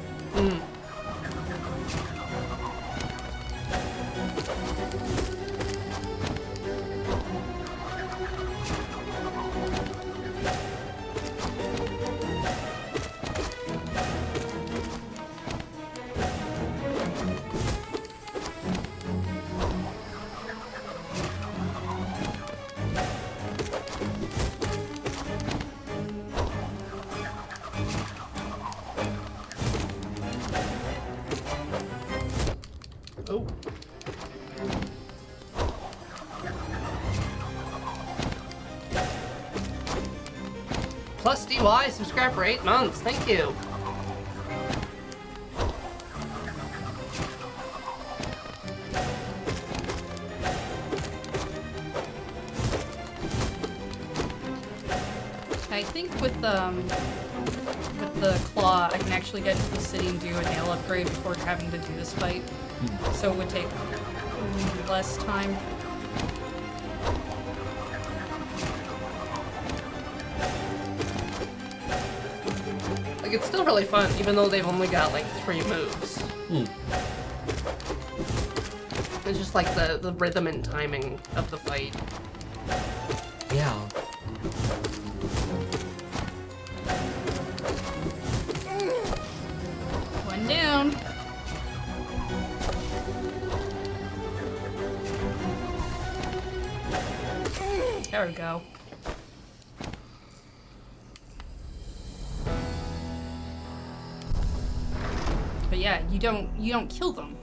S1: Oh. Plus DY, subscribe for 8 months. Thank you.
S3: I think with the claw, I can actually get to the city and do a nail upgrade before having to do this fight. So it would take less time.
S1: Like, it's still really fun, even though they've only got like 3 moves. It's just like the rhythm and timing of the fight.
S2: Yeah.
S3: One down. There we go. But yeah, you don't kill them.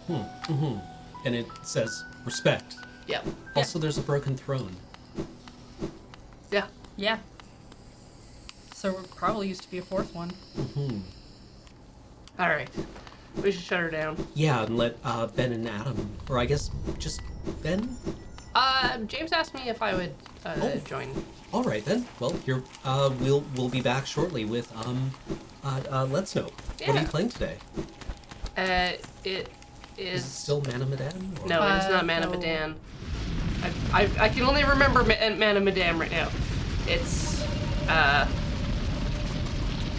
S2: And it says respect.
S1: Yep.
S2: Also, there's a broken throne.
S1: Yeah.
S3: Yeah. So there probably used to be a 4th one.
S1: Alright. We should shut her down.
S2: Yeah, and let Ben and Adam, or I guess just Ben.
S1: James asked me if I would
S2: Oh.
S1: join.
S2: All right then. Well, you're. We'll be back shortly with Let's Know. What are
S1: Yeah.
S2: you playing today?
S1: It
S2: Is
S1: is...
S2: it still Man of Medan? Or-
S1: No, it's not Man of
S3: no.
S1: Medan. I can only remember Man of Medan right now. It's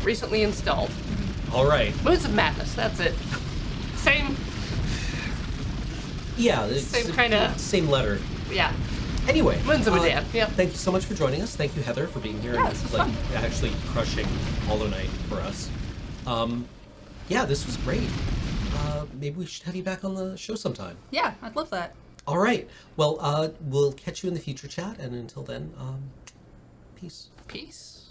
S1: recently installed.
S2: All right.
S1: Moons of Madness, that's it. Same,
S2: Yeah.
S1: Same kinda-
S2: Same letter.
S1: yeah.
S2: Anyway.
S1: Moons of Medan, yeah.
S2: Thank you so much for joining us. Thank you, Heather, for being here
S3: Yeah,
S2: and
S3: this was
S2: like
S3: fun.
S2: actually crushing Hollow Knight for us. Yeah, this was great. Maybe we should have you back on the show sometime.
S3: Yeah, I'd love that.
S2: All right. Well, we'll catch you in the future chat, and until then, peace.
S1: Peace.